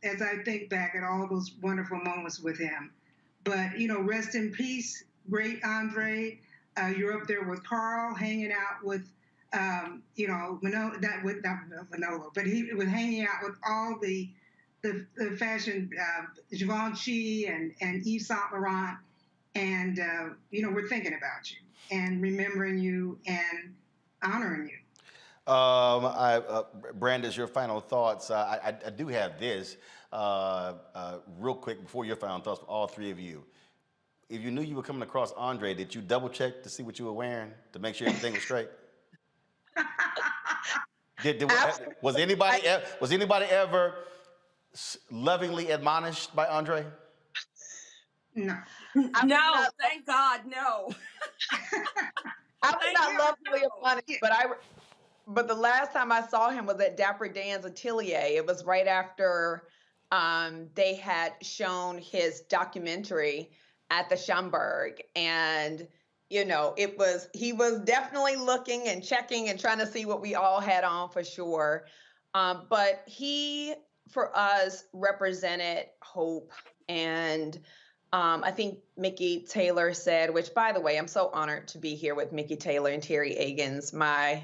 as I think back at all those wonderful moments with him. But rest in peace, great André. You're up there with Carl, hanging out with. Manolo, but he was hanging out with all the fashion, Givenchy and Yves Saint Laurent, and we're thinking about you and remembering you and honoring you. Brandis, your final thoughts. I do have this real quick before your final thoughts, all three of you. If you knew you were coming across Andre, did you double check to see what you were wearing to make sure everything was straight? Was anybody ever lovingly admonished by Andre? No. No, thank God, no. I was not lovingly admonished, but the last time I saw him was at Dapper Dan's Atelier. It was right after they had shown his documentary at the Schomburg, and he was definitely looking and checking and trying to see what we all had on for sure. But he, for us, represented hope. And I think Mickey Taylor said, which, by the way, I'm so honored to be here with Mickey Taylor and Terry Agins, my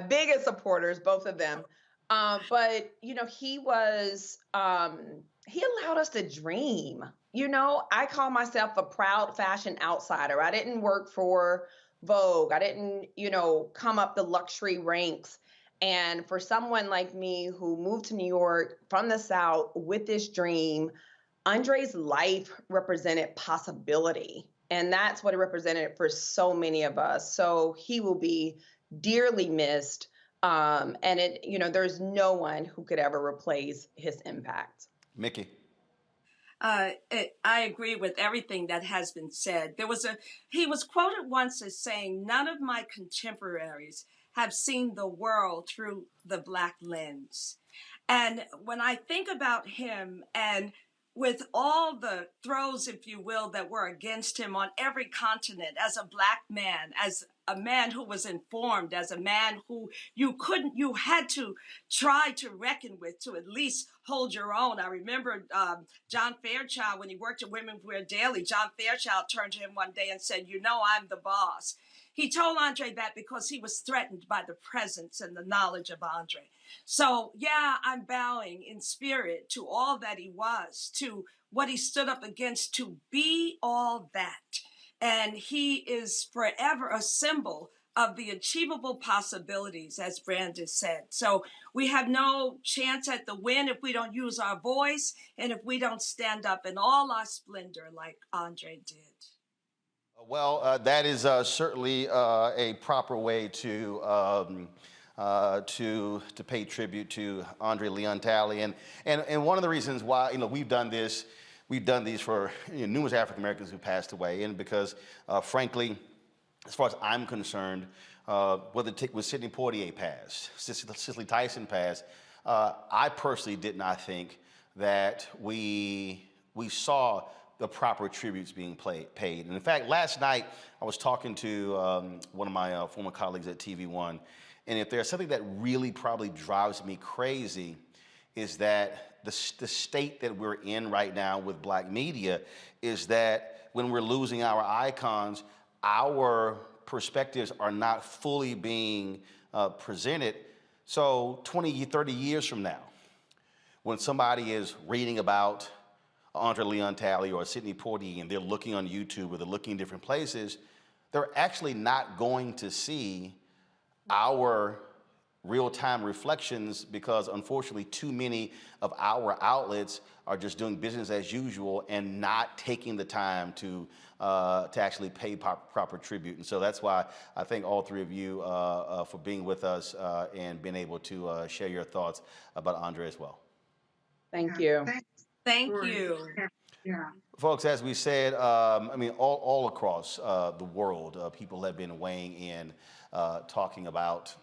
biggest supporters, both of them. But he was he allowed us to dream. I call myself a proud fashion outsider. I didn't work for Vogue. I didn't, come up the luxury ranks. And for someone like me who moved to New York from the South with this dream, Andre's life represented possibility. And that's what it represented for so many of us. So he will be dearly missed. And there's no one who could ever replace his impact. Mickey. I agree with everything that has been said. He was quoted once as saying, "None of my contemporaries have seen the world through the Black lens." And when I think about him, and with all the throws, if you will, that were against him on every continent, as a Black man, as a man who was informed, as a man who you had to try to reckon with to at least hold your own. I remember John Fairchild, when he worked at Women's Wear Daily, John Fairchild turned to him one day and said, "I'm the boss." He told Andre that because he was threatened by the presence and the knowledge of Andre. So, yeah, I'm bowing in spirit to all that he was, to what he stood up against, to be all that. And he is forever a symbol of the achievable possibilities, as Brandis said. So we have no chance at the win if we don't use our voice and if we don't stand up in all our splendor like Andre did. Well, that is certainly a proper way to pay tribute to Andre Leon Talley, and one of the reasons why we've done these for numerous African Americans who passed away, and because frankly, as far as I'm concerned, whether when Sidney Poitier passed, Cicely Tyson passed, I personally did not think that we saw the proper tributes being paid. And in fact, last night I was talking to one of my former colleagues at TV1, and if there's something that really probably drives me crazy is that the state that we're in right now with Black media is that when we're losing our icons, our perspectives are not fully being presented. So 20, 30 years from now, when somebody is reading about Andre Leon Talley or Sidney Poitier, and they're looking on YouTube or they're looking in different places, they're actually not going to see our real-time reflections because unfortunately too many of our outlets are just doing business as usual and not taking the time to actually pay proper tribute. And so that's why I thank all three of you for being with us and being able to share your thoughts about Andre as well. Thank you. Thank you. Yeah. Folks, as we said, all across the world, people have been weighing in, talking about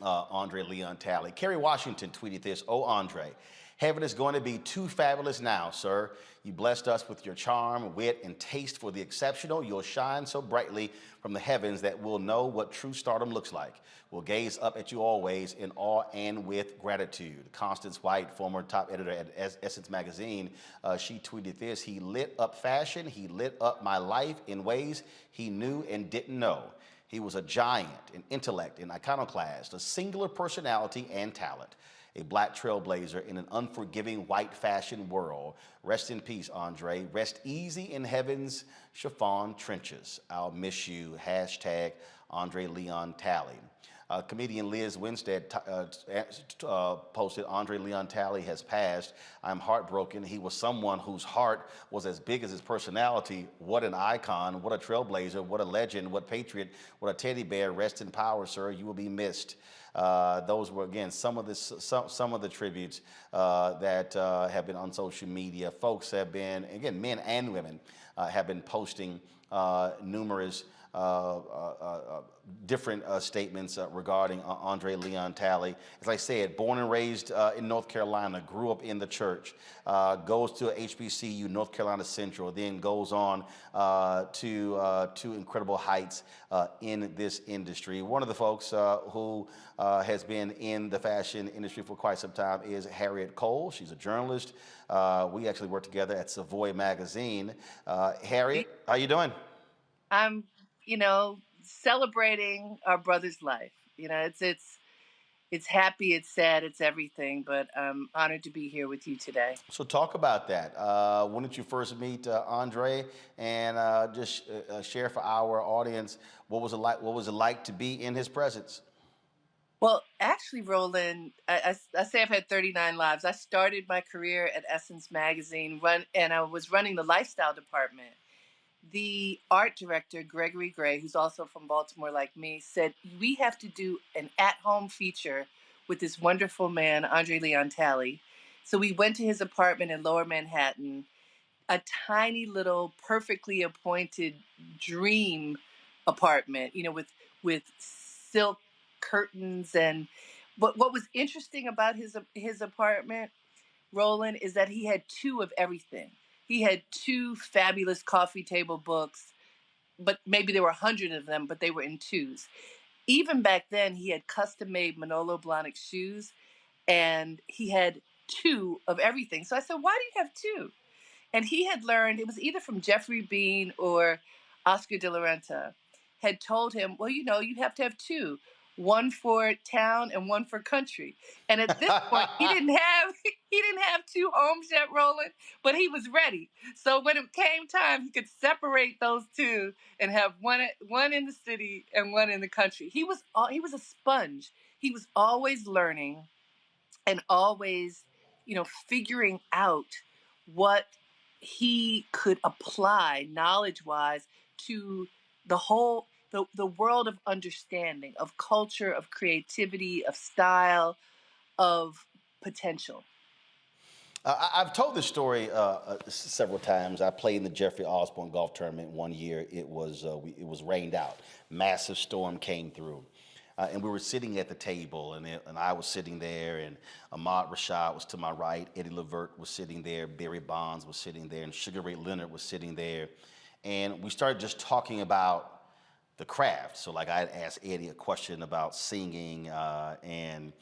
Andre Leon Talley. Kerry Washington tweeted this, "Oh, Andre, heaven is going to be too fabulous now, sir. You blessed us with your charm, wit, and taste for the exceptional. You'll shine so brightly from the heavens that we'll know what true stardom looks like. We'll gaze up at you always in awe and with gratitude." Constance White, former top editor at Essence Magazine, she tweeted this, "He lit up fashion. He lit up my life in ways he knew and didn't know. He was a giant, an intellect, an iconoclast, a singular personality and talent. a black trailblazer in an unforgiving white fashion world. Rest in peace, Andre. Rest easy in heaven's chiffon trenches. I'll miss you. Hashtag Andre Leon Talley. Comedian Liz Winstead posted, Andre Leon Talley has passed. I'm heartbroken. He was someone whose heart was as big as his personality. What an icon, what a trailblazer, what a legend, what patriot, what a teddy bear. Rest in power, sir. You will be missed. Those were, again, some of the tributes that have been on social media. Folks have been, again, men and women have been posting numerous different statements regarding Andre Leon Talley. As I said, born and raised in North Carolina, grew up in the church, goes to HBCU, North Carolina Central, then goes on to incredible heights in this industry. One of the folks who has been in the fashion industry for quite some time is Harriet Cole. She's a journalist. We actually work together at Savoy Magazine. Harriet, how you doing? I'm, celebrating our brother's life. It's happy, it's sad, it's everything, but I'm honored to be here with you today. So talk about that. When did you first meet Andre? And just share for our audience, what was it like to be in his presence? Well, actually, Roland, I say I've had 39 lives. I started my career at Essence Magazine, and I was running the lifestyle department. The art director, Gregory Gray, who's also from Baltimore like me, said, we have to do an at-home feature with this wonderful man, Andre Leon Talley. So we went to his apartment in Lower Manhattan, a tiny little perfectly appointed dream apartment, with silk curtains. And what was interesting about his apartment, Roland, is that he had two of everything. He had two fabulous coffee table books, but maybe there were 100 of them, but they were in twos. Even back then, he had custom-made Manolo Blahnik shoes, and he had two of everything. So I said, why do you have two? And he had learned, it was either from Jeffrey Bean or Oscar de la Renta, had told him, well, you have to have two. One for town and one for country. And at this point, he didn't have two homes yet, Roland, but he was ready. So when it came time, he could separate those two and have one in the city and one in the country. He was a sponge. He was always learning and always, figuring out what he could apply knowledge-wise to the world of understanding, of culture, of creativity, of style, of potential. I've told this story several times. I played in the Jeffrey Osborne golf tournament one year. It was rained out. Massive storm came through. And we were sitting at the table, and I was sitting there, and Ahmad Rashad was to my right, Eddie Levert was sitting there, Barry Bonds was sitting there, and Sugar Ray Leonard was sitting there. And we started just talking about the craft. So like I had asked Eddie a question about singing, and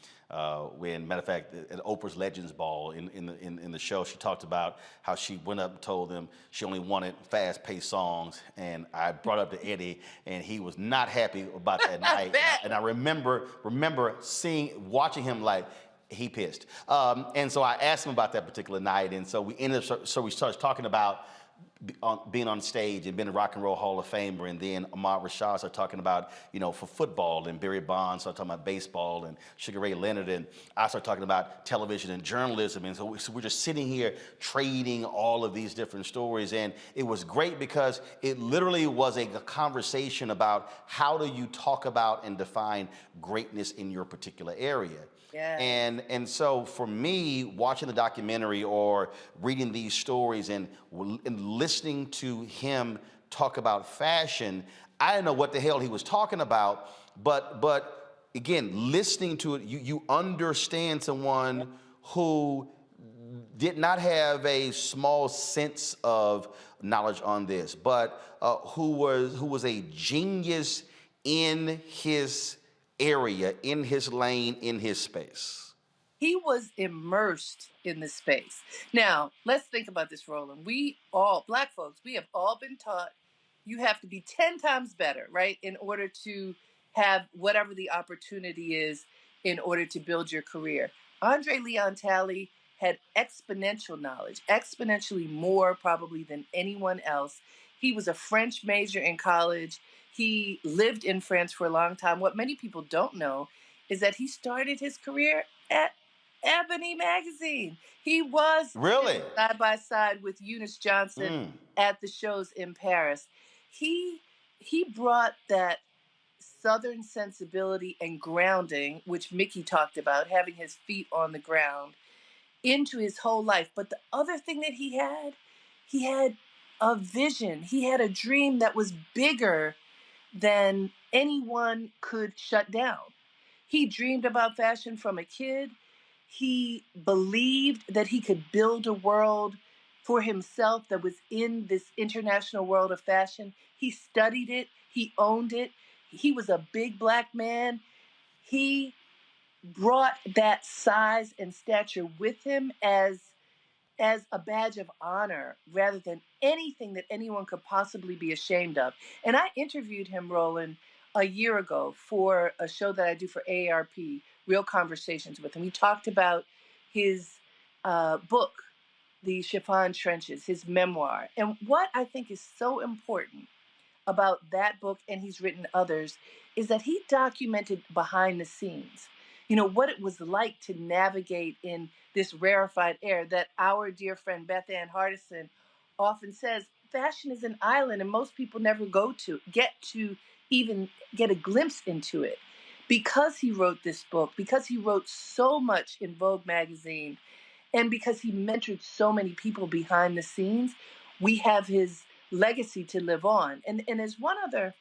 when, matter of fact, at Oprah's Legends Ball in the show, she talked about how she went up and told them she only wanted fast-paced songs, and I brought up to Eddie, and he was not happy about that night. And I remember watching him like he pissed. And so I asked him about that particular night, and so we started talking about being on stage and being a Rock and Roll Hall of Famer, and then Ahmad Rashad started talking about, for football, and Barry Bonds started talking about baseball, and Sugar Ray Leonard, and I started talking about television and journalism, and so we're just sitting here trading all of these different stories, and it was great because it literally was a conversation about how do you talk about and define greatness in your particular area. Yeah. And so for me, watching the documentary or reading these stories and listening to him talk about fashion, I didn't know what the hell he was talking about, but again, listening to it, you understand someone who did not have a small sense of knowledge on this, but who was a genius in his area, in his lane, in his space. He was immersed in the space. Now, let's think about this, Roland. We all, Black folks, we have all been taught you have to be 10 times better, right, in order to have whatever the opportunity is in order to build your career. Andre Leon Talley had exponential knowledge, exponentially more probably than anyone else. He was a French major in college. He lived in France for a long time. What many people don't know is that he started his career at Ebony magazine. He was Really? side by side with Eunice Johnson at the shows in Paris. He brought that Southern sensibility and grounding, which Mickey talked about, having his feet on the ground, into his whole life. But the other thing that he had a vision. He had a dream that was bigger than anyone could shut down. He dreamed about fashion from a kid. He believed that he could build a world for himself that was in this international world of fashion. He studied it. He owned it. He was a big Black man. He brought that size and stature with him as a badge of honor rather than anything that anyone could possibly be ashamed of. And I interviewed him, Roland, a year ago for a show that I do for AARP, Real Conversations with him. We talked about his book, The Chiffon Trenches, his memoir. And what I think is so important about that book, and he's written others, is that he documented behind the scenes, what it was like to navigate in this rarefied air that our dear friend Beth Ann Hardison often says, fashion is an island and most people never get to even get a glimpse into it. Because he wrote this book, because he wrote so much in Vogue magazine, and because he mentored so many people behind the scenes, we have his legacy to live on. And there's one other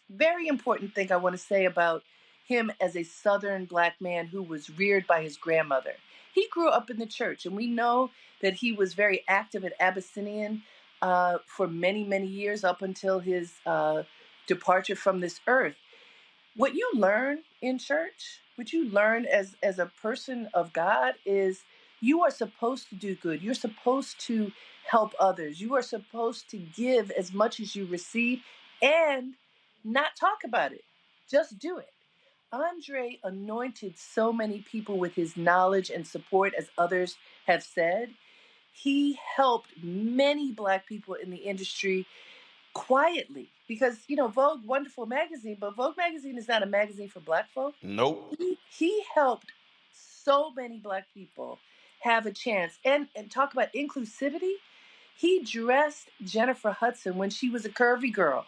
very important thing I want to say about him as a Southern Black man who was reared by his grandmother. He grew up in the church, and we know that he was very active at Abyssinian for many, many years up until his departure from this earth. What you learn in church, what you learn as a person of God is you are supposed to do good. You're supposed to help others. You are supposed to give as much as you receive and not talk about it. Just do it. Andre anointed so many people with his knowledge and support, as others have said. He helped many Black people in the industry quietly because, Vogue, wonderful magazine, but Vogue magazine is not a magazine for Black folk. Nope. He helped so many Black people have a chance. And talk about inclusivity. He dressed Jennifer Hudson when she was a curvy girl.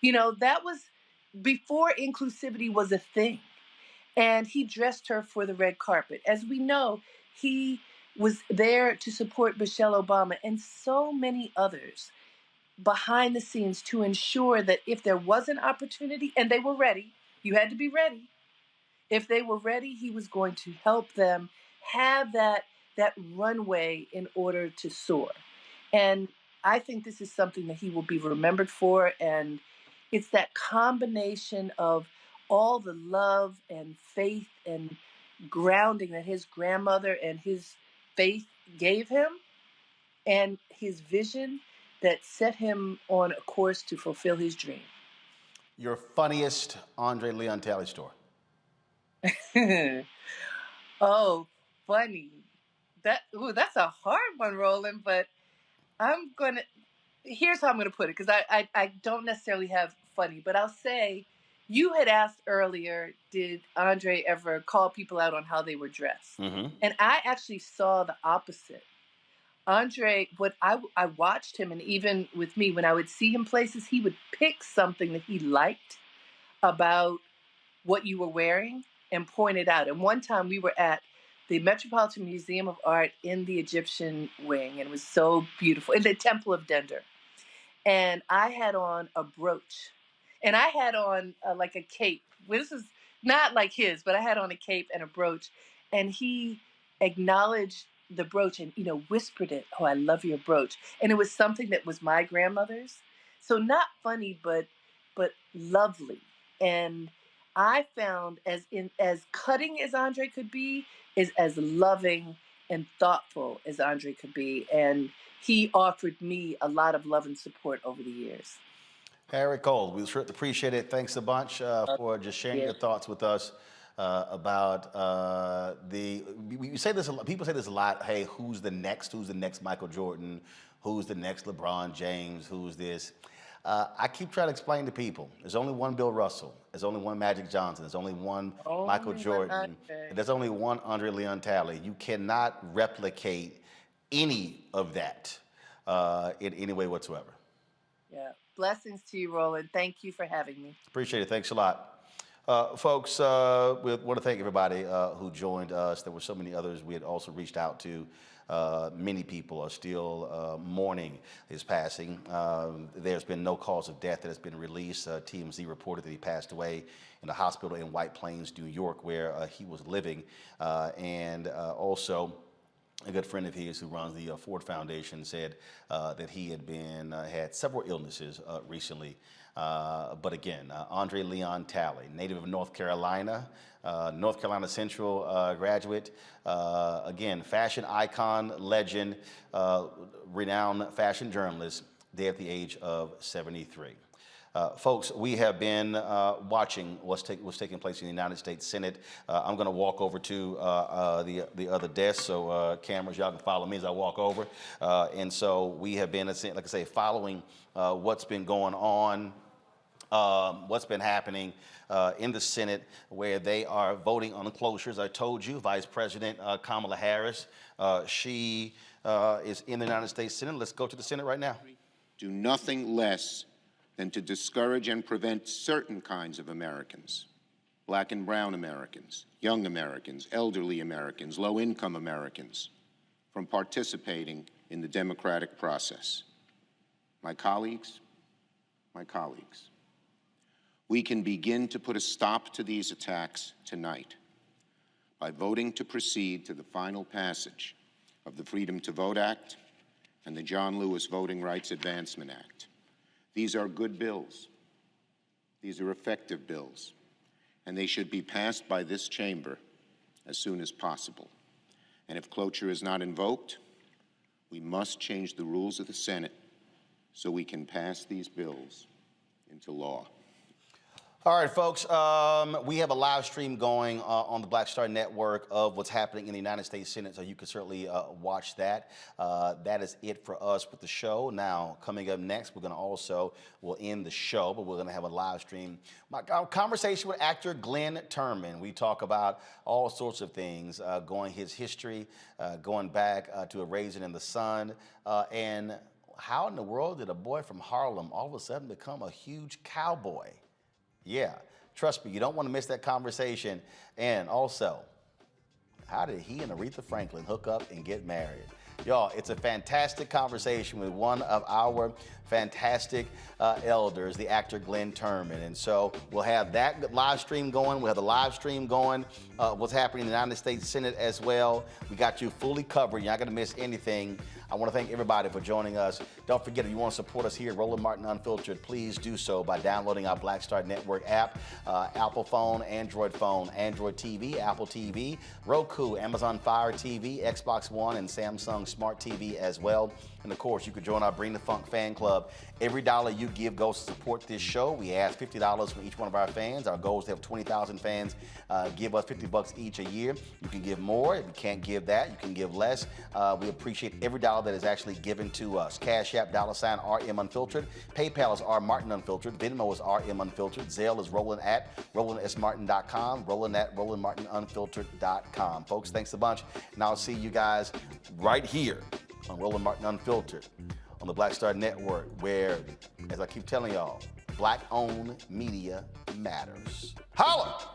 That was before inclusivity was a thing. And he dressed her for the red carpet. As we know, he was there to support Michelle Obama and so many others behind the scenes to ensure that if there was an opportunity, and they were ready, you had to be ready. If they were ready, he was going to help them have that runway in order to soar. And I think this is something that he will be remembered for. And it's that combination of all the love and faith and grounding that his grandmother and his faith gave him and his vision that set him on a course to fulfill his dream. Your funniest Andre Leon Talley story? Oh, funny. That's a hard one, Roland, but here's how I'm going to put it, because I don't necessarily have funny, but I'll say, you had asked earlier, did Andre ever call people out on how they were dressed? Mm-hmm. And I actually saw the opposite. Andre, I watched him, and even with me, when I would see him places, he would pick something that he liked about what you were wearing and point it out. And one time we were at the Metropolitan Museum of Art in the Egyptian wing, and it was so beautiful, in the Temple of Dender. And I had on a brooch, and I had on like a cape. This is not like his, but I had on a cape and a brooch, and he acknowledged the brooch and whispered it. Oh, I love your brooch. And it was something that was my grandmother's. So not funny, but lovely. And I found as cutting as Andre could be, is as loving and thoughtful as Andre could be. And he offered me a lot of love and support over the years. Harry Cole, we sure appreciate it. Thanks a bunch for just sharing your thoughts with us. about we say this a lot, people say this a lot, hey, who's the next Michael Jordan, who's the next LeBron James, who's this? I keep trying to explain to people, there's only one Bill Russell, there's only one Magic Johnson, there's only one Michael Jordan, and there's only one Andre Leon Talley. You cannot replicate any of that in any way whatsoever. Yeah. Blessings to you, Roland. Thank you for having me. Appreciate it. Thanks a lot. Folks, we want to thank everybody who joined us. There were so many others we had also reached out to. Many people are still mourning his passing. There's been no cause of death that has been released. TMZ reported that he passed away in a hospital in White Plains, New York, where he was living. And also, a good friend of his who runs the Ford Foundation said that he had had several illnesses recently. But again, Andre Leon Talley, native of North Carolina Central graduate. Again, fashion icon, legend, renowned fashion journalist, dead at the age of 73. Folks, we have been watching what's taking place in the United States Senate. I'm going to walk over to the other desk, so cameras, y'all can follow me as I walk over. And so we have been, like I say, following what's been going on, what's been happening in the Senate, where they are voting on the closures. I told you, Vice President Kamala Harris, she is in the United States Senate. Let's go to the Senate right now. Do nothing less than to discourage and prevent certain kinds of Americans, Black and brown Americans, young Americans, elderly Americans, low-income Americans, from participating in the democratic process. My colleagues, we can begin to put a stop to these attacks tonight by voting to proceed to the final passage of the Freedom to Vote Act and the John Lewis Voting Rights Advancement Act. These are good bills. These are effective bills, and they should be passed by this chamber as soon as possible. And if cloture is not invoked, we must change the rules of the Senate so we can pass these bills into law. All right, folks, we have a live stream going on the Black Star Network of what's happening in the United States Senate, so you can certainly watch that. That is it for us with the show. Now, coming up next, we'll end the show, but we're going to have a live stream. Our conversation with actor Glenn Turman. We talk about all sorts of things, his history, going back to A Raisin in the Sun, and how in the world did a boy from Harlem all of a sudden become a huge cowboy? Yeah, trust me, you don't want to miss that conversation. And also, how did he and Aretha Franklin hook up and get married? Y'all, it's a fantastic conversation with one of our fantastic elders, the actor Glenn Turman. And so we'll have that live stream going. We'll have the live stream going, what's happening in the United States Senate as well. We got you fully covered. You're not going to miss anything. I want to thank everybody for joining us. Don't forget, if you want to support us here at Roland Martin Unfiltered, please do so by downloading our Black Star Network app, Apple phone, Android TV, Apple TV, Roku, Amazon Fire TV, Xbox One, and Samsung Smart TV as well. And of course, you can join our Bring the Funk fan club. Every dollar you give goes to support this show. We ask $50 from each one of our fans. Our goal is to have 20,000 fans give us $50 each a year. You can give more. If you can't give that, you can give less. We appreciate every dollar that is actually given to us. Cash App, $RM Unfiltered. PayPal is R Martin Unfiltered. Venmo is RM Unfiltered. Zelle is Roland at RolandSMartin.com. Roland at RolandMartinUnfiltered.com. Folks, thanks a bunch. And I'll see you guys right here on Roland Martin Unfiltered on the Black Star Network, where, as I keep telling y'all, Black-owned media matters. Holla!